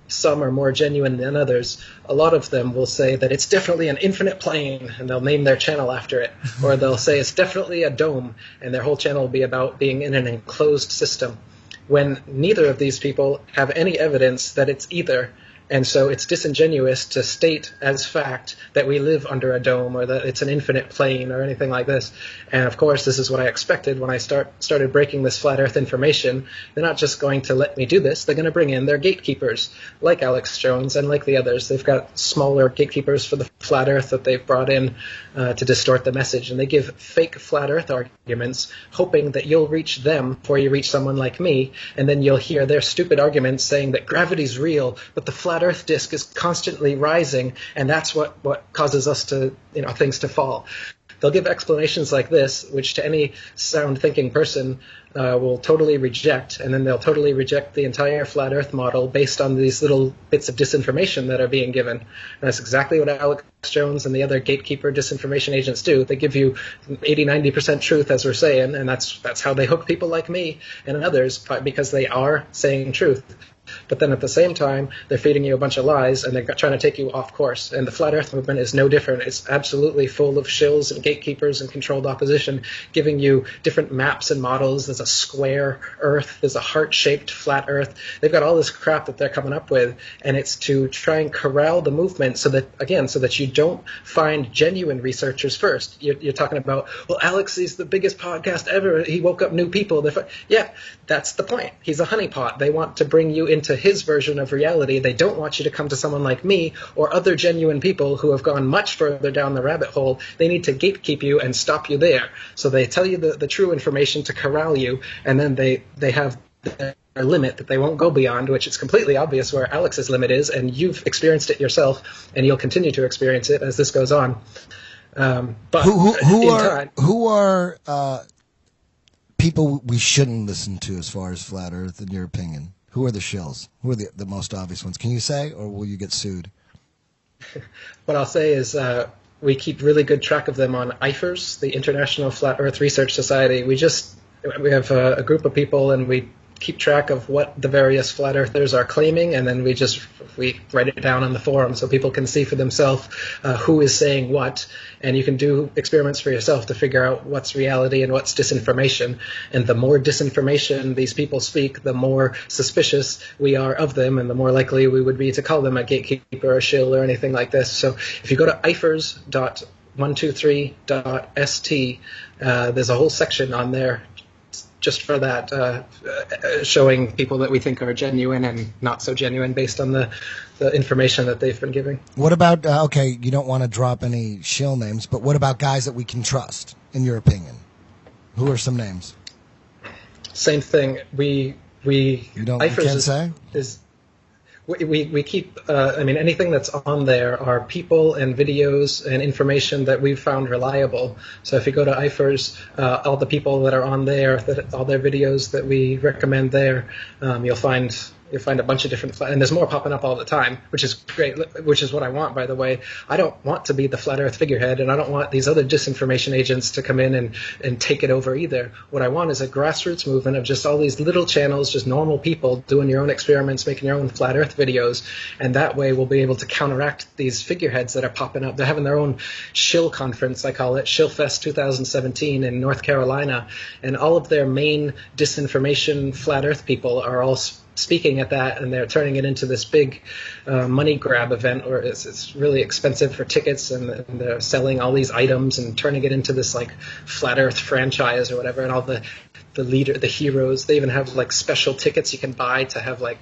some are more genuine than others. A lot of them will say that it's definitely an infinite plane, and they'll name their channel after it. Or they'll say it's definitely a dome, and their whole channel will be about being in an enclosed system, when neither of these people have any evidence that it's either. And so it's disingenuous to state as fact that we live under a dome or that it's an infinite plane or anything like this. And of course, this is what I expected when I started breaking this flat Earth information. They're not just going to let me do this. They're going to bring in their gatekeepers, like Alex Jones and like the others. They've got smaller gatekeepers for the flat Earth that they've brought in to distort the message. And they give fake flat Earth arguments, hoping that you'll reach them before you reach someone like me. And then you'll hear their stupid arguments saying that gravity's real, but the flat Earth disk is constantly rising, and that's what causes us to, things to fall. They'll give explanations like this, which to any sound-thinking person will totally reject, and then they'll totally reject the entire flat Earth model based on these little bits of disinformation that are being given. And that's exactly what Alex Jones and the other gatekeeper disinformation agents do. They give you 80-90% truth, as we're saying, and that's how they hook people like me and others, because they are saying truth. But then at the same time, they're feeding you a bunch of lies, and they're trying to take you off course. And the Flat Earth movement is no different. It's absolutely full of shills and gatekeepers and controlled opposition, giving you different maps and models. There's a square Earth. There's a heart-shaped flat Earth. They've got all this crap that they're coming up with, and it's to try and corral the movement so that you don't find genuine researchers first. You're talking about, well, Alex is the biggest podcast ever. He woke up new people. Yeah, that's the point. He's a honeypot. They want to bring you into his version of reality. They don't want you to come to someone like me or other genuine people who have gone much further down the rabbit hole. They need to gatekeep you and stop you there. So they tell you the true information to corral you, and then they have limit that they won't go beyond, which it's completely obvious where Alex's limit is, and you've experienced it yourself, and you'll continue to experience it as this goes on. But who are people we shouldn't listen to as far as Flat Earth, in your opinion? Who are the shills? Who are the most obvious ones? Can you say, or will you get sued? What I'll say is we keep really good track of them on IFERS, the International Flat Earth Research Society. We have a group of people, and we keep track of what the various flat earthers are claiming, and then we write it down on the forum so people can see for themselves who is saying what, and you can do experiments for yourself to figure out what's reality and what's disinformation. And the more disinformation these people speak, the more suspicious we are of them, and the more likely we would be to call them a gatekeeper or shill or anything like this. So if you go to ifers.123.st, there's a whole section on there just for that, showing people that we think are genuine and not so genuine based on the information that they've been giving. What about, okay, you don't want to drop any shill names, but what about guys that we can trust, in your opinion? Who are some names? Same thing. You can't say? We keep, anything that's on there are people and videos and information that we've found reliable. So if you go to IFERS, all the people that are on there, all their videos that we recommend there, you'll find a bunch of different, and there's more popping up all the time, which is great, which is what I want, by the way. I don't want to be the flat earth figurehead, and I don't want these other disinformation agents to come in and take it over either. What I want is a grassroots movement of just all these little channels, just normal people doing your own experiments, making your own flat earth videos, and that way we'll be able to counteract these figureheads that are popping up. They're having their own shill conference, I call it, Shillfest 2017 in North Carolina, and all of their main disinformation flat earth people are all speaking at that, and they're turning it into this big money grab event where it's really expensive for tickets, and they're selling all these items and turning it into this like flat earth franchise or whatever, and all the heroes, they even have like special tickets you can buy to have like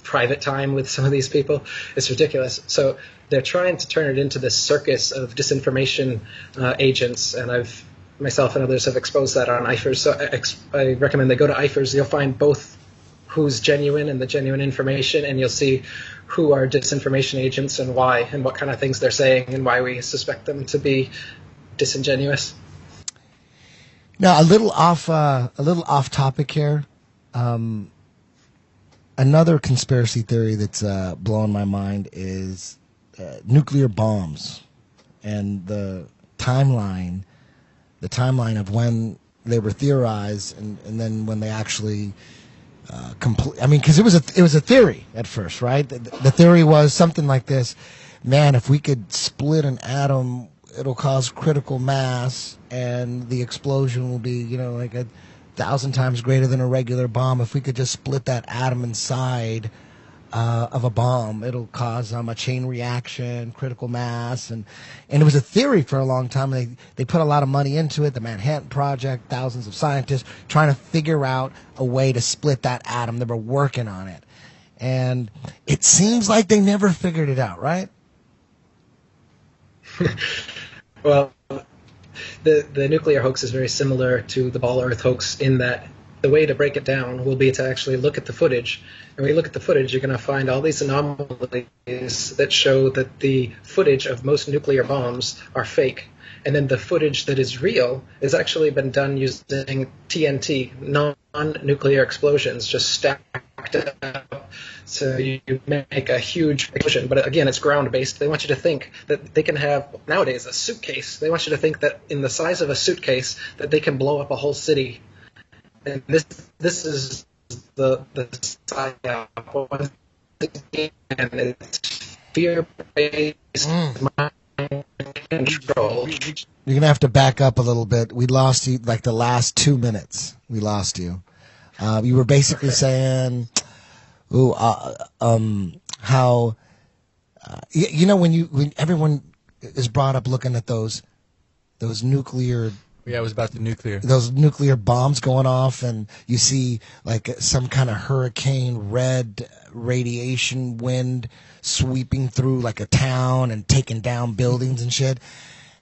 private time with some of these people. It's ridiculous. So they're trying to turn it into this circus of disinformation agents, and myself and others have exposed that on IFERS. So I recommend they go to IFERS. You'll find both who's genuine and the genuine information, and you'll see who are disinformation agents and why, and what kind of things they're saying, and why we suspect them to be disingenuous. Now, a little off topic here. Another conspiracy theory that's blowing my mind is nuclear bombs, and the timeline of when they were theorized, and then when they actually because it was a theory at first, right? The theory was something like this: man, if we could split an atom, it'll cause critical mass, and the explosion will be, like 1,000 times greater than a regular bomb. If we could just split that atom inside of a bomb, it'll cause a chain reaction, critical mass, and it was a theory for a long time. They put a lot of money into it. The Manhattan Project, thousands of scientists trying to figure out a way to split that atom. They were working on it, and it seems like they never figured it out, right? Well, the nuclear hoax is very similar to the Ball Earth hoax in that the way to break it down will be to actually look at the footage. And when you look at the footage, you're going to find all these anomalies that show that the footage of most nuclear bombs are fake. And then the footage that is real has actually been done using TNT, non-nuclear explosions, just stacked up. So you make a huge explosion. But again, it's ground-based. They want you to think that they can have, nowadays, a suitcase. They want you to think that in the size of a suitcase that they can blow up a whole city. And this is the psyop, and it's fear-based mind control. You're gonna have to back up a little bit. We lost you like the last 2 minutes. We lost you. You were basically saying, how when everyone is brought up looking at those nuclear. Yeah, it was about the nuclear. Those nuclear bombs going off, and you see like some kind of hurricane red radiation wind sweeping through like a town and taking down buildings and shit.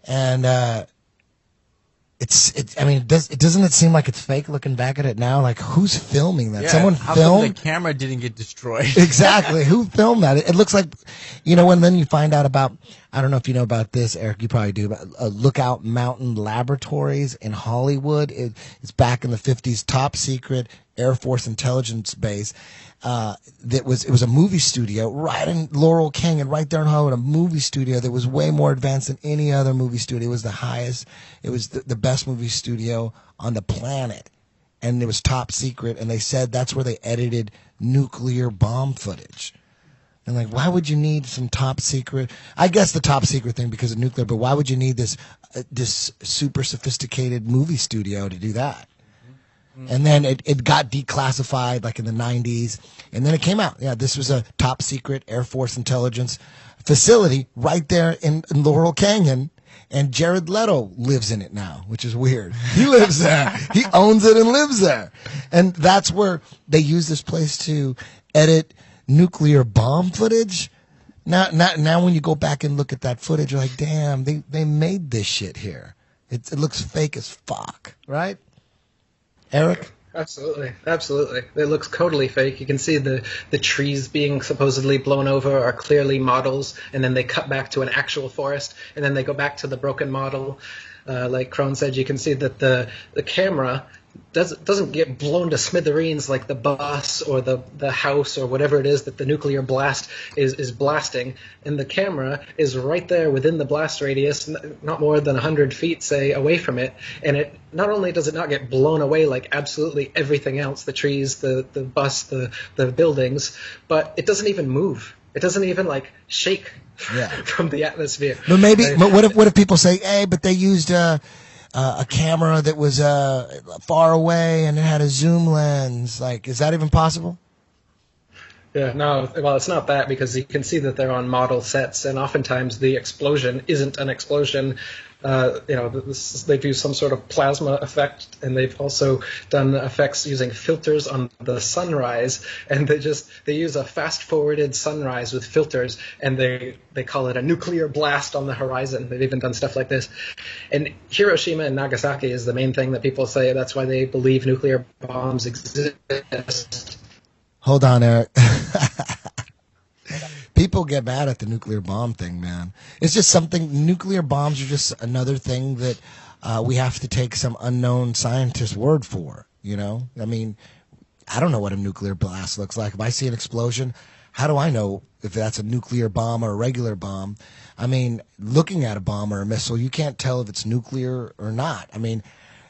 And I mean, doesn't it seem like it's fake looking back at it now? Like, who's filming that? Yeah, Someone how filmed? come the camera didn't get destroyed? Exactly. Who filmed that? It looks like, and then you find out about, I don't know if you know about this, Eric, you probably do, but Lookout Mountain Laboratories in Hollywood. It's back in the 50s, top secret Air Force intelligence base. It was a movie studio right in Laurel Canyon, right there in Hollywood, a movie studio that was way more advanced than any other movie studio. It was the highest, it was the best movie studio on the planet. And it was top secret, and they said that's where they edited nuclear bomb footage. And like, why would you need some top secret? I guess the top secret thing because of nuclear, but why would you need this super sophisticated movie studio to do that? And then it got declassified like in the 90s. And then it came out. Yeah, this was a top secret Air Force intelligence facility right there in Laurel Canyon. And Jared Leto lives in it now, which is weird. He lives there. He owns it and lives there. And that's where they use this place to edit nuclear bomb footage. Now when you go back and look at that footage, you're like, damn, they made this shit here. It looks fake as fuck, right? Eric? Absolutely. It looks totally fake. You can see the trees being supposedly blown over are clearly models, and then they cut back to an actual forest, and then they go back to the broken model. Like Crone said, you can see that the camera doesn't get blown to smithereens like the bus or the house or whatever it is that the nuclear blast is blasting. And the camera is right there within the blast radius, not more than 100 feet, say, away from it. And it not only does it not get blown away like absolutely everything else, the trees, the bus, the buildings, but it doesn't even move. It doesn't even like shake from the atmosphere. But what if people say, hey, but they used a camera that was far away and it had a zoom lens? Like, is that even possible? Yeah, no, well, it's not that, because you can see that they're on model sets, and oftentimes the explosion isn't an explosion. They've used some sort of plasma effect, and they've also done effects using filters on the sunrise, and they use a fast-forwarded sunrise with filters, and they call it a nuclear blast on the horizon. They've even done stuff like this. And Hiroshima and Nagasaki is the main thing that people say. That's why they believe nuclear bombs exist. Hold on, Eric. People get mad at the nuclear bomb thing, man. It's just something. Nuclear bombs are just another thing that we have to take some unknown scientist's word for. I mean, I don't know what a nuclear blast looks like. If I see an explosion, how do I know if that's a nuclear bomb or a regular bomb? I mean, looking at a bomb or a missile, you can't tell if it's nuclear or not. I mean,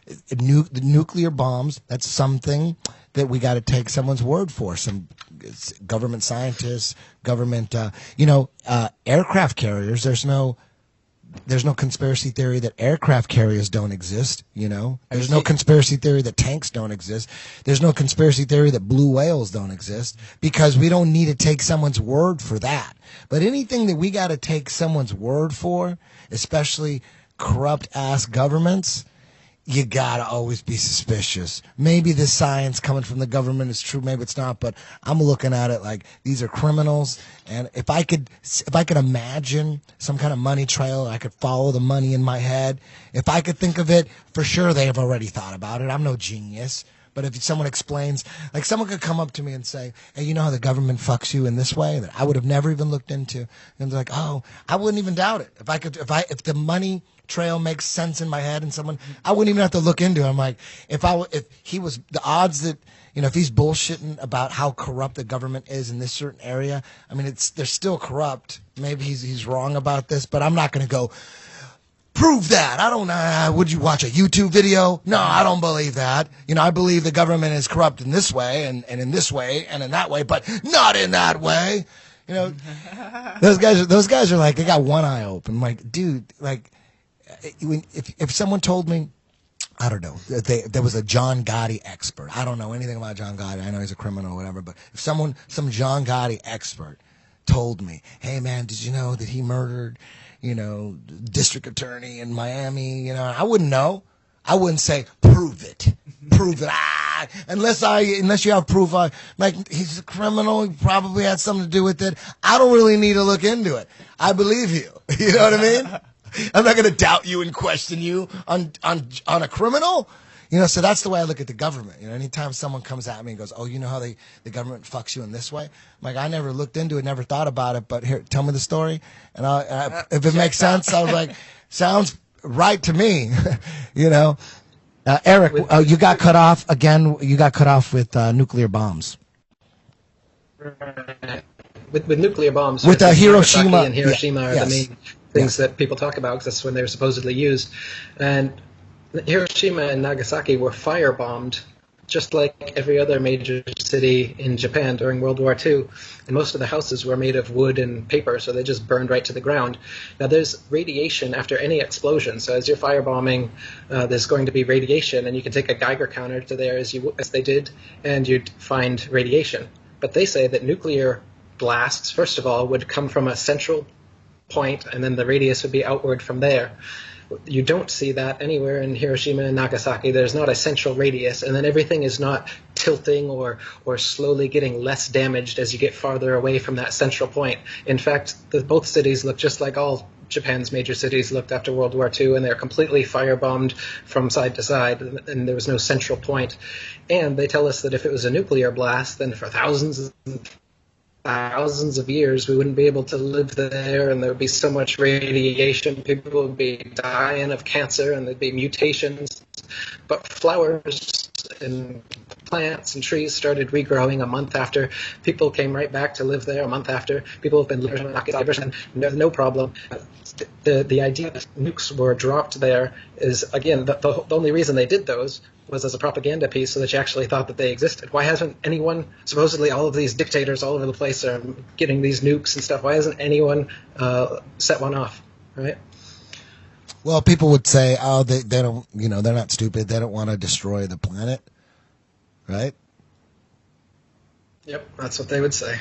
the nuclear bombs, that's something that we got to take someone's word for. Some government scientists, aircraft carriers. There's no conspiracy theory that aircraft carriers don't exist. There's no conspiracy theory that tanks don't exist. There's no conspiracy theory that blue whales don't exist, because we don't need to take someone's word for that. But anything that we got to take someone's word for, especially corrupt ass governments, you gotta always be suspicious. Maybe this science coming from the government is true, maybe it's not, but I'm looking at it like these are criminals. And if I could imagine some kind of money trail, I could follow the money in my head. If I could think of it, for sure they have already thought about it. I'm no genius. But if someone explains, like someone could come up to me and say, hey, you know how the government fucks you in this way that I would have never even looked into? And they're like, oh, I wouldn't even doubt it. If the money trail makes sense in my head and I wouldn't even have to look into it. I'm like, if he was, the odds that, if he's bullshitting about how corrupt the government is in this certain area, I mean, they're still corrupt. Maybe he's wrong about this, but I'm not going to go, prove that. I don't know. Would you watch a YouTube video? No, I don't believe that. I believe the government is corrupt in this way and in this way and in that way, but not in that way. Those guys are like, they got one eye open. I'm like, dude, like, if someone told me, I don't know, there was a John Gotti expert. I don't know anything about John Gotti. I know he's a criminal or whatever, but if some John Gotti expert told me, hey man, did you know that he murdered, district attorney in Miami, I wouldn't know. I wouldn't say, prove it. Prove it. Unless you have proof, like he's a criminal, he probably had something to do with it. I don't really need to look into it. I believe you. You know what I mean? I'm not going to doubt you and question you on a criminal. You know, so that's the way I look at the government. You know, anytime someone comes at me and goes, "Oh, you know how the government fucks you in this way?" I'm like, I never looked into it, never thought about it, but here, tell me the story, and if it makes sense, I was like, sounds right to me. You know, Eric, you got cut off again. You got cut off with nuclear bombs. With nuclear bombs, with Hiroshima Nagasaki and Hiroshima are yes. the main things that people talk about because that's when they were supposedly used, and Hiroshima and Nagasaki were firebombed just like every other major city in Japan during World War II. And most of the houses were made of wood and paper, so they just burned right to the ground. Now, there's radiation after any explosion. So as you're firebombing, there's going to be radiation, and you can take a Geiger counter to there as they did, and you'd find radiation. But they say that nuclear blasts, first of all, would come from a central point, and then the radius would be outward from there. You don't see that anywhere in Hiroshima and Nagasaki. There's not a central radius, and then everything is not tilting or slowly getting less damaged as you get farther away from that central point. In fact, both cities look just like all Japan's major cities looked after World War II, and they're completely firebombed from side to side, and there was no central point. And they tell us that if it was a nuclear blast, then for thousands of years we wouldn't be able to live there, and there would be so much radiation, people would be dying of cancer, and there'd be mutations. But flowers and plants and trees started regrowing a month after. People came right back to live there a month after. People have been living and no problem. The idea that nukes were dropped there is, again, the only reason they did those was as a propaganda piece so that you actually thought that they existed. Why hasn't anyone, supposedly all of these dictators all over the place are getting these nukes and stuff, why hasn't anyone set one off, right? Well, people would say, oh, they don't, you know, they're not stupid. They don't want to destroy the planet, right? Yep, that's what they would say.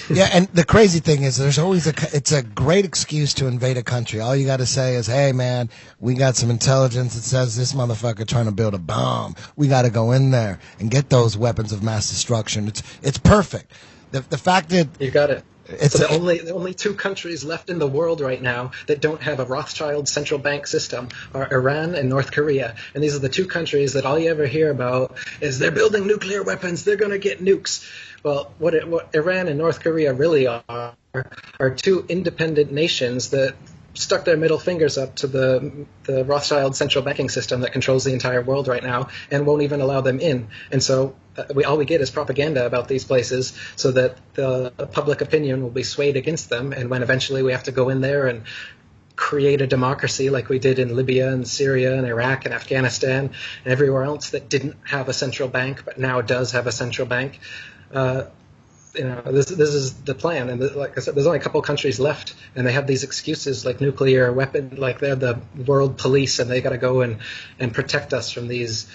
Yeah, and the crazy thing is there's always it's a great excuse to invade a country. All you got to say is, hey, man, we got some intelligence that says this motherfucker trying to build a bomb. We got to go in there and get those weapons of mass destruction. It's perfect. The fact that... You got it. So the only two countries left in the world right now that don't have a Rothschild central bank system are Iran and North Korea. And these are the two countries that all you ever hear about is they're building nuclear weapons, they're going to get nukes. Well, what Iran and North Korea really are two independent nations that stuck their middle fingers up to the Rothschild central banking system that controls the entire world right now and won't even allow them in. And so all we get is propaganda about these places so that the public opinion will be swayed against them. And when eventually we have to go in there and create a democracy like we did in Libya and Syria and Iraq and Afghanistan and everywhere else that didn't have a central bank but now does have a central bank, this is the plan. And like I said, there's only a couple countries left, and they have these excuses like nuclear weapon, like they're the world police, and they got to go and protect us from these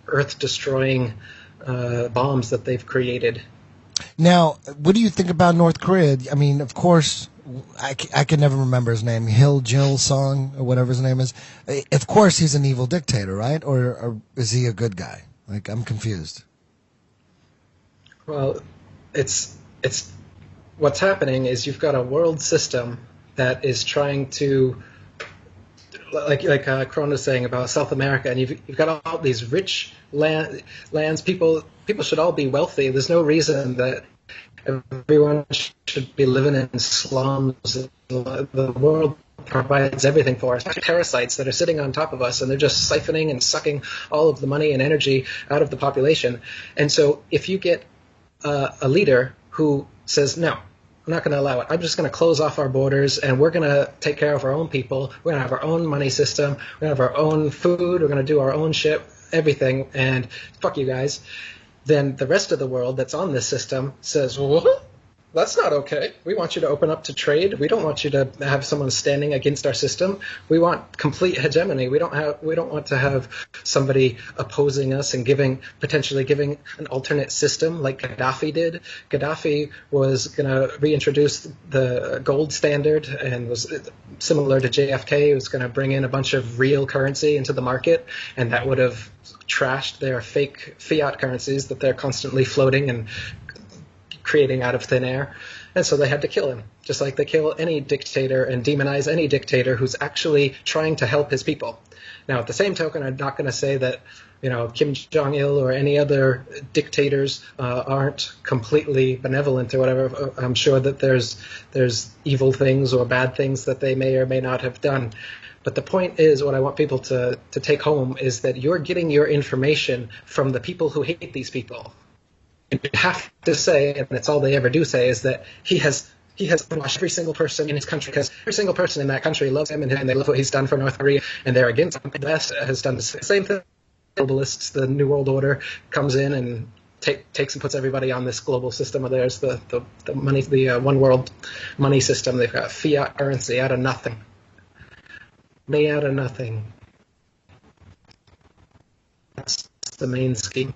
earth-destroying bombs that they've created. Now, what do you think about North Korea? I mean, of course, I can never remember his name, Jill Song, or whatever his name is. Of course, he's an evil dictator, right? Or is he a good guy? Like, I'm confused. Well, it's what's happening is you've got a world system that is trying to, like Kron was saying about South America, and you've got all these rich lands. People should all be wealthy. There's no reason that everyone should be living in slums. The world provides everything for us. Parasites that are sitting on top of us, and they're just siphoning and sucking all of the money and energy out of the population. And so if you get a leader who says, no, I'm not going to allow it. I'm just going to close off our borders, and we're going to take care of our own people. We're going to have our own money system. We're going to have our own food. We're going to do our own shit, everything, and fuck you guys. Then the rest of the world that's on this system says, what? That's not okay. We want you to open up to trade. We don't want you to have someone standing against our system. We want complete hegemony. We don't want to have somebody opposing us and potentially giving an alternate system like Gaddafi did. Gaddafi was going to reintroduce the gold standard and was similar to JFK. He was going to bring in a bunch of real currency into the market, and that would have trashed their fake fiat currencies that they're constantly floating and creating out of thin air. And so they had to kill him, just like they kill any dictator and demonize any dictator who's actually trying to help his people. Now, at the same token, I'm not going to say that, Kim Jong-il or any other dictators aren't completely benevolent or whatever. I'm sure that there's evil things or bad things that they may or may not have done. But the point is, what I want people to take home is that you're getting your information from the people who hate these people. And you have to say, and that's all they ever do say, is that he has brainwashed every single person in his country, because every single person in that country loves him and they love what he's done for North Korea, and they're against him. The West has done the same thing. Globalists, the New World Order, comes in and takes and puts everybody on this global system of theirs, the money, the one world money system. They've got fiat currency out of nothing. Made out of nothing. That's the main scheme.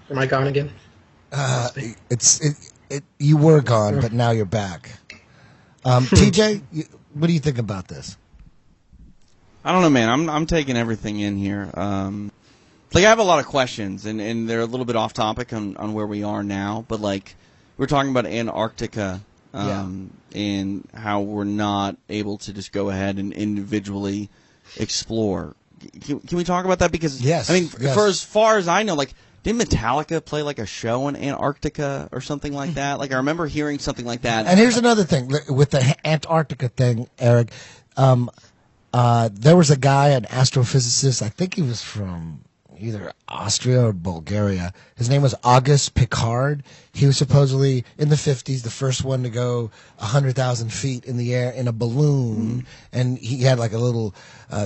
Am I gone again? You were gone, but now you're back. TJ, what do you think about this? I don't know, man. I'm taking everything in here. I have a lot of questions, and they're a little bit off topic on where we are now. But we're talking about Antarctica, and how we're not able to just go ahead and individually explore. Can we talk about that? Because yes, for as far as I know, didn't Metallica play a show in Antarctica or something like that? I remember hearing something like that. And here's another thing with the Antarctica thing, Eric. There was a guy, an astrophysicist. I think he was from either Austria or Bulgaria. His name was Auguste Piccard. He was supposedly in the 50s the first one to go 100,000 feet in the air in a balloon, and he had a little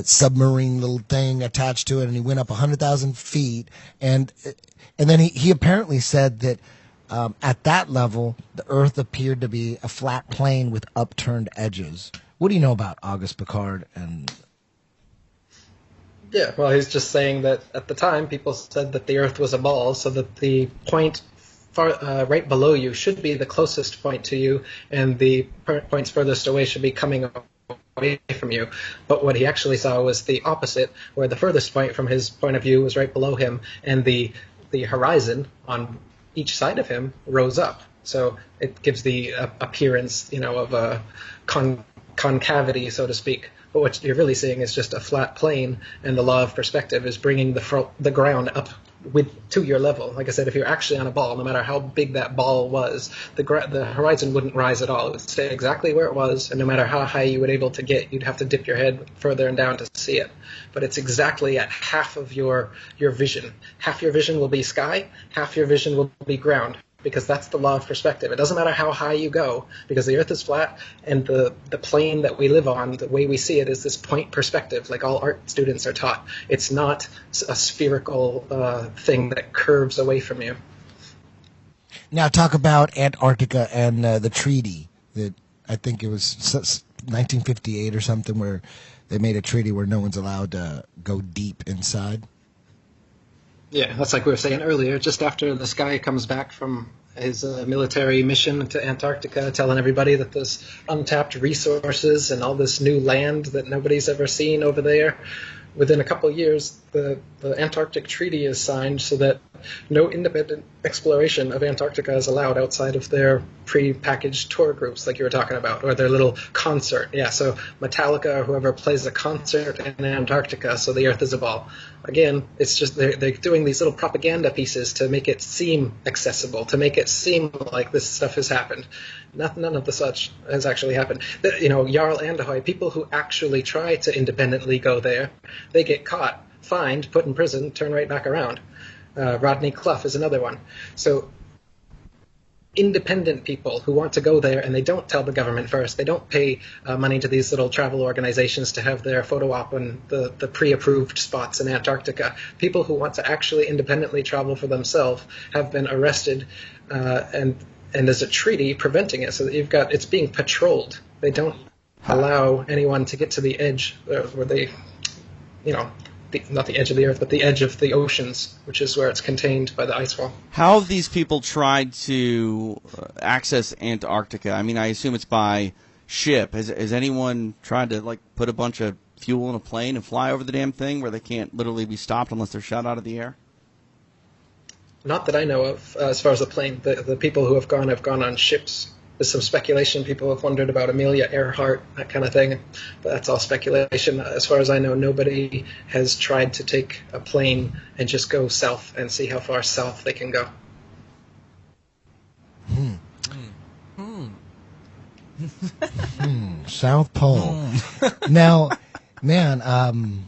submarine little thing attached to it, and he went up 100,000 feet, and then he apparently said that at that level the Earth appeared to be a flat plane with upturned edges. What do you know about Auguste Piccard? And yeah, well, he's just saying that at the time people said that the Earth was a ball, so that the point right below you should be the closest point to you, and the points furthest away should be coming away from you. But what he actually saw was the opposite, where the furthest point from his point of view was right below him, and the horizon on each side of him rose up. So it gives the appearance, of a concavity, so to speak. But what you're really seeing is just a flat plane, and the law of perspective is bringing the ground up to your level. Like I said, if you're actually on a ball, no matter how big that ball was, the horizon wouldn't rise at all. It would stay exactly where it was, and no matter how high you would able to get, you'd have to dip your head further and down to see it. But it's exactly at half of your vision. Half your vision will be sky, half your vision will be ground, because that's the law of perspective. It doesn't matter how high you go, because the Earth is flat, and the plane that we live on, the way we see it, is this point perspective, like all art students are taught. It's not a spherical thing that curves away from you. Now talk about Antarctica and the treaty that I think it was 1958 or something, where they made a treaty where no one's allowed to go deep inside. Yeah, that's like we were saying earlier, just after this guy comes back from his military mission to Antarctica, telling everybody that there's untapped resources and all this new land that nobody's ever seen over there. Within a couple of years, the Antarctic Treaty is signed so that no independent exploration of Antarctica is allowed outside of their pre-packaged tour groups, like you were talking about, or their little concert. Yeah, so Metallica or whoever plays a concert in Antarctica, so the Earth is a ball. Again, it's just they're doing these little propaganda pieces to make it seem accessible, to make it seem like this stuff has happened. None of the such has actually happened. Jarl Andehøj, people who actually try to independently go there, they get caught, fined, put in prison, turn right back around. Rodney Clough is another one. So independent people who want to go there, and they don't tell the government first, they don't pay money to these little travel organizations to have their photo op on the pre-approved spots in Antarctica. People who want to actually independently travel for themselves have been arrested, and there's a treaty preventing it, so that it's being patrolled. They don't allow anyone to get to the edge where they, not the edge of the Earth, but the edge of the oceans, which is where it's contained by the ice wall. How have these people tried to access Antarctica? I mean, I assume it's by ship. Has anyone tried to put a bunch of fuel in a plane and fly over the damn thing where they can't literally be stopped unless they're shot out of the air? Not that I know of. As far as the plane, the people who have gone on ships. There's some speculation. People have wondered about Amelia Earhart, that kind of thing, but that's all speculation. As far as I know, nobody has tried to take a plane and just go south and see how far south they can go. South Pole. Now, man,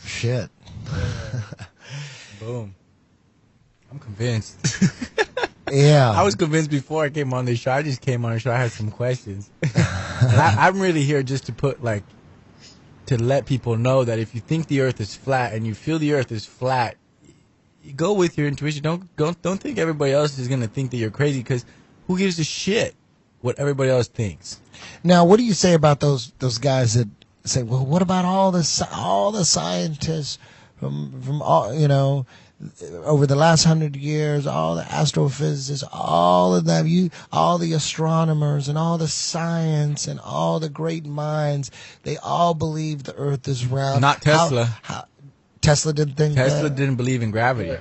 shit. Boom. I'm convinced. Yeah. I was convinced before I came on this show. I just came on the show. I had some questions. And I'm really here just to let people know that if you think the Earth is flat and you feel the Earth is flat, you go with your intuition. Don't think everybody else is gonna think that you're crazy, because who gives a shit what everybody else thinks? Now, what do you say about those guys that say, well, what about all the scientists from all, over the last 100 years, all the astrophysicists, all of them, all the astronomers and all the science and all the great minds, they all believe the Earth is round. Not Tesla. Tesla didn't think Tesla that? didn't believe in gravity.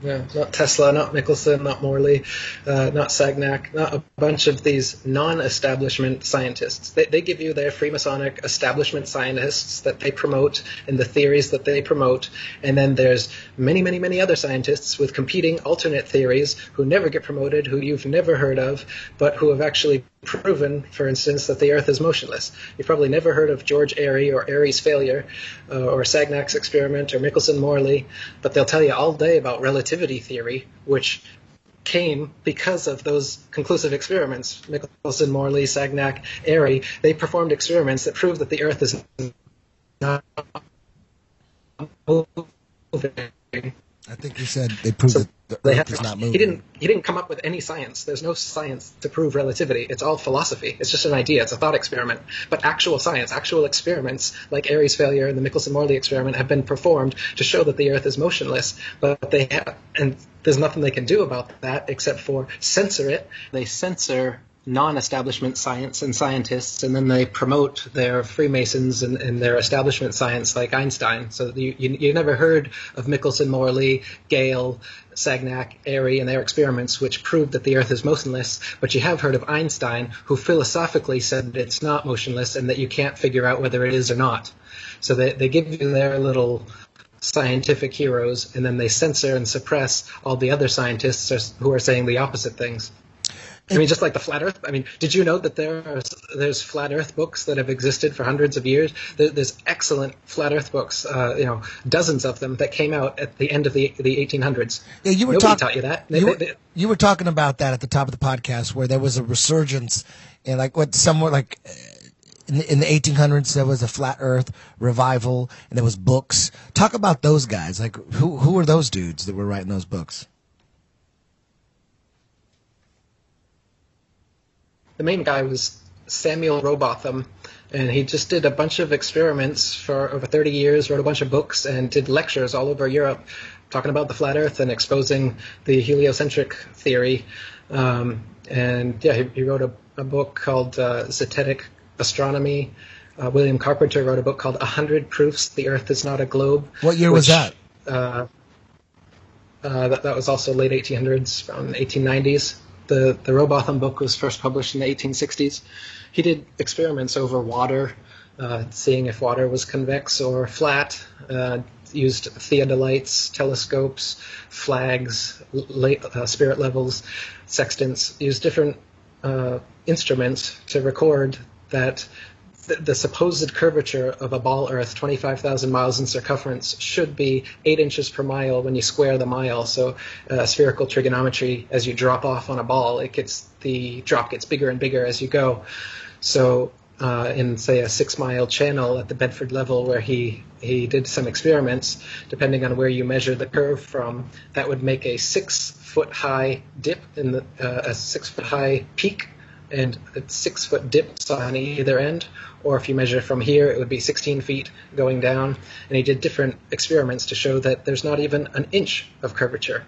Yeah, not Tesla, not Michelson, not Morley, not Sagnac, not a bunch of these non-establishment scientists. They give you their Freemasonic establishment scientists that they promote and the theories that they promote, and then there's many, many, many other scientists with competing alternate theories who never get promoted, who you've never heard of, but who have actually proven, for instance, that the Earth is motionless. You've probably never heard of George Airy or Airy's failure or Sagnac's experiment or Michelson-Morley, but they'll tell you all day about relativity theory, which came because of those conclusive experiments. Michelson, Morley, Sagnac, Airy, they performed experiments that proved that the Earth is not moving. I think you said they proved that the Earth is not moving. He didn't come up with any science. There's no science to prove relativity. It's all philosophy. It's just an idea. It's a thought experiment. But actual science, actual experiments, like Airy's failure and the Michelson-Morley experiment, have been performed to show that the Earth is motionless. But and there's nothing they can do about that except for censor it. They censor non-establishment science and scientists, and then they promote their Freemasons and their establishment science like Einstein. So you never heard of Michelson, Morley, Gale, Sagnac, Airy, and their experiments which proved that the Earth is motionless, but you have heard of Einstein, who philosophically said that it's not motionless and that you can't figure out whether it is or not. So they give you their little scientific heroes, and then they censor and suppress all the other scientists who are saying the opposite things. I mean, just like the flat Earth. I mean, did you know that there's flat Earth books that have existed for hundreds of years? There's excellent flat Earth books, dozens of them that came out at the end of the 1800s. Yeah, Nobody taught you that. You were talking about that at the top of the podcast, where there was a resurgence in in the 1800s, there was a flat Earth revival, and there was books. Talk about those guys. Like, who were those dudes that were writing those books? The main guy was Samuel Rowbotham, and he just did a bunch of experiments for over 30 years, wrote a bunch of books, and did lectures all over Europe talking about the flat Earth and exposing the heliocentric theory. He wrote a book called Zetetic Astronomy. William Carpenter wrote a book called 100 Proofs the Earth is Not a Globe. What year was that? That was also late 1800s, around 1890s. The Rowbotham book was first published in the 1860s. He did experiments over water, seeing if water was convex or flat, used theodolites, telescopes, flags, spirit levels, sextants, used different instruments to record that the supposed curvature of a ball Earth, 25,000 miles in circumference, should be 8 inches per mile when you square the mile. So spherical trigonometry, as you drop off on a ball, the drop gets bigger and bigger as you go. So in, say, a 6-mile channel at the Bedford level where he did some experiments, depending on where you measure the curve from, that would make a 6-foot-high dip in a 6-foot-high peak and 6-foot dips on either end, or if you measure from here, it would be 16 feet going down. And he did different experiments to show that there's not even an inch of curvature.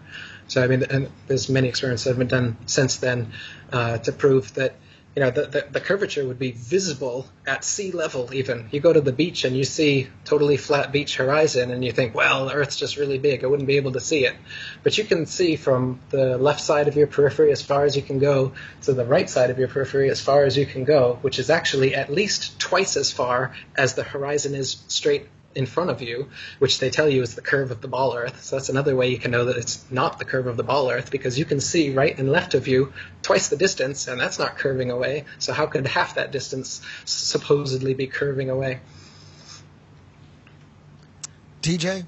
So, I mean, and there's many experiments that have been done since then to prove that the curvature would be visible at sea level even. You go to the beach and you see totally flat beach horizon and you think, well, the Earth's just really big. I wouldn't be able to see it. But you can see from the left side of your periphery as far as you can go to the right side of your periphery as far as you can go, which is actually at least twice as far as the horizon is straight in front of you, which they tell you is the curve of the ball Earth. So that's another way you can know that it's not the curve of the ball Earth, because you can see right and left of you twice the distance, and that's not curving away. So how could half that distance supposedly be curving away? TJ,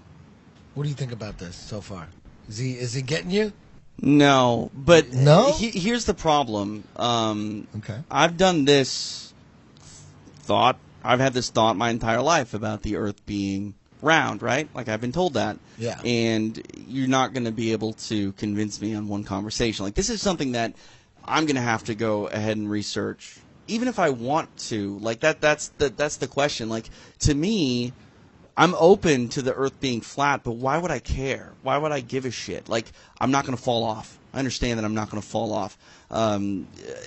what do you think about this so far? Is he getting you? No, but No? Here's the problem. Okay. I've done this thought. I've had this thought my entire life about the Earth being round, right? Like, I've been told that. Yeah. And you're not going to be able to convince me on one conversation. Like, this is something that I'm going to have to go ahead and research, even if I want to. Like, that's the question. Like, to me, I'm open to the Earth being flat, but why would I care? Why would I give a shit? Like, I'm not going to fall off. I understand that I'm not going to fall off.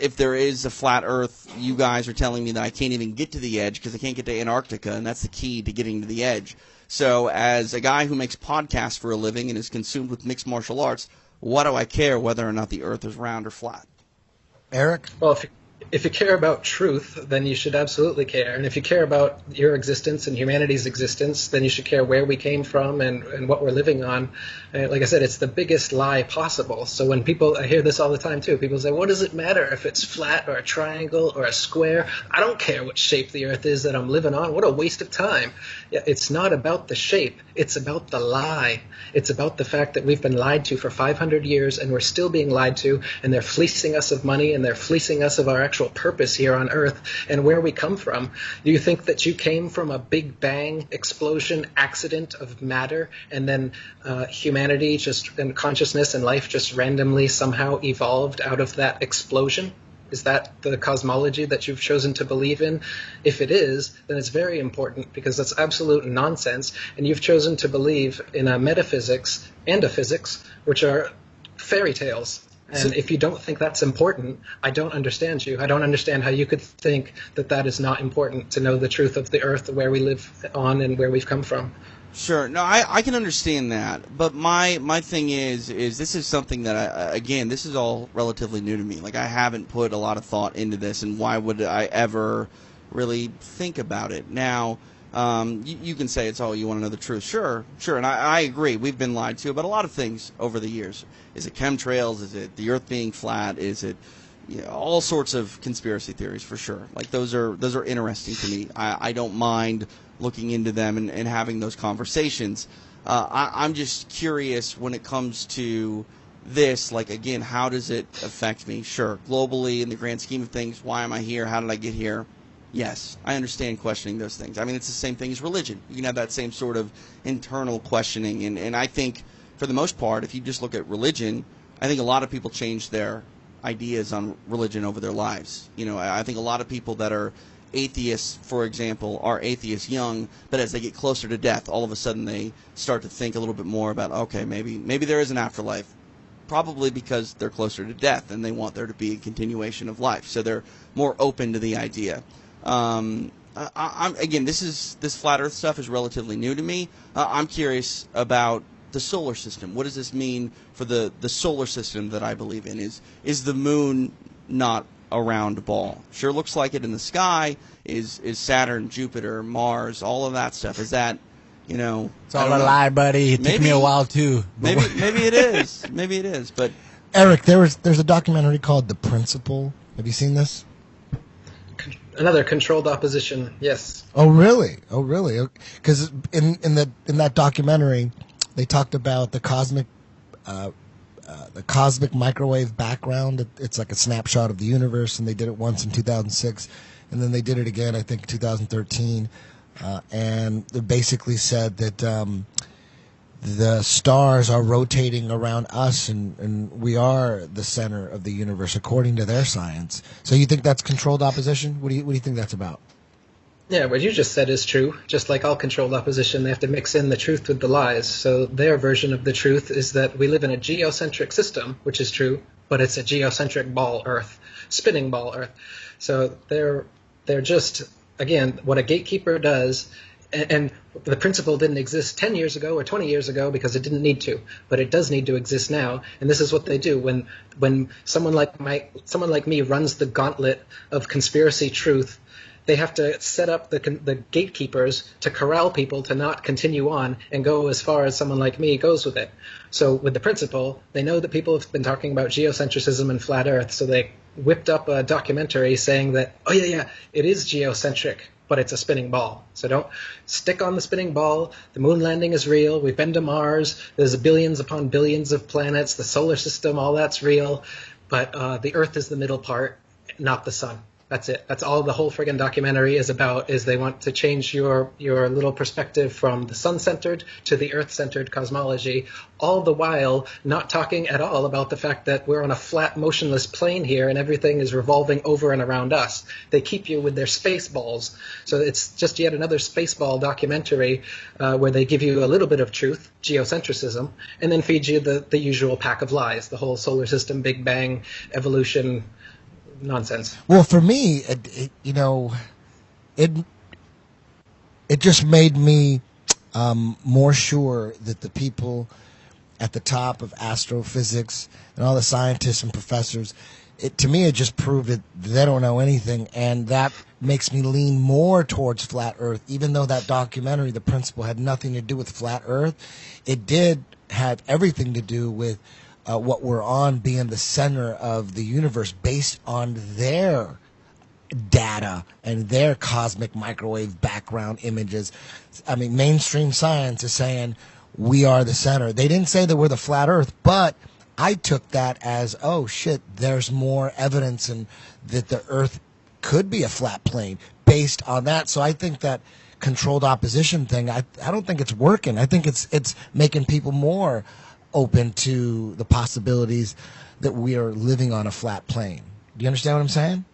If there is a flat Earth, you guys are telling me that I can't even get to the edge because I can't get to Antarctica, and that's the key to getting to the edge. So as a guy who makes podcasts for a living and is consumed with mixed martial arts, what do I care whether or not the Earth is round or flat? Eric? Well, if you care about truth, then you should absolutely care. And if you care about your existence and humanity's existence, then you should care where we came from and what we're living on. Like I said, it's the biggest lie possible. So when I hear this all the time too, people say, what does it matter if it's flat or a triangle or a square? I don't care what shape the Earth is that I'm living on. What a waste of time. It's not about the shape. It's about the lie. It's about the fact that we've been lied to for 500 years and we're still being lied to, and they're fleecing us of money and they're fleecing us of our actual purpose here on Earth and where we come from. Do you think that you came from a big bang explosion accident of matter, and then humanity and consciousness and life just randomly somehow evolved out of that explosion? Is that the cosmology that you've chosen to believe in? If it is, then it's very important, because that's absolute nonsense, and you've chosen to believe in a metaphysics and a physics, which are fairy tales. And if you don't think that's important, I don't understand you. I don't understand how you could think that that is not important, to know the truth of the Earth, where we live on and where we've come from. Sure. No, I can understand that. But my thing is this is something that, again, this is all relatively new to me. Like, I haven't put a lot of thought into this, and why would I ever really think about it? Now, you can say it's, oh, you want to know the truth. Sure, and I agree. We've been lied to about a lot of things over the years. Is it chemtrails? Is it the Earth being flat? Is it all sorts of conspiracy theories, for sure. Like, those are interesting to me. I don't mind looking into them and having those conversations. I'm just curious when it comes to this, like, again, how does it affect me? Sure, globally, in the grand scheme of things, why am I here? How did I get here? Yes, I understand questioning those things. I mean, it's the same thing as religion. You can have that same sort of internal questioning. And I think, for the most part, if you just look at religion, I think a lot of people change their ideas on religion over their lives. I think a lot of people that are atheists, for example, are atheists young, but as they get closer to death, all of a sudden they start to think a little bit more about, okay, maybe there is an afterlife, probably because they're closer to death and they want there to be a continuation of life, so they're more open to the idea. Again, this flat Earth stuff is relatively new to me. I'm curious about the solar system. What does this mean for the solar system that I believe in? Is the moon not a round ball? Sure looks like it in the sky. Is Saturn, Jupiter, Mars, all of that stuff? Is that, it's all a lie, buddy. It took me a while too. Maybe it is. Maybe it is. But Eric, there's a documentary called The Principle. Have you seen this? Another controlled opposition, yes. Oh, really? Because in that documentary, they talked about the cosmic microwave background. It's like a snapshot of the universe, and they did it once in 2006, and then they did it again, I think, in 2013. And they basically said that the stars are rotating around us, and we are the center of the universe, according to their science. So you think that's controlled opposition? What do you think that's about? Yeah, what you just said is true. Just like all controlled opposition, they have to mix in the truth with the lies. So their version of the truth is that we live in a geocentric system, which is true, but it's a geocentric ball Earth. spinning ball Earth. So they're just, again, what a gatekeeper does. And the principle didn't exist 10 years ago or 20 years ago because it didn't need to, but it does need to exist now. And this is what they do when someone like me runs the gauntlet of conspiracy truth. They have to set up the gatekeepers to corral people to not continue on and go as far as someone like me goes with it. So with the principle, they know that people have been talking about geocentrism and flat Earth, so they whipped up a documentary saying that, oh yeah, it is geocentric, but it's a spinning ball. So don't stick on the spinning ball. The moon landing is real. We've been to Mars. There's billions upon billions of planets. The solar system, all that's real. But the Earth is the middle part, not the sun. That's it. That's all the whole friggin' documentary is about, is they want to change your little perspective from the sun-centered to the earth-centered cosmology, all the while not talking at all about the fact that we're on a flat, motionless plane here and everything is revolving over and around us. They keep you with their space balls. So it's just yet another spaceball documentary where they give you a little bit of truth, geocentrism, and then feed you the usual pack of lies, the whole solar system, Big Bang, evolution nonsense. Well, for me, it just made me more sure that the people at the top of astrophysics and all the scientists and professors, to me, it just proved that they don't know anything, and that makes me lean more towards flat Earth. Even though that documentary, The Principle, had nothing to do with flat Earth, it did have everything to do with what we're on being the center of the universe based on their data and their cosmic microwave background images. I mean, mainstream science is saying we are the center. They didn't say that we're the flat Earth, but I took that as, oh shit, there's more evidence and that the Earth could be a flat plane based on that. So I think that controlled opposition thing, I don't think it's working. I think it's making people more open to the possibilities that we are living on a flat plane. Do you understand what I'm saying?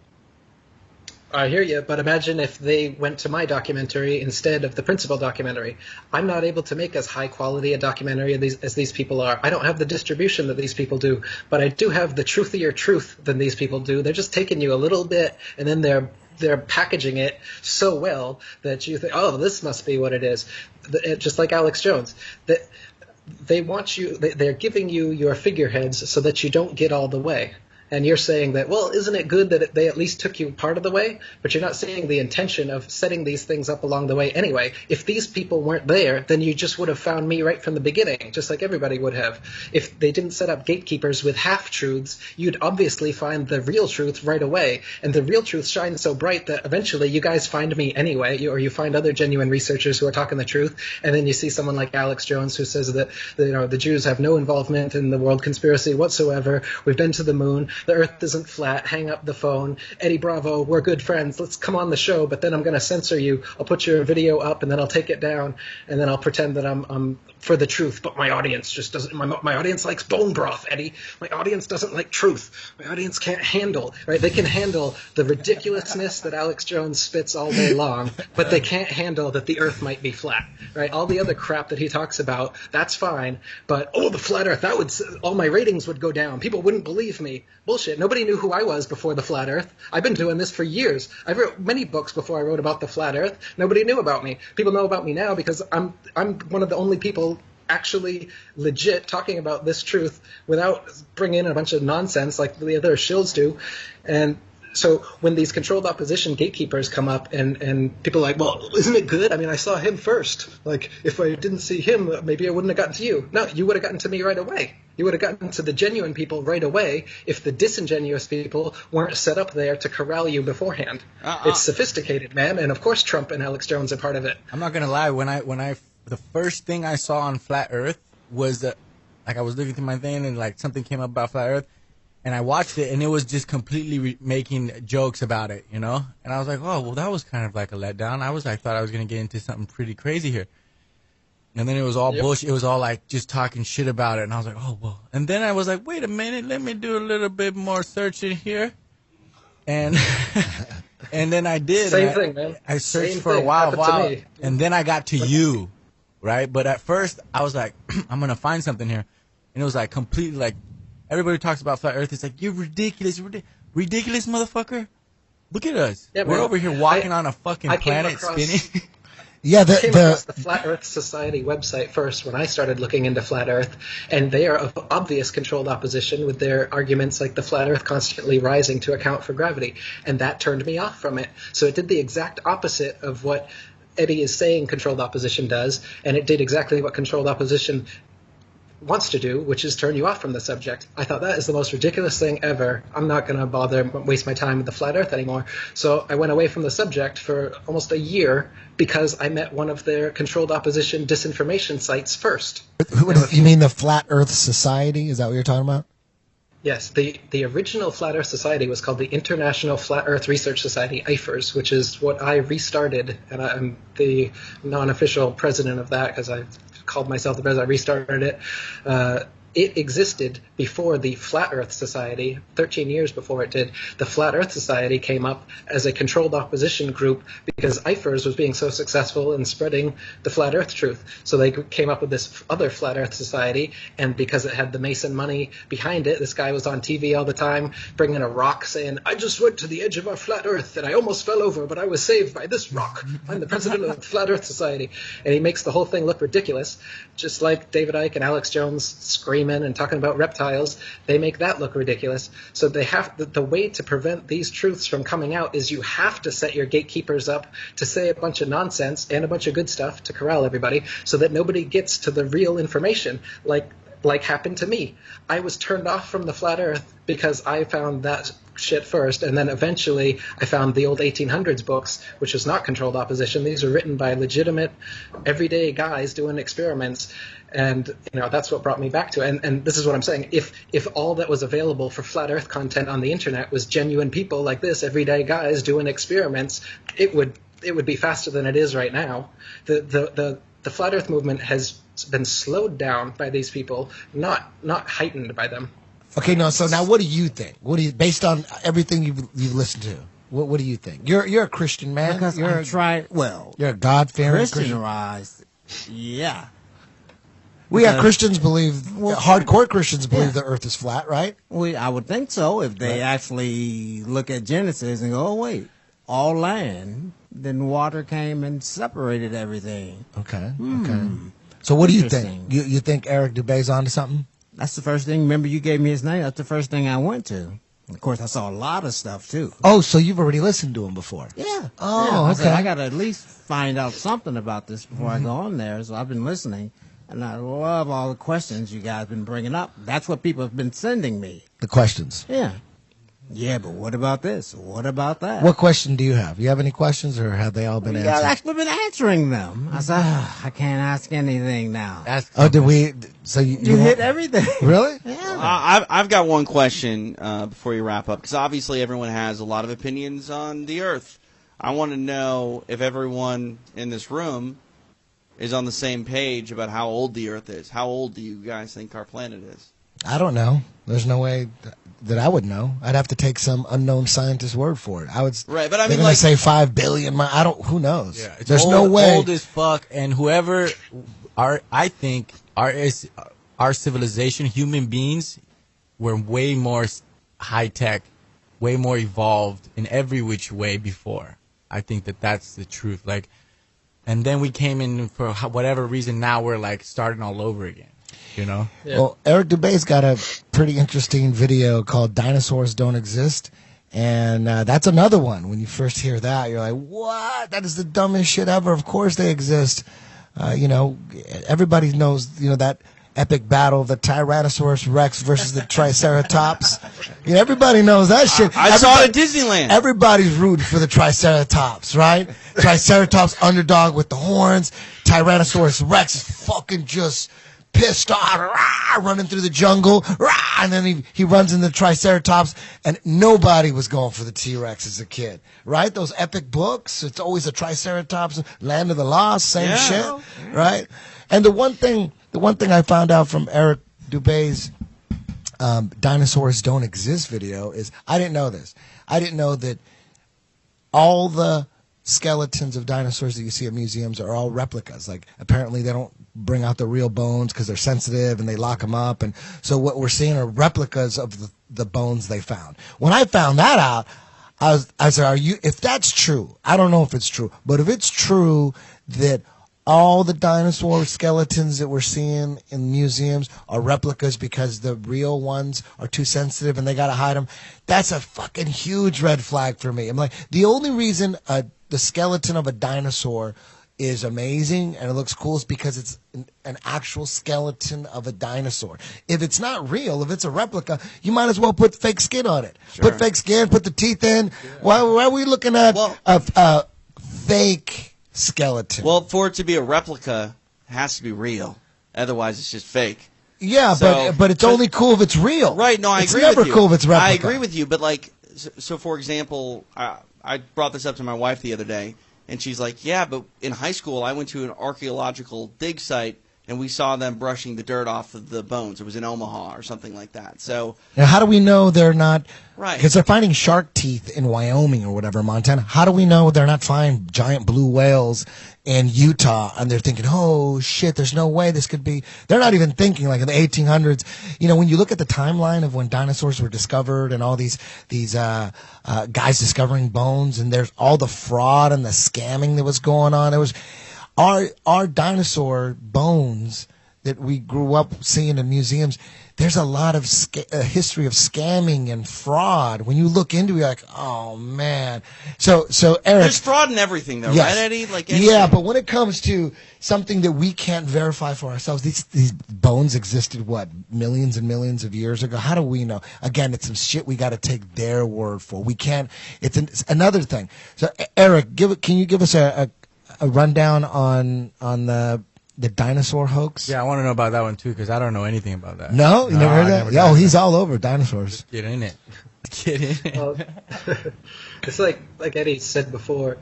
I hear you, but imagine if they went to my documentary instead of the Principle documentary. I'm not able to make as high quality a documentary as these people are. I don't have the distribution that these people do, but I do have the truthier truth than these people do. They're just taking you a little bit, and then they're packaging it so well that you think, oh, this must be what it is. Just like Alex Jones. They want you, they're giving you your figureheads so that you don't get all the way. And you're saying that, well, isn't it good that they at least took you part of the way? But you're not seeing the intention of setting these things up along the way anyway. If these people weren't there, then you just would have found me right from the beginning, just like everybody would have. If they didn't set up gatekeepers with half-truths, you'd obviously find the real truth right away. And the real truth shines so bright that eventually you guys find me anyway, or you find other genuine researchers who are talking the truth, and then you see someone like Alex Jones who says that the Jews have no involvement in the world conspiracy whatsoever. We've been to the moon. The Earth isn't flat. Hang up the phone. Eddie Bravo, we're good friends. Let's come on the show, but then I'm going to censor you. I'll put your video up, and then I'll take it down, and then I'll pretend that I'm for the truth, but my audience just doesn't. My audience likes bone broth, Eddie. My audience doesn't like truth. My audience can't handle, right? They can handle the ridiculousness that Alex Jones spits all day long, but they can't handle that the Earth might be flat, right? All the other crap that he talks about, that's fine, but the flat Earth, all my ratings would go down. People wouldn't believe me. Bullshit. Nobody knew who I was before the flat Earth. I've been doing this for years. I wrote many books before I wrote about the flat Earth. Nobody knew about me. People know about me now because I'm one of the only people actually legit talking about this truth without bringing in a bunch of nonsense like the other shills do. And so when these controlled opposition gatekeepers come up and people are like, well, isn't it good? I mean, I saw him first. Like, if I didn't see him, maybe I wouldn't have gotten to you. No, you would have gotten to me right away. You would have gotten to the genuine people right away if the disingenuous people weren't set up there to corral you beforehand. It's sophisticated, man, and of course Trump and Alex Jones are part of it. I'm not gonna lie. When I the first thing I saw on flat Earth was that, like, I was looking through my thing and like something came up about flat Earth, and I watched it and it was just completely making jokes about it, you know. And I was like, oh well, that was kind of like a letdown. I thought I was gonna get into something pretty crazy here. And then it was all bullshit. It was all like just talking shit about it. And I was like, oh, well. And then I was like, wait a minute. Let me do a little bit more searching here. And and then I did. Same thing, man. I searched Same for a thing while. happened to me. And then I got to you, right? But at first, I was like, I'm going to find something here. And it was like completely like, everybody talks about flat Earth. It's like, you're ridiculous. Ridiculous, motherfucker. Look at us. Yeah, We're man. over here walking on a fucking I came planet across- spinning. Yeah, I came across the Flat Earth Society website first when I started looking into Flat Earth, and they are of obvious controlled opposition with their arguments like the Flat Earth constantly rising to account for gravity, and that turned me off from it. So it did the exact opposite of what Eddie is saying controlled opposition does, and it did exactly what controlled opposition wants to do, which is turn you off from the subject. I thought that is the most ridiculous thing ever. I'm not going to bother waste my time with the flat earth anymore. So I went away from the subject for almost a year because I met one of their controlled opposition disinformation sites first. You mean the Flat Earth Society? Is that what you're talking about? Yes, the original Flat Earth Society was called the International Flat Earth Research Society, IFRS, which is what I restarted, and I'm the non-official president of that because I called myself the president. I restarted it. It existed before the Flat Earth Society, 13 years before it did. The Flat Earth Society came up as a controlled opposition group because IFRS was being so successful in spreading the Flat Earth truth. So they came up with this other Flat Earth Society, and because it had the Mason money behind it, this guy was on TV all the time bringing a rock saying, I just went to the edge of our flat earth and I almost fell over, but I was saved by this rock. I'm the president of the Flat Earth Society. And he makes the whole thing look ridiculous, just like David Icke and Alex Jones screaming and talking about reptiles. They make that look ridiculous. So they have the way to prevent these truths from coming out is you have to set your gatekeepers up to say a bunch of nonsense and a bunch of good stuff to corral everybody so that nobody gets to the real information like happened to me. I was turned off from the flat earth because I found that shit first, and then eventually I found the old 1800s books, which was not controlled opposition. These are written by legitimate everyday guys doing experiments, and that's what brought me back to it. And this is what I'm saying. If all that was available for flat earth content on the internet was genuine people like this, everyday guys doing experiments, it would be faster than it is right now. The flat earth movement has been slowed down by these people, not heightened by them. Okay, so now what do you think? Based on everything you've listened to? What do you think? You're a Christian man. Because you're you're a God-fearing Christian. Christianized. Yeah. We got Christians believe, hardcore Christians believe Yeah. the Earth is flat, right? I would think so if they actually look at Genesis and go, oh, wait, all land, then water came and separated everything. Okay. So what do you think? Interesting. You think Eric Dubé's onto something? That's the first thing. Remember, you gave me his name. That's the first thing I went to. Of course, I saw a lot of stuff, too. Oh, so you've already listened to him before? Yeah. Oh, Yeah, I said, okay. I got to at least find out something about this before I go on there. So I've been listening, and I love all the questions you guys been bringing up. That's what people have been sending me. The questions. Yeah. Yeah, but what about this? What about that? What question do you have? You have any questions, or have they all been You answered? guys actually been answering them. I said, I can't ask anything now. Did we? So You hit everything. Really? Yeah. I've got one question before you wrap up, because obviously everyone has a lot of opinions on the Earth. I want to know if everyone in this room is on the same page about how old the Earth is. How old do you guys think our planet is? I don't know. There's no way that I would know. I'd have to take some unknown scientist's word for it. I would. Right, but I they're mean, gonna say 5 billion. I don't. Who knows? Yeah, it's There's old, no way. Old as fuck, and whoever I think our civilization, human beings, were way more high tech, way more evolved in every which way before. I think that's the truth. And then we came in for whatever reason. Now we're starting all over again. Yeah. Well, Eric Dubé's got a pretty interesting video called "Dinosaurs Don't Exist," and that's another one. When you first hear that, you're like, "What? That is the dumbest shit ever." Of course they exist. Everybody knows. That epic battle, the Tyrannosaurus Rex versus the Triceratops. Everybody knows that shit. I saw it at Disneyland. Everybody's rooting for the Triceratops, right? Triceratops underdog with the horns. Tyrannosaurus Rex is fucking just pissed off, rah, running through the jungle, rah, and then he runs into the Triceratops, and nobody was going for the T-Rex as a kid, right? Those epic books, it's always a Triceratops, Land of the Lost, same shit, right? And the one thing I found out from Eric Dubé's Dinosaurs Don't Exist video is, I didn't know this. I didn't know that all the skeletons of dinosaurs that you see at museums are all replicas. Like, apparently they don't bring out the real bones because they're sensitive and they lock them up. And so what we're seeing are replicas of the bones they found. When I found that out, I said, if that's true, I don't know if it's true, but if it's true that all the dinosaur skeletons that we're seeing in museums are replicas because the real ones are too sensitive and they got to hide them, that's a fucking huge red flag for me. I'm like, the only reason the skeleton of a dinosaur is amazing and it looks cool is because it's an actual skeleton of a dinosaur. If it's not real, if it's a replica, you might as well put fake skin on it. Sure. Put fake skin, put the teeth in. Yeah. Why are we looking at a fake skeleton? Well, for it to be a replica, it has to be real. Otherwise, it's just fake. Yeah, so, but it's only cool if it's real. Right, no, I agree with you. It's never cool if it's replica. I agree with you, but like, so for example, I brought this up to my wife the other day, and she's like, yeah, but in high school, I went to an archaeological dig site, and we saw them brushing the dirt off of the bones. It was in Omaha or something like that. So now, how do we know they're not? Right. Because they're finding shark teeth in Wyoming or whatever, Montana. How do we know they're not finding giant blue whales in Utah? And they're thinking, oh, shit, there's no way this could be. They're not even thinking like in the 1800s. You know, when you look at the timeline of when dinosaurs were discovered and all these guys discovering bones, and there's all the fraud and the scamming that was going on. It was our dinosaur bones that we grew up seeing in museums. There's a lot of history of scamming and fraud. When you look into it, you're like, oh, man. So Eric. There's fraud in everything, though, yes. right, Eddie? Like anything. Yeah, but when it comes to something that we can't verify for ourselves, these bones existed, what, millions and millions of years ago? How do we know? Again, it's some shit we got to take their word for. We can't. It's another thing. So, Eric, can you give us a rundown on the dinosaur hoax? Yeah, I want to know about that one too because I don't know anything about that. No, you never heard that? He's all over dinosaurs. Get in it. Get in it. Well, it's like Eddie said before.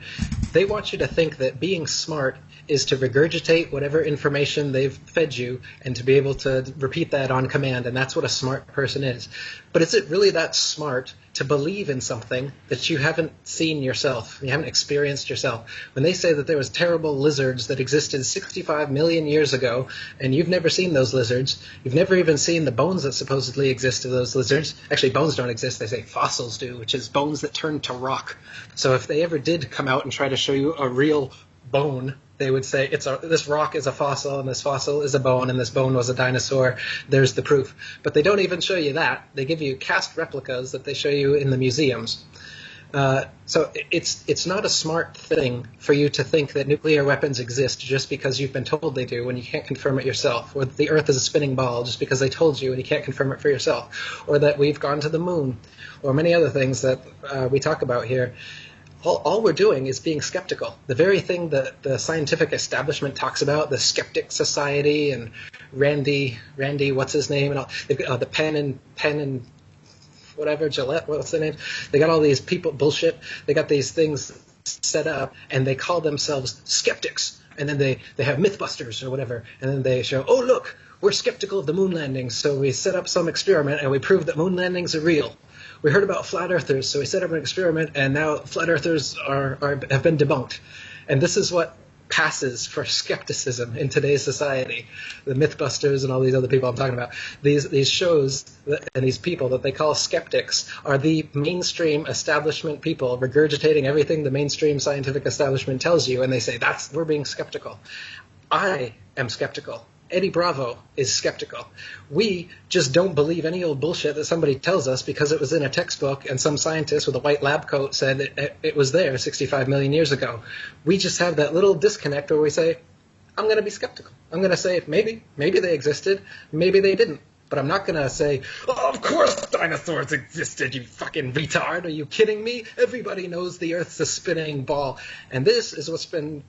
They want you to think that being smart is to regurgitate whatever information they've fed you and to be able to repeat that on command, and that's what a smart person is. But is it really that smart to believe in something that you haven't seen yourself, you haven't experienced yourself? When they say that there was terrible lizards that existed 65 million years ago, and you've never seen those lizards, you've never even seen the bones that supposedly exist of those lizards. Actually, bones don't exist, they say fossils do, which is bones that turn to rock. So if they ever did come out and try to show you a real bone, they would say this rock is a fossil, and this fossil is a bone, and this bone was a dinosaur. There's the proof. But they don't even show you that. They give you cast replicas that they show you in the museums. So it's not a smart thing for you to think that nuclear weapons exist just because you've been told they do when you can't confirm it yourself, or that the Earth is a spinning ball just because they told you and you can't confirm it for yourself, or that we've gone to the moon, or many other things that we talk about here. All we're doing is being skeptical. The very thing that the scientific establishment talks about, the Skeptic Society and Randy, what's his name, and all, the Penn and whatever, Gillette, what's their name? They got all these people, bullshit. They got these things set up, and they call themselves skeptics. And then they have Mythbusters or whatever, and then they show, oh, look, we're skeptical of the moon landings, so we set up some experiment, and we prove that moon landings are real. We heard about flat earthers, so we set up an experiment, and now flat earthers have been debunked. And this is what passes for skepticism in today's society. The Mythbusters and all these other people I'm talking about. These shows and these people that they call skeptics are the mainstream establishment people regurgitating everything the mainstream scientific establishment tells you, and they say, we're being skeptical. I am skeptical. Eddie Bravo is skeptical. We just don't believe any old bullshit that somebody tells us because it was in a textbook and some scientist with a white lab coat said it was there 65 million years ago. We just have that little disconnect where we say, I'm going to be skeptical. I'm going to say, maybe they existed, maybe they didn't. But I'm not going to say, oh, of course dinosaurs existed, you fucking retard. Are you kidding me? Everybody knows the Earth's a spinning ball. And this is what's been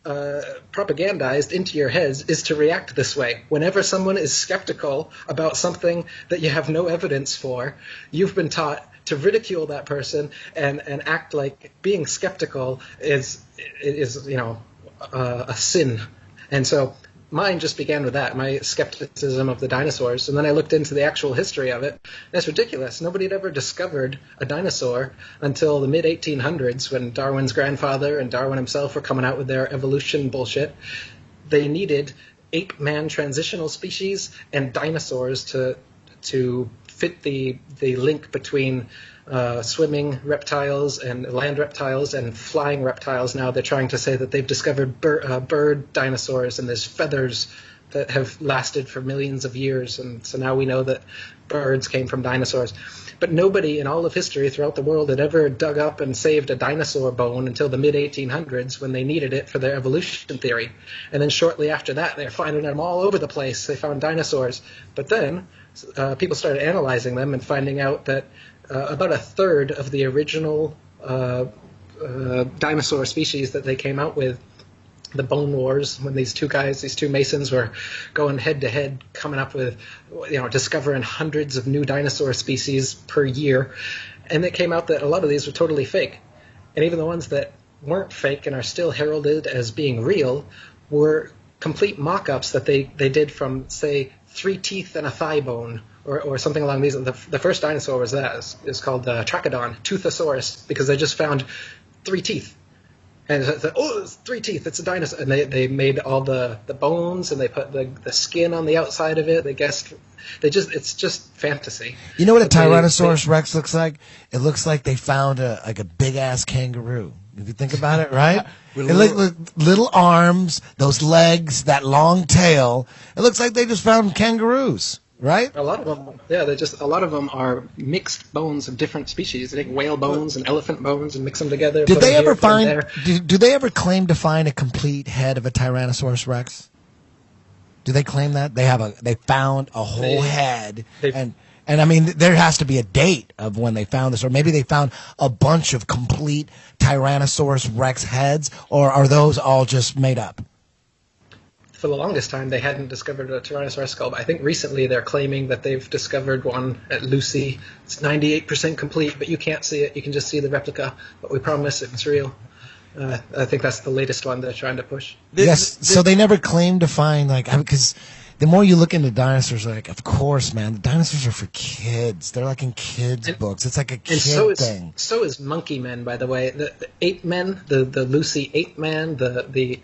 propagandized into your heads, is to react this way. Whenever someone is skeptical about something that you have no evidence for, you've been taught to ridicule that person and act like being skeptical is a sin. And so mine just began with that, my skepticism of the dinosaurs. And then I looked into the actual history of it. And it's ridiculous. Nobody had ever discovered a dinosaur until the mid-1800s, when Darwin's grandfather and Darwin himself were coming out with their evolution bullshit. They needed ape-man transitional species and dinosaurs to fit the link between swimming reptiles and land reptiles and flying reptiles. Now they're trying to say that they've discovered bird dinosaurs, and there's feathers that have lasted for millions of years, and so now we know that birds came from dinosaurs. But nobody in all of history throughout the world had ever dug up and saved a dinosaur bone until the mid-1800s, when they needed it for their evolution theory. And then shortly after that, they're finding them all over the place. They found dinosaurs. But then people started analyzing them and finding out that about a third of the original dinosaur species that they came out with, the Bone Wars, when these two Masons were going head to head, coming up with, discovering hundreds of new dinosaur species per year. And it came out that a lot of these were totally fake. And even the ones that weren't fake and are still heralded as being real were complete mock-ups that they did from, say, 3 teeth and a thigh bone, or something along these. The first dinosaur was that. It's called Trachodon, Toothosaurus, because they just found 3 teeth. And it's like, oh, it's 3 teeth, it's a dinosaur. And they made all the bones, and they put the skin on the outside of it. It's just fantasy. You know what a Tyrannosaurus Rex looks like? It looks like they found a big-ass kangaroo. If you think about it, right? Little arms, those legs, that long tail. It looks like they just found kangaroos. Right? A lot of them, yeah. A lot of them are mixed bones of different species. They take whale bones and elephant bones and mix them together. Did they ever find? Do they ever claim to find a complete head of a Tyrannosaurus Rex? Do they claim that they found a whole head? And I mean, there has to be a date of when they found this, or maybe they found a bunch of complete Tyrannosaurus Rex heads, or are those all just made up? For the longest time, they hadn't discovered a Tyrannosaurus skull, but I think recently they're claiming that they've discovered one at Lucy. It's 98% complete, but you can't see it. You can just see the replica, but we promise it's real. I think that's the latest one they're trying to push. So they never claimed to find, because the more you look into dinosaurs, of course, man, the dinosaurs are for kids. They're like in kids' books. It's like a kid thing. So is Monkey Men, by the way. The Ape Men, the Lucy Ape Man, the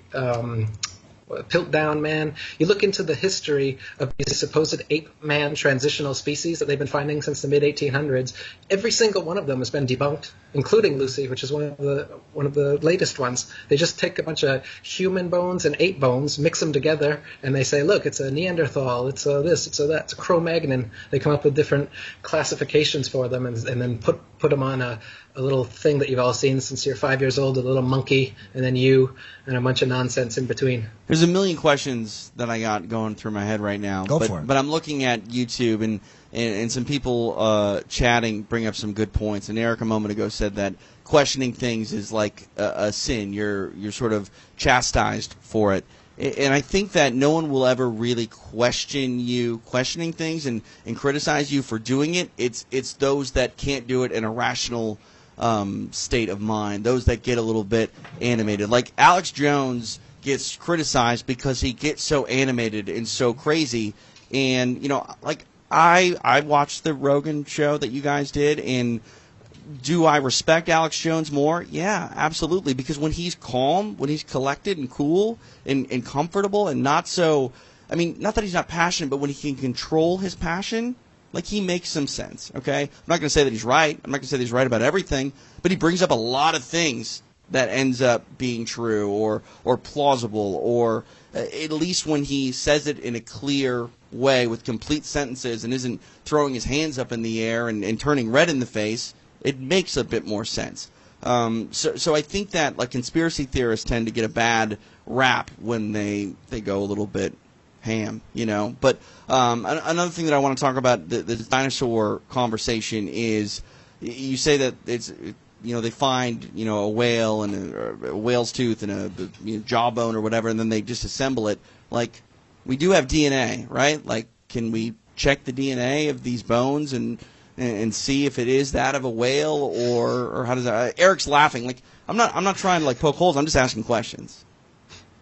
Piltdown Man. You look into the history of these supposed ape-man transitional species that they've been finding since the mid-1800s. Every single one of them has been debunked, including Lucy, which is one of the latest ones. They just take a bunch of human bones and ape bones, mix them together, and they say, look, it's a Neanderthal, it's a this, it's a that, it's a Cro-Magnon. They come up with different classifications for them, and then put them on a little thing that you've all seen since you're 5 years old, a little monkey, and then you, and a bunch of nonsense in between. There's a million questions that I got going through my head right now. Go for it. But I'm looking at YouTube, and some people chatting bring up some good points. And Eric a moment ago said that questioning things is like a sin. You're sort of chastised for it. And I think that no one will ever really question you questioning things and criticize you for doing it. It's those that can't do it in a rational state of mind, those that get a little bit animated. Like Alex Jones gets criticized because he gets so animated and so crazy. And, I watched the Rogan show that you guys did, and do I respect Alex Jones more? Yeah, absolutely. Because when he's calm, when he's collected and cool and comfortable and not so, not that he's not passionate, but when he can control his passion, he makes some sense, okay? I'm not going to say that he's right. I'm not going to say that he's right about everything, but he brings up a lot of things that ends up being true or plausible, or at least when he says it in a clear way with complete sentences and isn't throwing his hands up in the air and turning red in the face, it makes a bit more sense. So I think that conspiracy theorists tend to get a bad rap when they go a little bit ham, But another thing that I want to talk about, the dinosaur conversation, is you say that it's they find a whale and a whale's tooth and a jawbone or whatever, and then they just assemble it. We do have DNA, right? Can we check the DNA of these bones and see if it is that of a whale, or how does that? Eric's laughing. I'm not trying to poke holes. I'm just asking questions.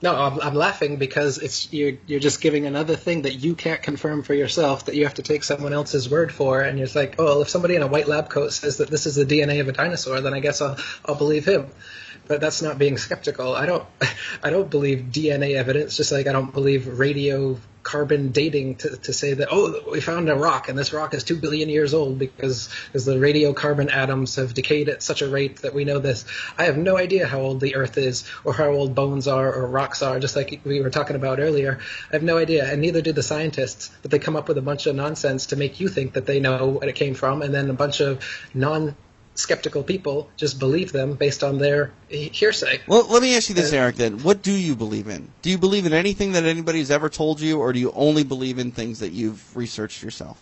No, I'm laughing because you're just giving another thing that you can't confirm for yourself that you have to take someone else's word for, and you're just like, oh, well, if somebody in a white lab coat says that this is the DNA of a dinosaur, then I guess I'll believe him. But that's not being skeptical. I don't believe DNA evidence, just like I don't believe radiocarbon dating to say that, oh, we found a rock and this rock is 2 billion years old because the radiocarbon atoms have decayed at such a rate that we know this. I have no idea how old the Earth is or how old bones are or rocks are, just like we were talking about earlier. I have no idea, and neither do the scientists, but they come up with a bunch of nonsense to make you think that they know what it came from, and then a bunch of skeptical people just believe them based on their hearsay. Well, let me ask you this, Eric, then. What do you believe in? Do you believe in anything that anybody's ever told you, or do you only believe in things that you've researched yourself?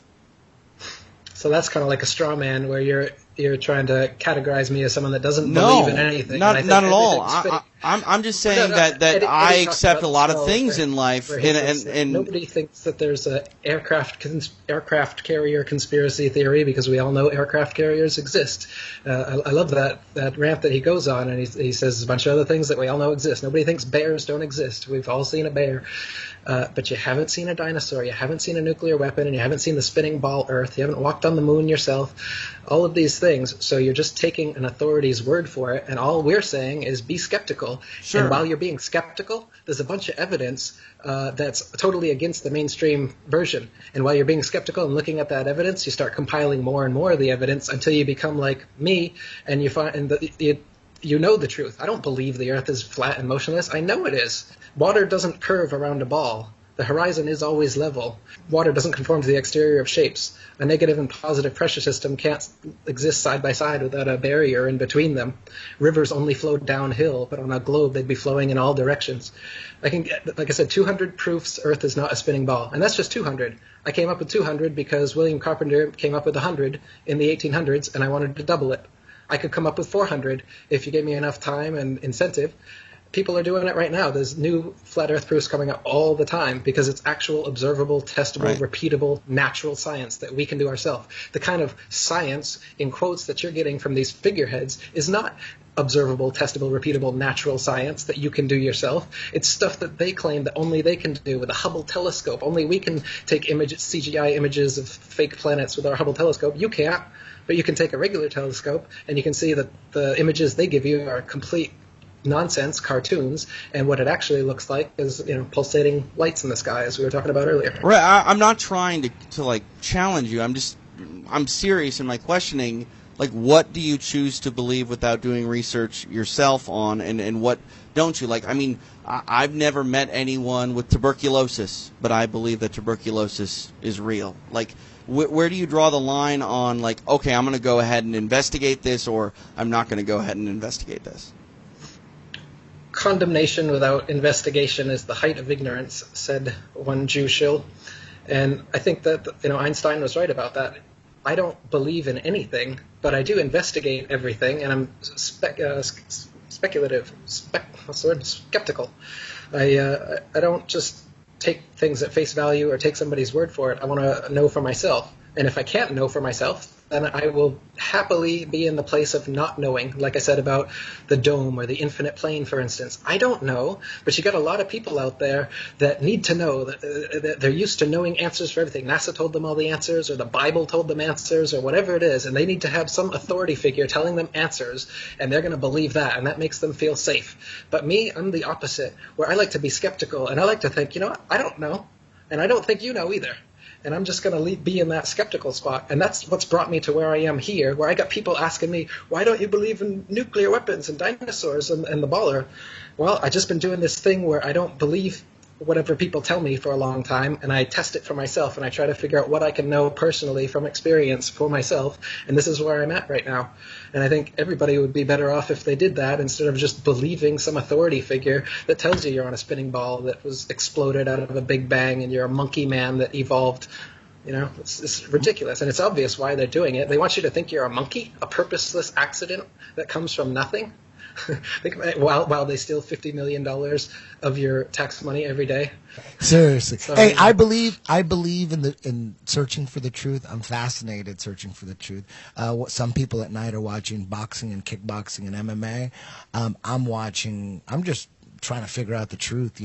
So that's kind of like a straw man where you're trying to categorize me as someone that doesn't believe in anything. Not at all. I'm just saying that I accept a lot of things in life, and nobody thinks that there's a aircraft carrier conspiracy theory because we all know aircraft carriers exist. I love that rant that he goes on, and he says a bunch of other things that we all know exist. Nobody thinks bears don't exist. We've all seen a bear. But you haven't seen a dinosaur, you haven't seen a nuclear weapon, and you haven't seen the spinning ball Earth, you haven't walked on the moon yourself, all of these things. So you're just taking an authority's word for it, and all we're saying is be skeptical. Sure. And while you're being skeptical, there's a bunch of evidence that's totally against the mainstream version. And while you're being skeptical and looking at that evidence, you start compiling more and more of the evidence until you become like me, and you find that you know the truth. I don't believe the Earth is flat and motionless. I know it is. Water doesn't curve around a ball. The horizon is always level. Water doesn't conform to the exterior of shapes. A negative and positive pressure system can't exist side by side without a barrier in between them. Rivers only flow downhill, but on a globe they'd be flowing in all directions. I can get, like I said, 200 proofs Earth is not a spinning ball. And that's just 200. I came up with 200 because William Carpenter came up with 100 in the 1800s, and I wanted to double it. I could come up with 400 if you gave me enough time and incentive. People are doing it right now. There's new flat Earth proofs coming up all the time because it's actual, observable, testable, repeatable, natural science that we can do ourselves. The kind of science, in quotes, that you're getting from these figureheads is not observable, testable, repeatable, natural science that you can do yourself. It's stuff that they claim that only they can do with a Hubble telescope. Only we can take CGI images of fake planets with our Hubble telescope. You can't. But you can take a regular telescope and you can see that the images they give you are complete nonsense cartoons, and what it actually looks like is pulsating lights in the sky, as we were talking about earlier. Right. I'm not trying to like challenge you. I'm serious in my questioning. Like, what do you choose to believe without doing research yourself on, and what don't you? Like, I mean, I've never met anyone with tuberculosis, but I believe that tuberculosis is real. Like, where do you draw the line on, like, okay, I'm going to go ahead and investigate this, or I'm not going to go ahead and investigate this? Condemnation without investigation is the height of ignorance, said one Jew shill. And I think that Einstein was right about that. I don't believe in anything, but I do investigate everything, and I'm skeptical. I don't just take things at face value or take somebody's word for it. I want to know for myself. And if I can't know for myself, then I will happily be in the place of not knowing, like I said about the dome or the infinite plane, for instance. I don't know, but you got a lot of people out there that need to know, that they're used to knowing answers for everything. NASA told them all the answers, or the Bible told them answers, or whatever it is, and they need to have some authority figure telling them answers, and they're going to believe that, and that makes them feel safe. But me, I'm the opposite, where I like to be skeptical, and I like to think, I don't know, and I don't think you know either. And I'm just going to be in that skeptical spot. And that's what's brought me to where I am here, where I got people asking me, why don't you believe in nuclear weapons and dinosaurs and the baller? Well, I've just been doing this thing where I don't believe whatever people tell me for a long time, and I test it for myself, and I try to figure out what I can know personally from experience for myself, and this is where I'm at right now. And I think everybody would be better off if they did that instead of just believing some authority figure that tells you you're on a spinning ball that was exploded out of a big bang and you're a monkey man that evolved. It's ridiculous, and it's obvious why they're doing it. They want you to think you're a monkey, a purposeless accident that comes from nothing. while they steal $50 million of your tax money every day. Seriously. So, hey, I believe in searching for the truth. I'm fascinated searching for the truth. Some people at night are watching boxing and kickboxing and MMA. I'm just trying to figure out the truth,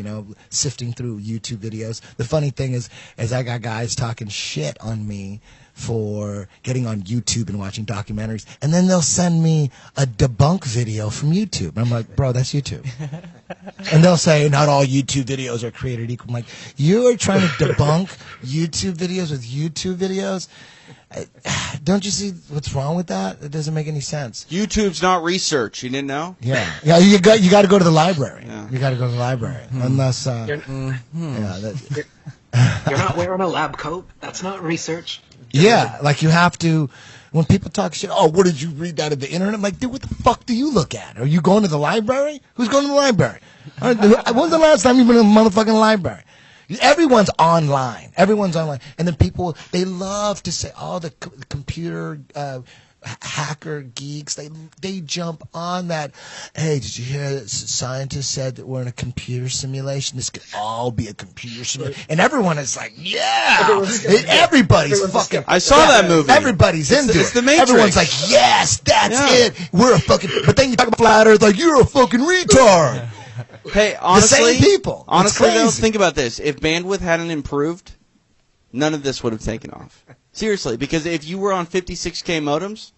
sifting through YouTube videos. The funny thing is I got guys talking shit on me for getting on YouTube and watching documentaries, and then they'll send me a debunk video from YouTube. And I'm like, bro, that's YouTube. And they'll say, not all YouTube videos are created equal. I'm like, you are trying to debunk YouTube videos with YouTube videos? Don't you see what's wrong with that? It doesn't make any sense. YouTube's not research. You didn't know? Yeah. You got to go to the library. Yeah. You got to go to the library. Unless, You're not wearing a lab coat. That's not research. yeah, like you have to, when people talk shit, oh, what did you read that at the internet? I'm like, dude, what the fuck do you look at? Are you going to the library? Who's going to the library? When's the last time you've been in a motherfucking library? Everyone's online. Everyone's online. And then people, they love to say, oh, the computer hacker geeks, they jump on that. Hey, did you hear that scientists said that we're in a computer simulation? This could all be a computer simulation. And everyone is like, yeah. Everybody's fucking. I saw that movie. Everybody's into it. It's the Matrix. Everyone's like, yes, that's it. We're a fucking. But then you talk about flat Earth, like, you're a fucking retard. Hey, honestly, the same people. Honestly, It's though, crazy. think about this. If bandwidth hadn't improved, none of this would have taken off. Seriously, because if you were on 56K modems,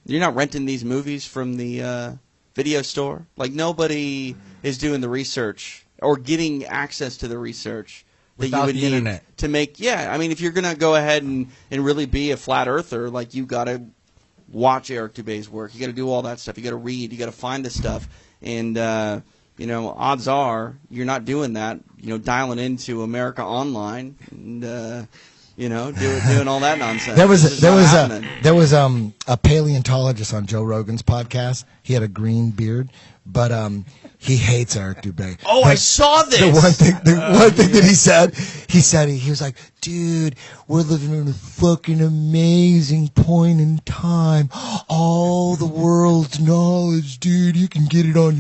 you're not renting these movies from the video store. Like, nobody is doing the research or getting access to the research that Without you would the need internet. to make. Yeah, I mean, if you're going to go ahead and really be a flat earther, like, you got to watch Eric Dubé's work. You got to do all that stuff. You got to read. You got to find this stuff. And, odds are you're not doing that, dialing into America Online and, doing all that nonsense. There was It's just not happening. a paleontologist on Joe Rogan's podcast. He had a green beard, but he hates Eric Dubé. Oh, I saw this. The one thing that he said he was like, dude, we're living in a fucking amazing point in time. All the world's knowledge, dude, you can get it on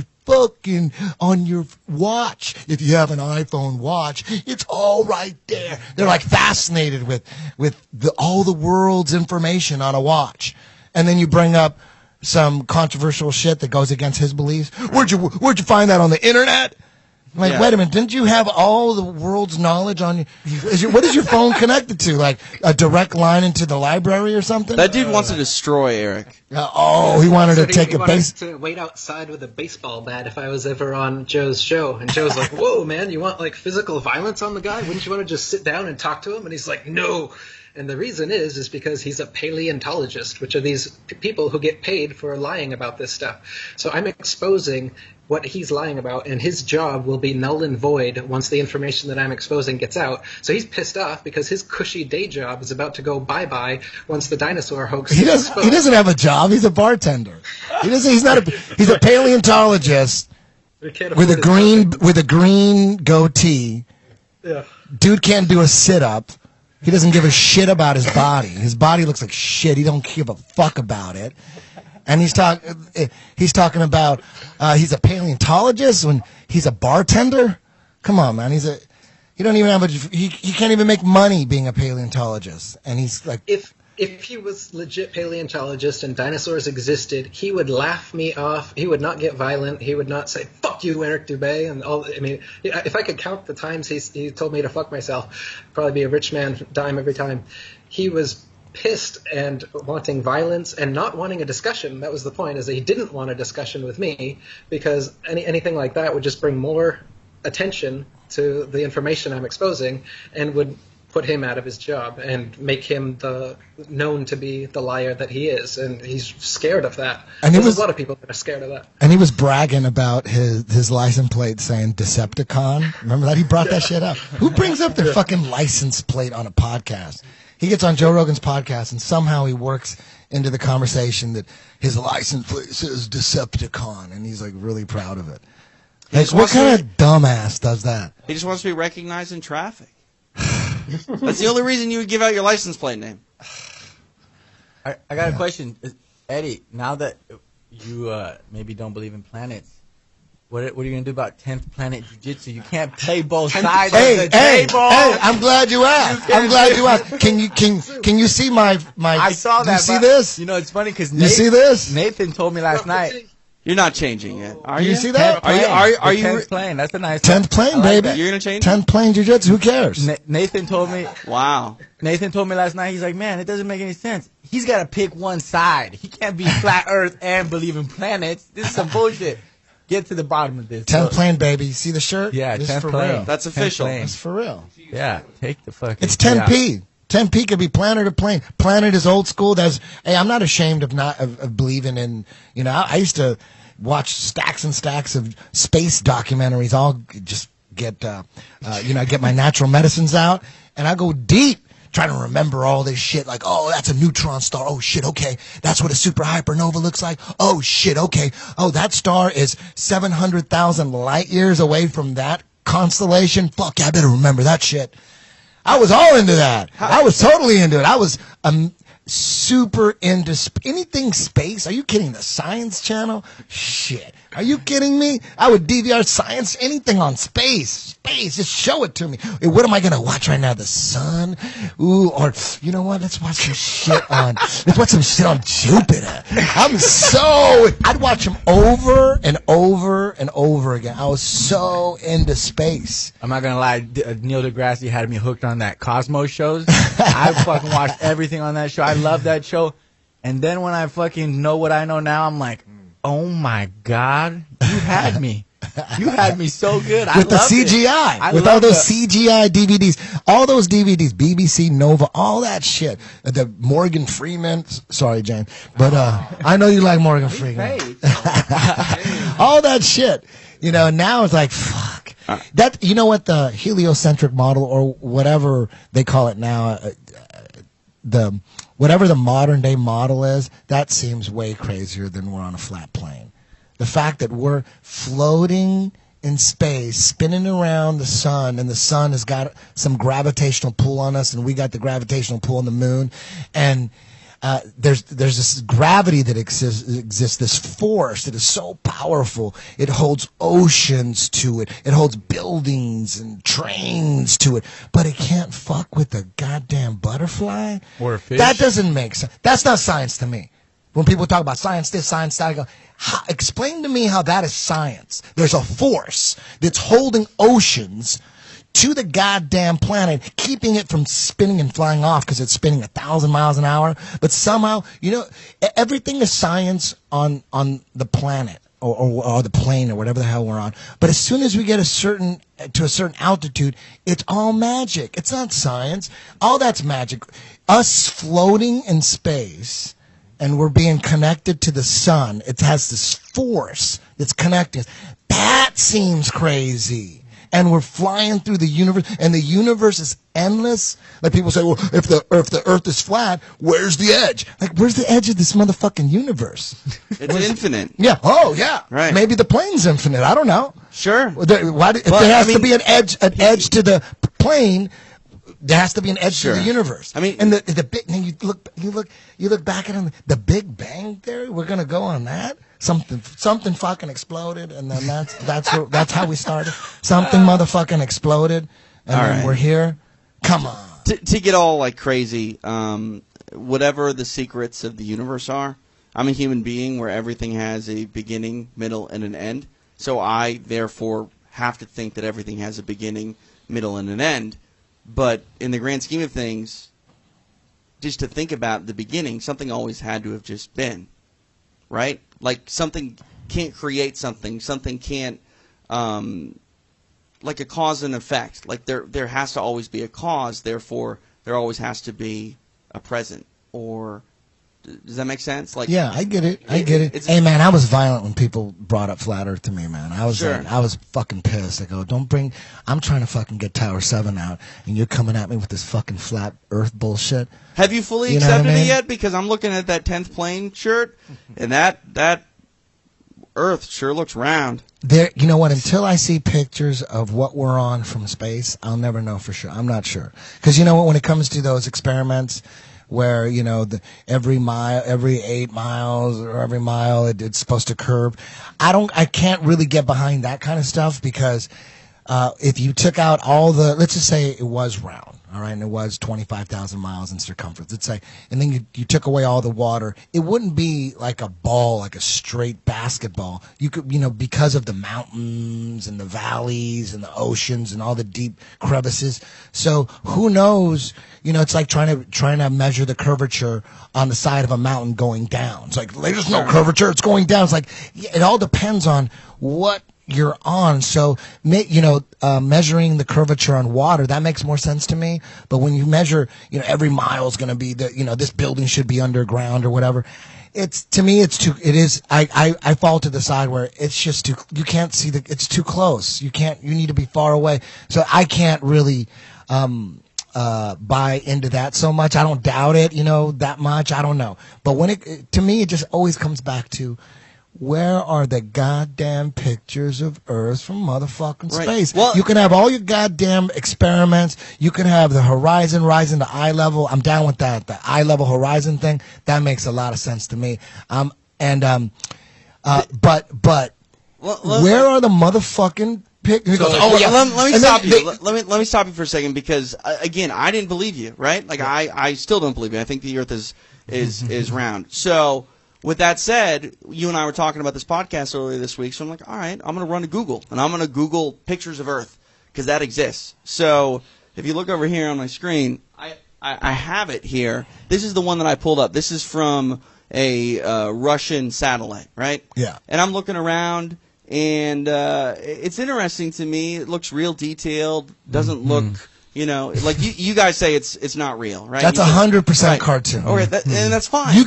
your watch. If you have an iPhone watch, it's all right there. They're like fascinated with all the world's information on a watch. And then you bring up some controversial shit that goes against his beliefs. Where'd you find that on the internet? I'm like, Yeah. wait a minute, didn't you have all the world's knowledge on you? What is your phone connected to? Like a direct line into the library or something? That dude wants to destroy Eric. He wanted to take he a wanted base. to wait outside with a baseball bat if I was ever on Joe's show. And Joe's like, whoa, man, you want like physical violence on the guy? Wouldn't you want to just sit down and talk to him? And he's like, no. And the reason is because he's a paleontologist, which are these people who get paid for lying about this stuff. So I'm exposing what he's lying about, and his job will be null and void once the information that I'm exposing gets out. So he's pissed off because his cushy day job is about to go bye-bye once the dinosaur hoax He is exposed. doesn't have a job. He's a bartender. He's a paleontologist We can't with afford a green goatee. Yeah. Dude can't do a sit up. He doesn't give a shit about his body. His body looks like shit. He don't give a fuck about it. And he's talking about he's a paleontologist when he's a bartender. Come on, man. He don't even have he can't even make money being a paleontologist. And he's like, If he was legit paleontologist and dinosaurs existed, he would laugh me off. He would not get violent. He would not say "fuck you, Eric Dubé" and all. I mean, if I could count the times he told me to fuck myself, I'd probably be a rich man dime every time. He was pissed and wanting violence and not wanting a discussion. That was the point, is that he didn't want a discussion with me because anything like that would just bring more attention to the information I'm exposing and would put him out of his job and make him known to be the liar that he is, and he's scared of that. And There's a lot of people that are scared of that. And he was bragging about his license plate saying Decepticon. Remember that? He brought that shit up. Who brings up their fucking license plate on a podcast? He gets on Joe Rogan's podcast and somehow he works into the conversation that his license plate says Decepticon, and he's like really proud of it. Like, what kind of dumbass does that? He just wants to be recognized in traffic. That's the only reason you would give out your license plate name. I got a question, Eddie. Now that you maybe don't believe in planets, what are you gonna do about 10th Planet Jiu-Jitsu? You can't play both sides of the table. Hey! I'm glad you asked. I'm glad you asked. Can you see my? I saw that. Do you see this? You know, it's funny because You see this? Nathan told me last night. You're not changing it, are Do you? you see that? Are you? 10th plane. That's a nice 10th plane, I like baby. that. You're gonna change 10th plane jiu-jitsu. Who cares? Nathan told me. Wow. Nathan told me last night. He's like, man, it doesn't make any sense. He's got to pick one side. He can't be flat Earth and believe in planets. This is some bullshit. Get to the bottom of this. 10th plane, baby. You see the shirt? Yeah, this 10th is for plane. real. That's official. plane. It's for real. Yeah, take the fucking. It's yeah. 10p. 10p could be planet or plane. Planet is old school. Hey, I'm not ashamed of believing in. You know, I used to watch stacks and stacks of space documentaries. I'll just get get my natural medicines out, and I go deep trying to remember all this shit. Like, oh, that's a neutron star. Oh shit, okay, that's what a super hypernova looks like. Oh shit, okay. Oh, that star is 700,000 light years away from that constellation. Fuck, yeah, I better remember that shit. I was all into that. I was totally into it. I was super into anything space. Are you kidding? The Science Channel? Shit. Are you kidding me? I would DVR science, anything on space. Space, just show it to me. Hey, what am I going to watch right now? The sun? Ooh, or, you know what? Let's watch some shit on Jupiter. I'd watch them over and over and over again. I was so into space. I'm not gonna lie. Neil deGrasse had me hooked on that Cosmos shows. I fucking watched everything on that show. I love that show. And then when I fucking know what I know now, I'm like, oh my God, you had me. You had me so good. I With the loved CGI. it. With all those CGI DVDs. All those DVDs. BBC, Nova, all that shit. The Morgan Freeman. Sorry, Jane. But I know you like Morgan Freeman. All that shit. You know, now it's like, fuck. That, you know what, the heliocentric model, or whatever they call it now, whatever the modern day model is, that seems way crazier than we're on a flat plane. The fact that we're floating in space, spinning around the sun, and the sun has got some gravitational pull on us, and we got the gravitational pull on the moon, and there's this gravity that exists, this force that is so powerful. It holds oceans to it. It holds buildings and trains to it. But it can't fuck with the goddamn butterfly. Or a fish. That doesn't make sense. That's not science to me. When people talk about science this, science that, I go, explain to me how that is science. There's a force that's holding oceans to the goddamn planet, keeping it from spinning and flying off because it's spinning 1,000 miles an hour. But somehow, you know, everything is science on the planet or the plane or whatever the hell we're on. But as soon as we get to a certain altitude, it's all magic. It's not science. All that's magic. Us floating in space, and we're being connected to the sun. It has this force that's connecting us. That seems crazy. And we're flying through the universe, and the universe is endless. Like people say, well, if the Earth is flat, where's the edge? Like, where's the edge of this motherfucking universe? It's infinite. Yeah. Oh, yeah. Right. Maybe the plane's infinite. I don't know. Sure. If there has to be an edge to the plane, there has to be an edge to the universe. I mean, and the big. And you look back at the Big Bang Theory. We're gonna go on that. Something fucking exploded, and then that's how we started. Something motherfucking exploded, and then we're here. Come on. To get all like crazy, whatever the secrets of the universe are, I'm a human being where everything has a beginning, middle, and an end. So I therefore have to think that everything has a beginning, middle, and an end. But in the grand scheme of things, just to think about the beginning, something always had to have just been, right? Like something can't create something. Something can't, like a cause and effect. Like there has to always be a cause. Therefore, there always has to be a present. Or does that make sense? Like, yeah, I get it. Hey, man, I was violent when people brought up Flat Earth to me, man. I was fucking pissed. I go, I'm trying to fucking get Tower 7 out, and you're coming at me with this fucking Flat Earth bullshit. Have you fully accepted it yet? Because I'm looking at that 10th plane shirt, and that Earth sure looks round. There, you know what? Until I see pictures of what we're on from space, I'll never know for sure. I'm not sure. Because you know what? When it comes to those experiments where, you know, every 8 miles or every mile it's supposed to curve, I can't really get behind that kind of stuff because if you took out all let's just say it was round, all right, and it was 25,000 miles in circumference. It's like, and then you took away all the water. It wouldn't be like a ball, like a straight basketball. You could, because of the mountains and the valleys and the oceans and all the deep crevices. So who knows? It's like trying to measure the curvature on the side of a mountain going down. It's like there's no curvature; it's going down. It's like it all depends on what you're on. So, measuring the curvature on water, that makes more sense to me. But when you measure, every mile is going to be this building should be underground or whatever. I fall to the side where it's just you can't see it's too close. You need to be far away. So I can't really, buy into that so much. I don't doubt it, that much. I don't know. But to me, it just always comes back to, where are the goddamn pictures of Earth from motherfucking space? Well, you can have all your goddamn experiments. You can have the horizon rising to eye level. I'm down with that. The eye level horizon thing, that makes a lot of sense to me. But where are the motherfucking pictures? Let me stop you. Let me stop you for a second, because again, I didn't believe you, right? Like I still don't believe you. I think the Earth is round. So, with that said, you and I were talking about this podcast earlier this week, so I'm like, all right, I'm going to run to Google, and I'm going to Google pictures of Earth, because that exists. So if you look over here on my screen, I have it here. This is the one that I pulled up. This is from a Russian satellite, right? Yeah. And I'm looking around, and it's interesting to me. It looks real detailed, doesn't look... like you guys say it's not real, right? That's 100% cartoon. Okay, and that's fine. You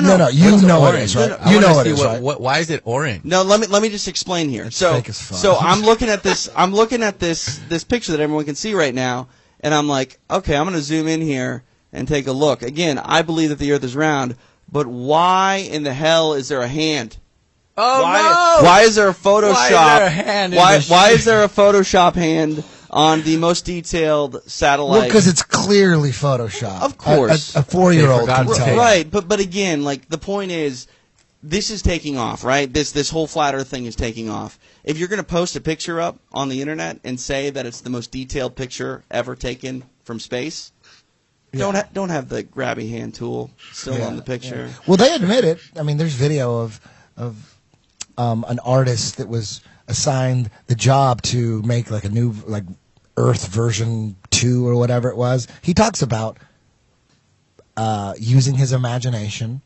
know it is, right? You know it is, right? Why is it orange? No, let me just explain here. Fake as fuck. So I'm looking at this. I'm looking at this picture that everyone can see right now, and I'm like, okay, I'm going to zoom in here and take a look. Again, I believe that the Earth is round, but why in the hell is there a hand? Oh no! Why is there a Photoshop? Why is there a hand? Why is there a Photoshop hand on the most detailed satellite? Well, because it's clearly Photoshop. Of course. A 4-year-old can tell. Right, but again, like, the point is, this is taking off, right? This whole flat Earth thing is taking off. If you're going to post a picture up on the internet and say that it's the most detailed picture ever taken from space, don't have the grabby hand tool still on the picture. Yeah. Well, they admit it. I mean, there's video of an artist that was assigned the job to make like a new Earth version 2 or whatever it was. He talks about using his imagination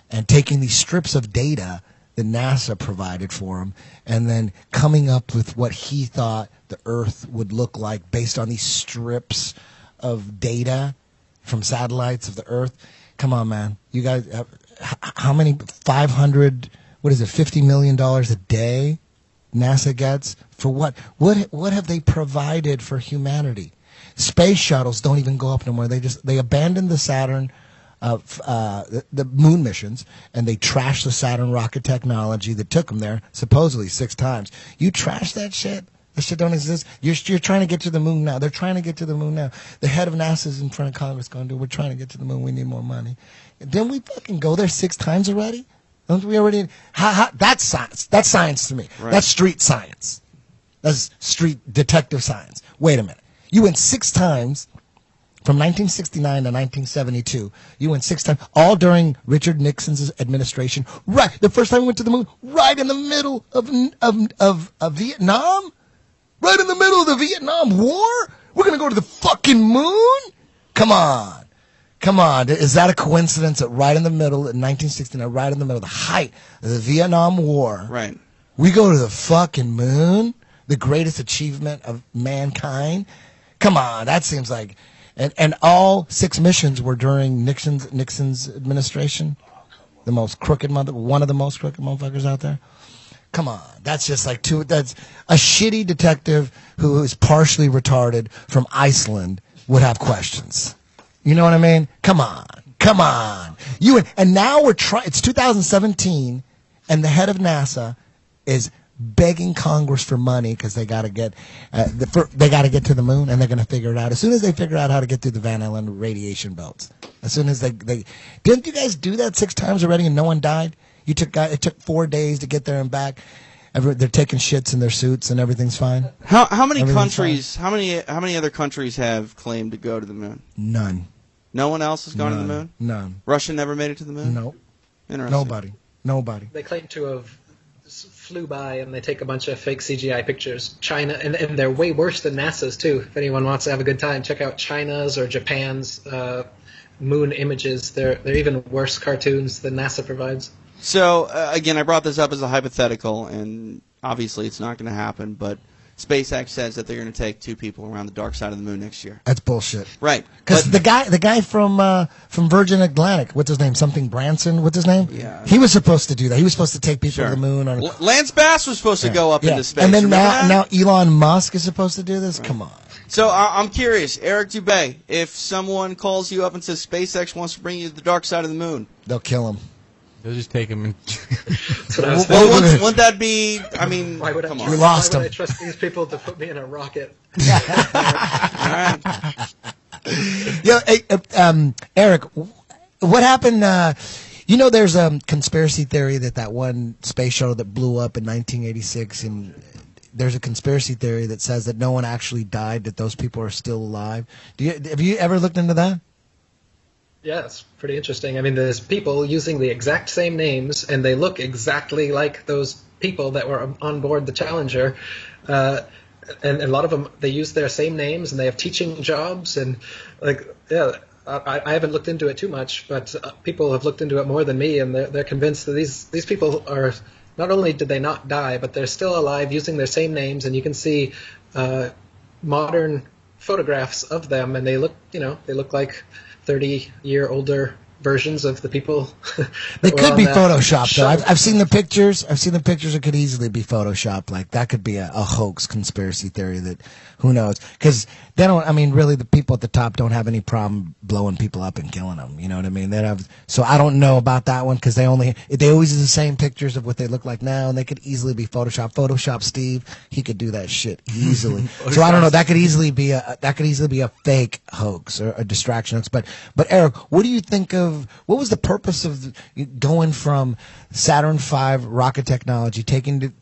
and taking these strips of data that NASA provided for him and then coming up with what he thought the Earth would look like based on these strips of data from satellites of the Earth. Come on, man. You guys, how many, $50 million a day NASA gets for what? What have they provided for humanity? Space shuttles don't even go up no more. They abandoned the Saturn, the moon missions, and they trashed the Saturn rocket technology that took them there supposedly 6 times. You trash that shit. That shit don't exist. You're trying to get to the moon now. They're trying to get to the moon now. The head of NASA is in front of Congress going, we're trying to get to the moon. We need more money. Didn't we fucking go there 6 times already? Don't we already? That's science. That's science to me. Right. That's street science. That's street detective science. Wait a minute. You went 6 times from 1969 to 1972. You went 6 times, all during Richard Nixon's administration. Right. The first time we went to the moon, right in the middle of Vietnam? Right in the middle of the Vietnam War? We're going to go to the fucking moon? Come on. Come on, is that a coincidence that right in the middle, in 1969, right in the middle, the height of the Vietnam War, right, we go to the fucking moon, the greatest achievement of mankind? Come on, that seems like, and all 6 missions were during Nixon's administration, the most crooked one of the most crooked motherfuckers out there. Come on, that's just like that's a shitty detective who is partially retarded from Iceland would have questions. You know what I mean? Come on. And now it's 2017, and the head of NASA is begging Congress for money because they got to get to the moon, and they're going to figure it out as soon as they figure out how to get through the Van Allen radiation belts. As soon as they didn't you guys do that 6 times already and no one died? It took 4 days to get there and back. they're taking shits in their suits and everything's fine. How many Everything's countries? How many other countries have claimed to go to the moon? None. No one else has gone to the moon. None. Russia never made it to the moon. No. Interesting. Nobody. They claim to have flew by and they take a bunch of fake CGI pictures. China, and they're way worse than NASA's too. If anyone wants to have a good time, check out China's or Japan's moon images. They're even worse cartoons than NASA provides. So again, I brought this up as a hypothetical, and obviously it's not going to happen. But SpaceX says that they're going to take 2 people around the dark side of the moon next year. That's bullshit. Right. Because the guy from Virgin Atlantic, what's his name? Something Branson. What's his name? Yeah. He was supposed to do that. He was supposed to take people to the moon. Lance Bass was supposed to go up into space. And then Remember now that? Elon Musk is supposed to do this. Come on. So I'm curious, Eric Dubé, if someone calls you up and says SpaceX wants to bring you to the dark side of the moon, They'll kill him. They'll just take him and That's what I was well, thinking. wouldn't that be? I mean, Why would come I, on. You lost why would him. I trust these people to put me in a rocket? All right. Eric, what happened? There's a conspiracy theory that one space shuttle that blew up in 1986, and there's a conspiracy theory that says that no one actually died, that those people are still alive. Have you ever looked into that? Yeah, it's pretty interesting. I mean, there's people using the exact same names, and they look exactly like those people that were on board the Challenger. And a lot of them, they use their same names, and they have teaching jobs. And I haven't looked into it too much, but people have looked into it more than me, and they're convinced that these people are, not only did they not die, but they're still alive using their same names, and you can see modern photographs of them, and they look like 30-year older versions of the people. They could be photoshopped, though. I've seen the pictures. It could easily be photoshopped. Like, that could be a hoax conspiracy theory that, who knows? Because they don't, really, the people at the top don't have any problem blowing people up and killing them. You know what I mean? So I don't know about that one, because they always use the same pictures of what they look like now, and they could easily be photoshopped. Photoshop Steve, he could do that shit easily. So I don't know. That could easily be a fake hoax or a distraction hoax. But Eric, what do you think of? What was the purpose of going from Saturn V rocket technology, taking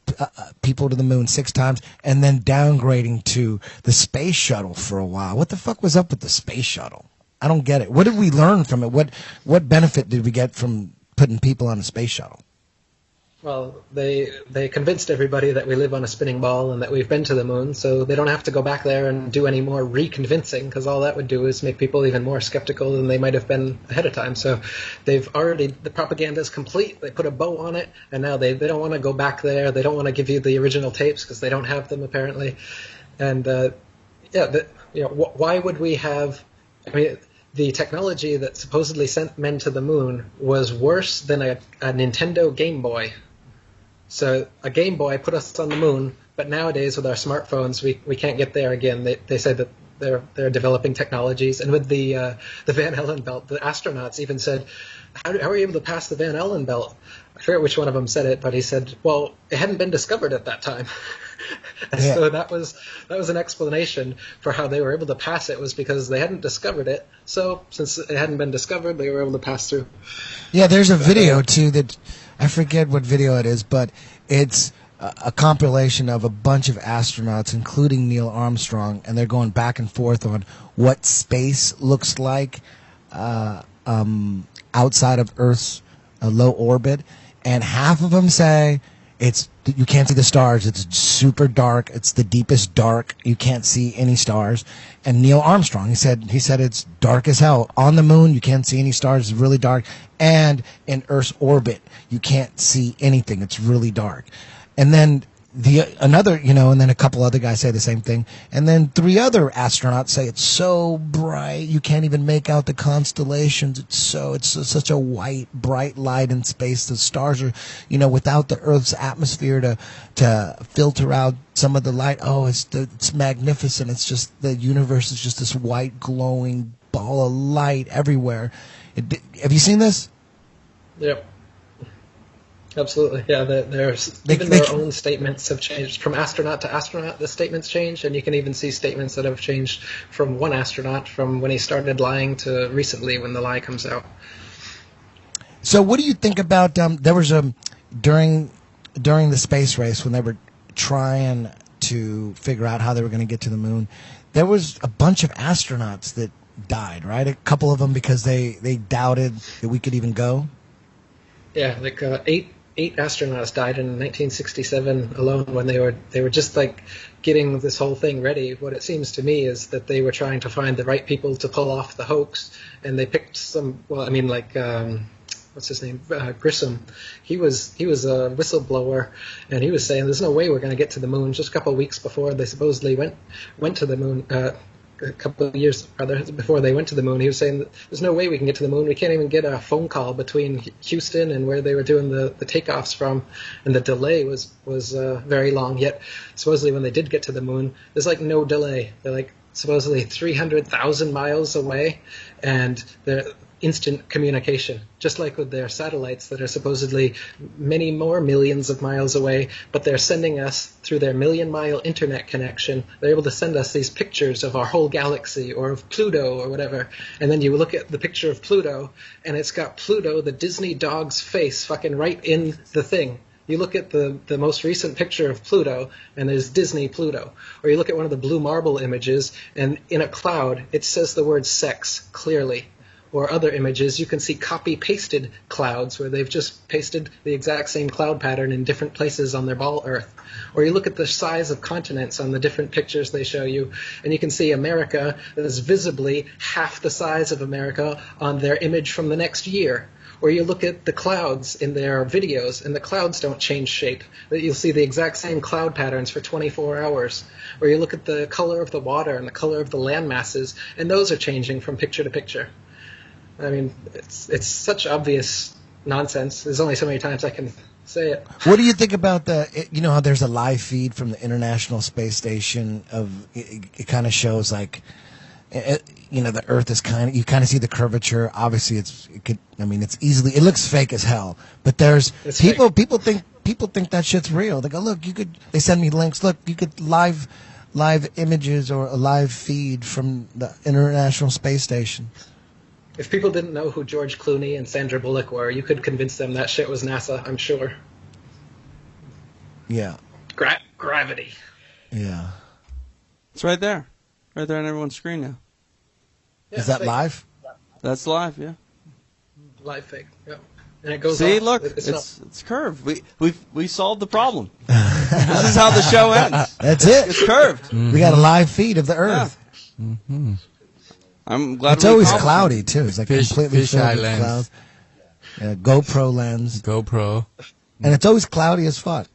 people to the moon 6 times, and then downgrading to the space shuttle for a while? What the fuck was up with the space shuttle? I don't get it. What did we learn from it? What benefit did we get from putting people on a space shuttle? Well, they convinced everybody that we live on a spinning ball and that we've been to the moon, so they don't have to go back there and do any more reconvincing, because all that would do is make people even more skeptical than they might have been ahead of time. So the propaganda is complete. They put a bow on it, and now they don't want to go back there. They don't want to give you the original tapes because they don't have them apparently. And why would we have? The technology that supposedly sent men to the moon was worse than a Nintendo Game Boy. So a Game Boy put us on the moon, but nowadays with our smartphones, we can't get there again. They said that they're developing technologies, and with the Van Allen belt, the astronauts even said, "How are you able to pass the Van Allen belt?" I forget which one of them said it, but he said, "Well, it hadn't been discovered at that time." And so that was an explanation for how they were able to pass it, was because they hadn't discovered it. So since it hadn't been discovered, they were able to pass through. Yeah, there's a video too that I forget what video it is, but it's a compilation of a bunch of astronauts, including Neil Armstrong, and they're going back and forth on what space looks like outside of Earth's low orbit, and half of them say you can't see the stars. It's super dark. It's the deepest dark. You can't see any stars. And Neil Armstrong, he said it's dark as hell. On the moon, you can't see any stars. It's really dark. And in Earth's orbit, you can't see anything. It's really dark. And then and then a couple other guys say the same thing. And then 3 other astronauts say it's so bright you can't even make out the constellations. It's such a white, bright light in space. The stars are, without the Earth's atmosphere to filter out some of the light. Oh, it's magnificent. It's just the universe is just this white, glowing ball of light everywhere. Have you seen this? Yep. Absolutely, yeah. Their own statements have changed from astronaut to astronaut. The statements change, and you can even see statements that have changed from one astronaut from when he started lying to recently when the lie comes out. So, what do you think about? There was during during the space race, when they were trying to figure out how they were going to get to the moon, there was a bunch of astronauts that died, right? A couple of them because they doubted that we could even go. Yeah, like eight astronauts died in 1967 alone when they were just like getting this whole thing ready. What it seems to me is that they were trying to find the right people to pull off the hoax, and they picked some. Well, I mean, like what's his name? Grissom. He was a whistleblower, and he was saying there's no way we're going to get to the moon. Just a couple of weeks before they supposedly went to the moon. A couple of years rather before they went to the moon, he was saying that there's no way we can get to the moon. We can't even get a phone call between Houston and where they were doing the takeoffs from, and the delay was very long. Yet supposedly when they did get to the moon, there's like no delay. They're like supposedly 300,000 miles away, and they're instant communication, just like with their satellites that are supposedly many more millions of miles away, but they're sending us through their million-mile internet connection. They're able to send us these pictures of our whole galaxy or of Pluto or whatever, and then you look at the picture of Pluto, and it's got Pluto, the Disney dog's face, fucking right in the thing. You look at the most recent picture of Pluto, and there's Disney Pluto. Or you look at one of the blue marble images, and in a cloud, it says the word sex clearly. Or other images, you can see copy-pasted clouds where they've just pasted the exact same cloud pattern in different places on their ball Earth. Or you look at the size of continents on the different pictures they show you, and you can see America is visibly half the size of America on their image from the next year. Or you look at the clouds in their videos, and the clouds don't change shape. You'll see the exact same cloud patterns for 24 hours. Or you look at the color of the water and the color of the land masses, and those are changing from picture to picture. I mean, it's such obvious nonsense. There's only so many times I can say it. What do you think about you know how there's a live feed from the International Space Station of it kind of shows like, you know, the Earth is you kind of see the curvature. Obviously, it's easily, it looks fake as hell. But there's people think that shit's real. They go, look, they send me links. Look, you could live images or a live feed from the International Space Station. If people didn't know who George Clooney and Sandra Bullock were, you could convince them that shit was NASA, I'm sure. Yeah. Gravity. Yeah. It's right there. Right there on everyone's screen now. Yeah, is that fake. live? That's live, yeah. Live fake, yeah. And it goes See, off. look, It's it's curved. We solved the problem. This is how the show ends. That's it. It's curved. We got a live feed of the Earth. Yeah. Mm-hmm. I'm glad it's always cloudy too. It's like completely filled with clouds. Yeah, GoPro lens. GoPro. And it's always cloudy as fuck.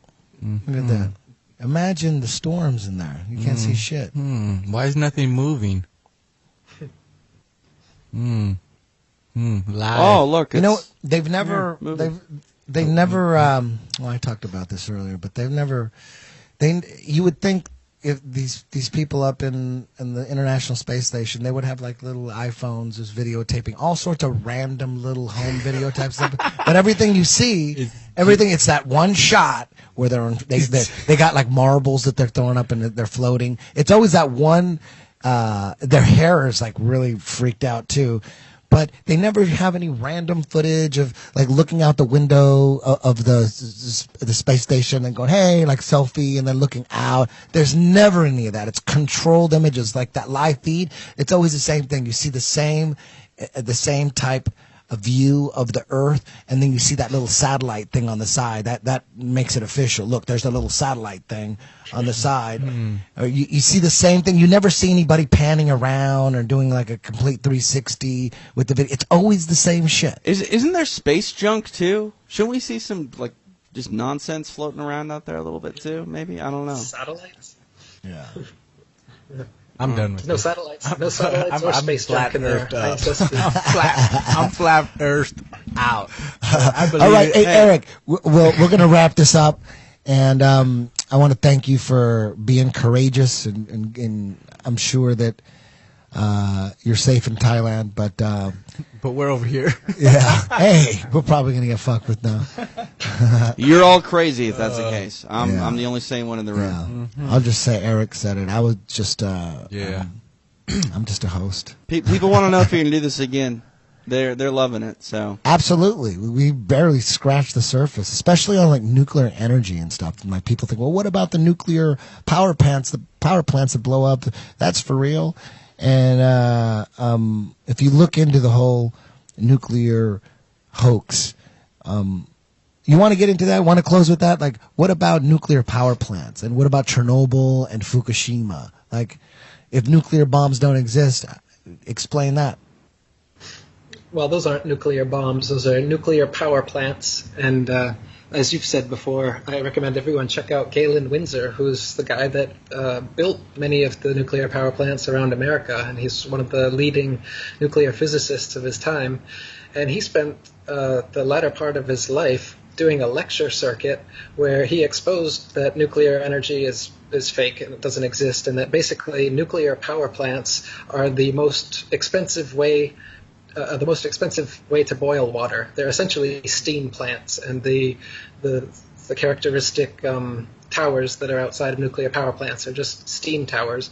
Mm-hmm. Look at that. Imagine the storms in there. You can't see shit. Why is nothing moving? Live. Oh, look. You know, they've never well, I talked about this earlier, but you would think if these people up in the International Space Station, they would have like little iPhones, just videotaping all sorts of random little home video type stuff. But everything you see, it's that one shot where they got like marbles that they're throwing up and they're floating. It's always that one. Their hair is like really freaked out too. But they never have any random footage of like looking out the window of the space station and going, hey, like selfie, and then looking out. There's never any of that. It's controlled images like that live feed. It's always the same thing. You see the same type of view of the Earth, and then you see that little satellite thing on the side. That makes it official. Look, there's a little satellite thing on the side. You see the same thing. You never see anybody panning around or doing like a complete 360 with the video. It's always the same shit. Isn't there space junk too? Shouldn't we see some like just nonsense floating around out there a little bit too? Maybe, I don't know. Satellites? Yeah. I'm done with no this. Satellites. No satellites or space junk in there. I'm flat earthed out. All right, hey, Eric, we're going to wrap this up, and I want to thank you for being courageous, and I'm sure that you're safe in Thailand, but we're over here. Yeah. Hey, we're probably going to get fucked with now. You're all crazy if that's the case. I'm the only sane one in the room. Yeah. Mm-hmm. I'll just say Eric said it. I was just I'm just a host. People want to know if you're going to do this again. they're loving it. So Absolutely. We barely scratched the surface, especially on like nuclear energy and stuff. And like people think, well, what about the nuclear power plants that blow up? That's for real. And if you look into the whole nuclear hoax, you want to get into that? Want to close with that? Like, what about nuclear power plants? And what about Chernobyl and Fukushima? Like, if nuclear bombs don't exist, explain that. Well, those aren't nuclear bombs. Those are nuclear power plants. And as you've said before, I recommend everyone check out Galen Windsor, who's the guy that built many of the nuclear power plants around America. And he's one of the leading nuclear physicists of his time. And he spent the latter part of his life doing a lecture circuit where he exposed that nuclear energy is fake and it doesn't exist, and that basically nuclear power plants are the most expensive way to boil water. They're essentially steam plants, and the characteristic towers that are outside of nuclear power plants are just steam towers.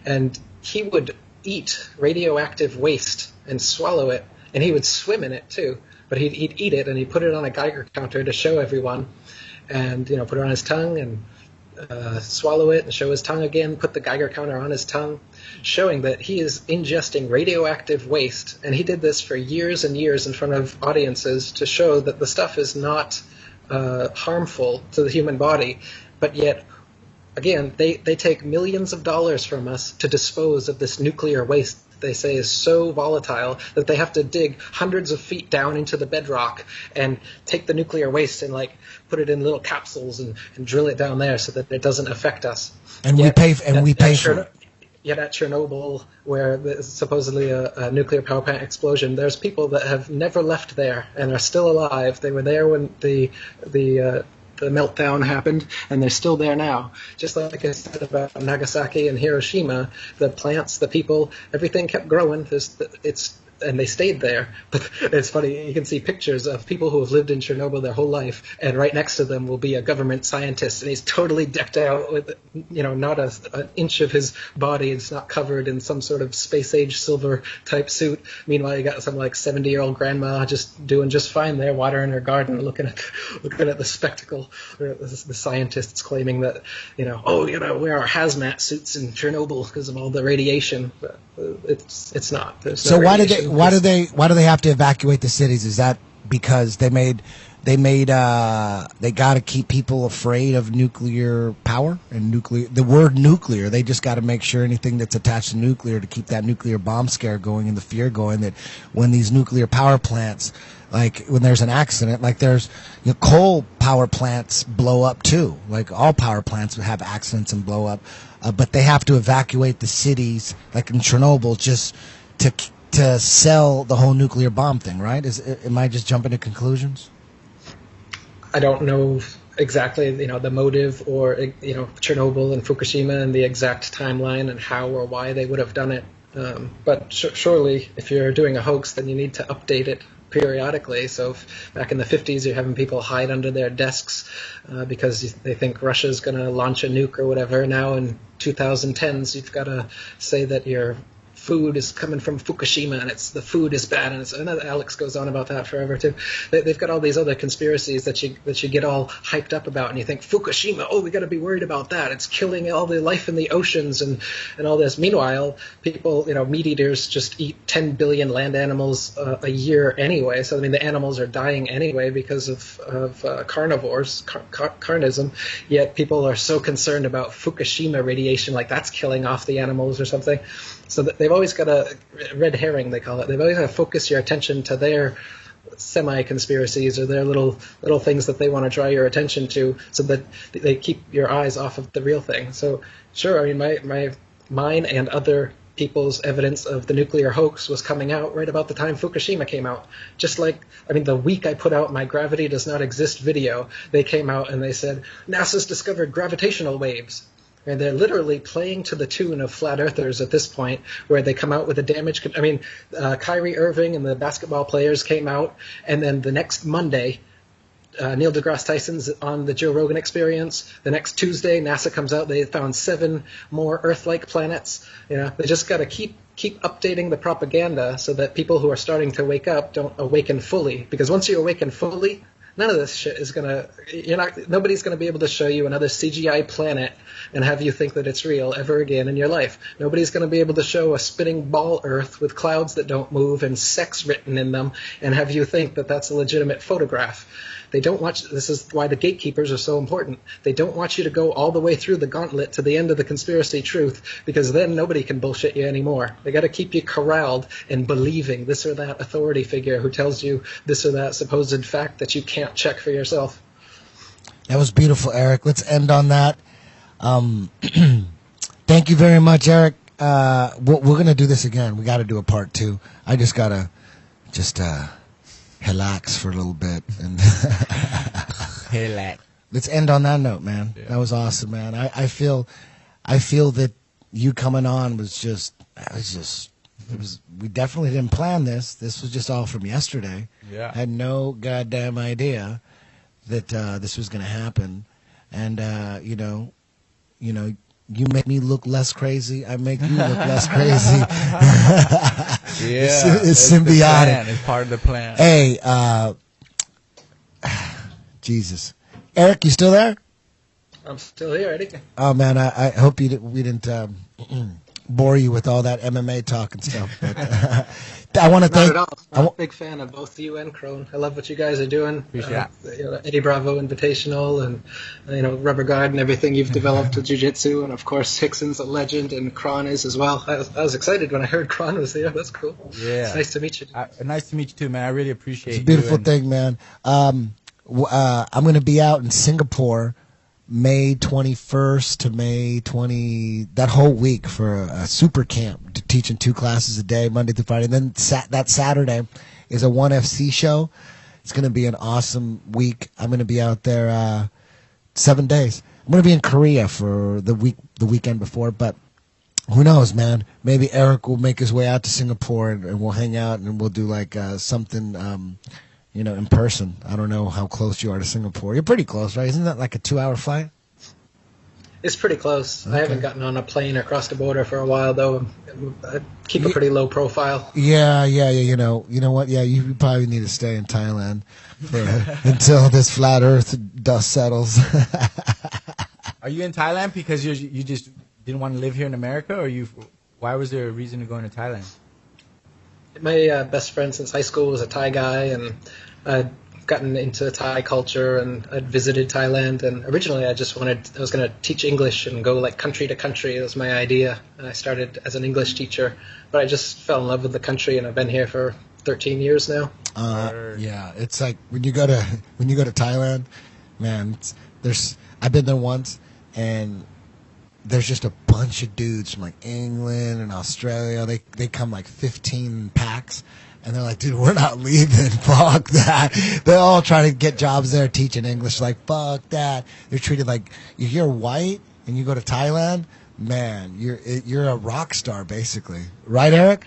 And he would eat radioactive waste and swallow it, and he would swim in it too. But he'd eat it, and he'd put it on a Geiger counter to show everyone, and put it on his tongue and swallow it and show his tongue again, put the Geiger counter on his tongue, showing that he is ingesting radioactive waste. And he did this for years and years in front of audiences to show that the stuff is not harmful to the human body. But yet, again, they take millions of dollars from us to dispose of this nuclear waste they say is so volatile that they have to dig hundreds of feet down into the bedrock and take the nuclear waste and put it in little capsules and drill it down there so that it doesn't affect us. And we pay for it. Yet at Chernobyl, where there's supposedly a nuclear power plant explosion, there's people that have never left there and are still alive. They were there when the meltdown happened, and they're still there now. Just like I said about Nagasaki and Hiroshima, the plants, the people, everything kept growing. And they stayed there. But it's funny, you can see pictures of people who have lived in Chernobyl their whole life, and right next to them will be a government scientist, and he's totally decked out with, not an inch of his body is not covered in some sort of space-age silver type suit. Meanwhile, you got some 70-year-old grandma just doing just fine there, watering her garden, looking at the spectacle. The scientists claiming that, we wear our hazmat suits in Chernobyl because of all the radiation. But it's not. There's no So why radiation. do they have to evacuate the cities? Is that because they got to keep people afraid of nuclear power and the word nuclear? They just got to make sure anything that's attached to nuclear to keep that nuclear bomb scare going and the fear going that when these nuclear power plants, when there's an accident, there's coal power plants blow up too. All power plants have accidents and blow up, but they have to evacuate the cities, like in Chernobyl, just to sell the whole nuclear bomb thing, right? Am I just jumping to conclusions? I don't know exactly, the motive or, Chernobyl and Fukushima and the exact timeline and how or why they would have done it. But surely, if you're doing a hoax, then you need to update it periodically. So if back in the 50s, you're having people hide under their desks because they think Russia's going to launch a nuke or whatever. Now in 2010s, you've got to say that your food is coming from Fukushima, and the food is bad, and Alex goes on about that forever too. They've got all these other conspiracies that you get all hyped up about, and you think Fukushima, oh, we got to be worried about that. It's killing all the life in the oceans and all this. Meanwhile, people, meat eaters just eat 10 billion land animals a year anyway. So the animals are dying anyway because of carnivores, carnism. Yet people are so concerned about Fukushima radiation, like that's killing off the animals or something. So they've always got a red herring, they call it. They've always got to focus your attention to their semi-conspiracies or their little things that they want to draw your attention to, so that they keep your eyes off of the real thing. So sure, mine and other people's evidence of the nuclear hoax was coming out right about the time Fukushima came out. Just the week I put out my Gravity Does Not Exist video, they came out and they said, NASA's discovered gravitational waves. And they're literally playing to the tune of flat earthers at this point, where they come out with a damage. Kyrie Irving and the basketball players came out, and then the next Monday, Neil deGrasse Tyson's on the Joe Rogan Experience. The next Tuesday, NASA comes out. They found 7 more Earth-like planets. They just got to keep updating the propaganda so that people who are starting to wake up don't awaken fully. Because once you awaken fully, none of this shit is nobody's gonna be able to show you another CGI planet and have you think that it's real ever again in your life. Nobody's gonna be able to show a spinning ball Earth with clouds that don't move and sex written in them and have you think that that's a legitimate photograph. They don't want. This is why the gatekeepers are so important. They don't want you to go all the way through the gauntlet to the end of the conspiracy truth, because then nobody can bullshit you anymore. They got to keep you corralled and believing this or that authority figure who tells you this or that supposed fact that you can't check for yourself. That was beautiful, Eric. Let's end on that. Thank you very much, Eric. We're going to do this again. We got to do a part 2. I just got to relax for a little bit. And Relax. let's end on that note, man. Yeah. That was awesome, man. I feel that you coming on was we definitely didn't plan this. This was just all from yesterday. Yeah. I had no goddamn idea that this was going to happen. And, you make me look less crazy. I make you look less crazy. Yeah, it's the symbiotic. plan. It's part of the plan. Hey, Jesus. Eric, you still there? I'm still here, Eddie. Oh, man, I hope we didn't bore you with all that MMA talk and stuff. But, I want to Not thank. at all. I'm a big fan of both you and Crone. I love what you guys are doing. Appreciate Eddie Bravo Invitational and Rubber Guard and everything you've developed with Jiu-Jitsu, and of course Hickson's a legend and Cron is as well. I was excited when I heard Cron was here. That's cool. Yeah. It's nice to meet you. Nice to meet you too, man. I really appreciate It's a beautiful you and- thing, man. I'm going to be out in Singapore May 21st to May 20, that whole week for a super camp, teaching 2 classes a day, Monday through Friday. And then that Saturday is a 1FC show. It's going to be an awesome week. I'm going to be out there 7 days. I'm going to be in Korea for the weekend before, but who knows, man? Maybe Eric will make his way out to Singapore and we'll hang out and we'll do like something in person. I don't know how close you are to Singapore. You're pretty close, right? Isn't that like a 2-hour flight? It's pretty close. Okay. I haven't gotten on a plane or crossed the border for a while, though. I keep a pretty low profile. Yeah. You know what? Yeah, you probably need to stay in Thailand until this flat Earth dust settles. Are you in Thailand because you just didn't want to live here in America, or why was there a reason to go into Thailand? My best friend since high school was a Thai guy, and I'd gotten into Thai culture, and I'd visited Thailand. And originally, I was going to teach English and go like country to country. It was my idea. And I started as an English teacher, but I just fell in love with the country, and I've been here for 13 years now. Yeah, it's like when you go to Thailand, man. I've been there once, and there's just a bunch of dudes from like England and Australia. They come like 15 packs, and they're like, dude, we're not leaving. Fuck that. They all try to get jobs there teaching English. Like, fuck that. They're treated like you're white and you go to Thailand, man. You're a rock star basically, right, Eric?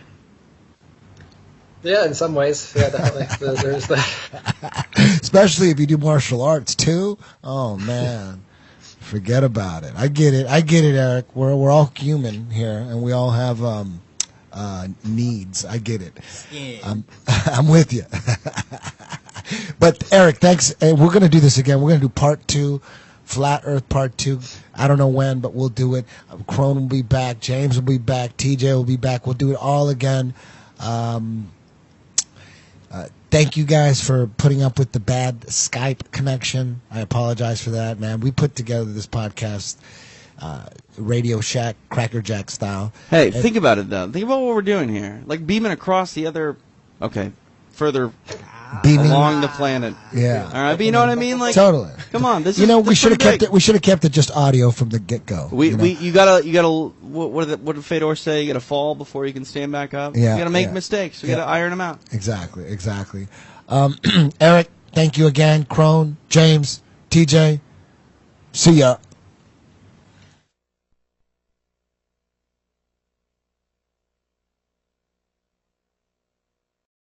Yeah, in some ways. Yeah, definitely. There's that. Especially if you do martial arts too. Oh man. Forget about it. I get it, Eric. We're all human here, and we all have needs. I get it. Yeah. I'm with you. But Eric, thanks. We're gonna do this again. We're gonna do part 2, Flat Earth part 2. I don't know when, but we'll do it. Crone will be back. James will be back. TJ will be back. We'll do it all again. Thank you guys for putting up with the bad Skype connection. I apologize for that, man. We put together this podcast, Radio Shack, Cracker Jack style. Hey, think about it, though. Think about what we're doing here. Like beaming across the other, further Beaming. along the planet. Yeah. All right, but you know what I mean? Like, Totally. come on, this You is know, this we is should have pretty kept big. it. We should have kept it just audio from the get go. You gotta. What did Fedor say? You gotta fall before you can stand back up. Yeah, You gotta make yeah. mistakes. You Yeah. gotta iron them out. Exactly. Eric, thank you again. Crone, James, TJ, see ya.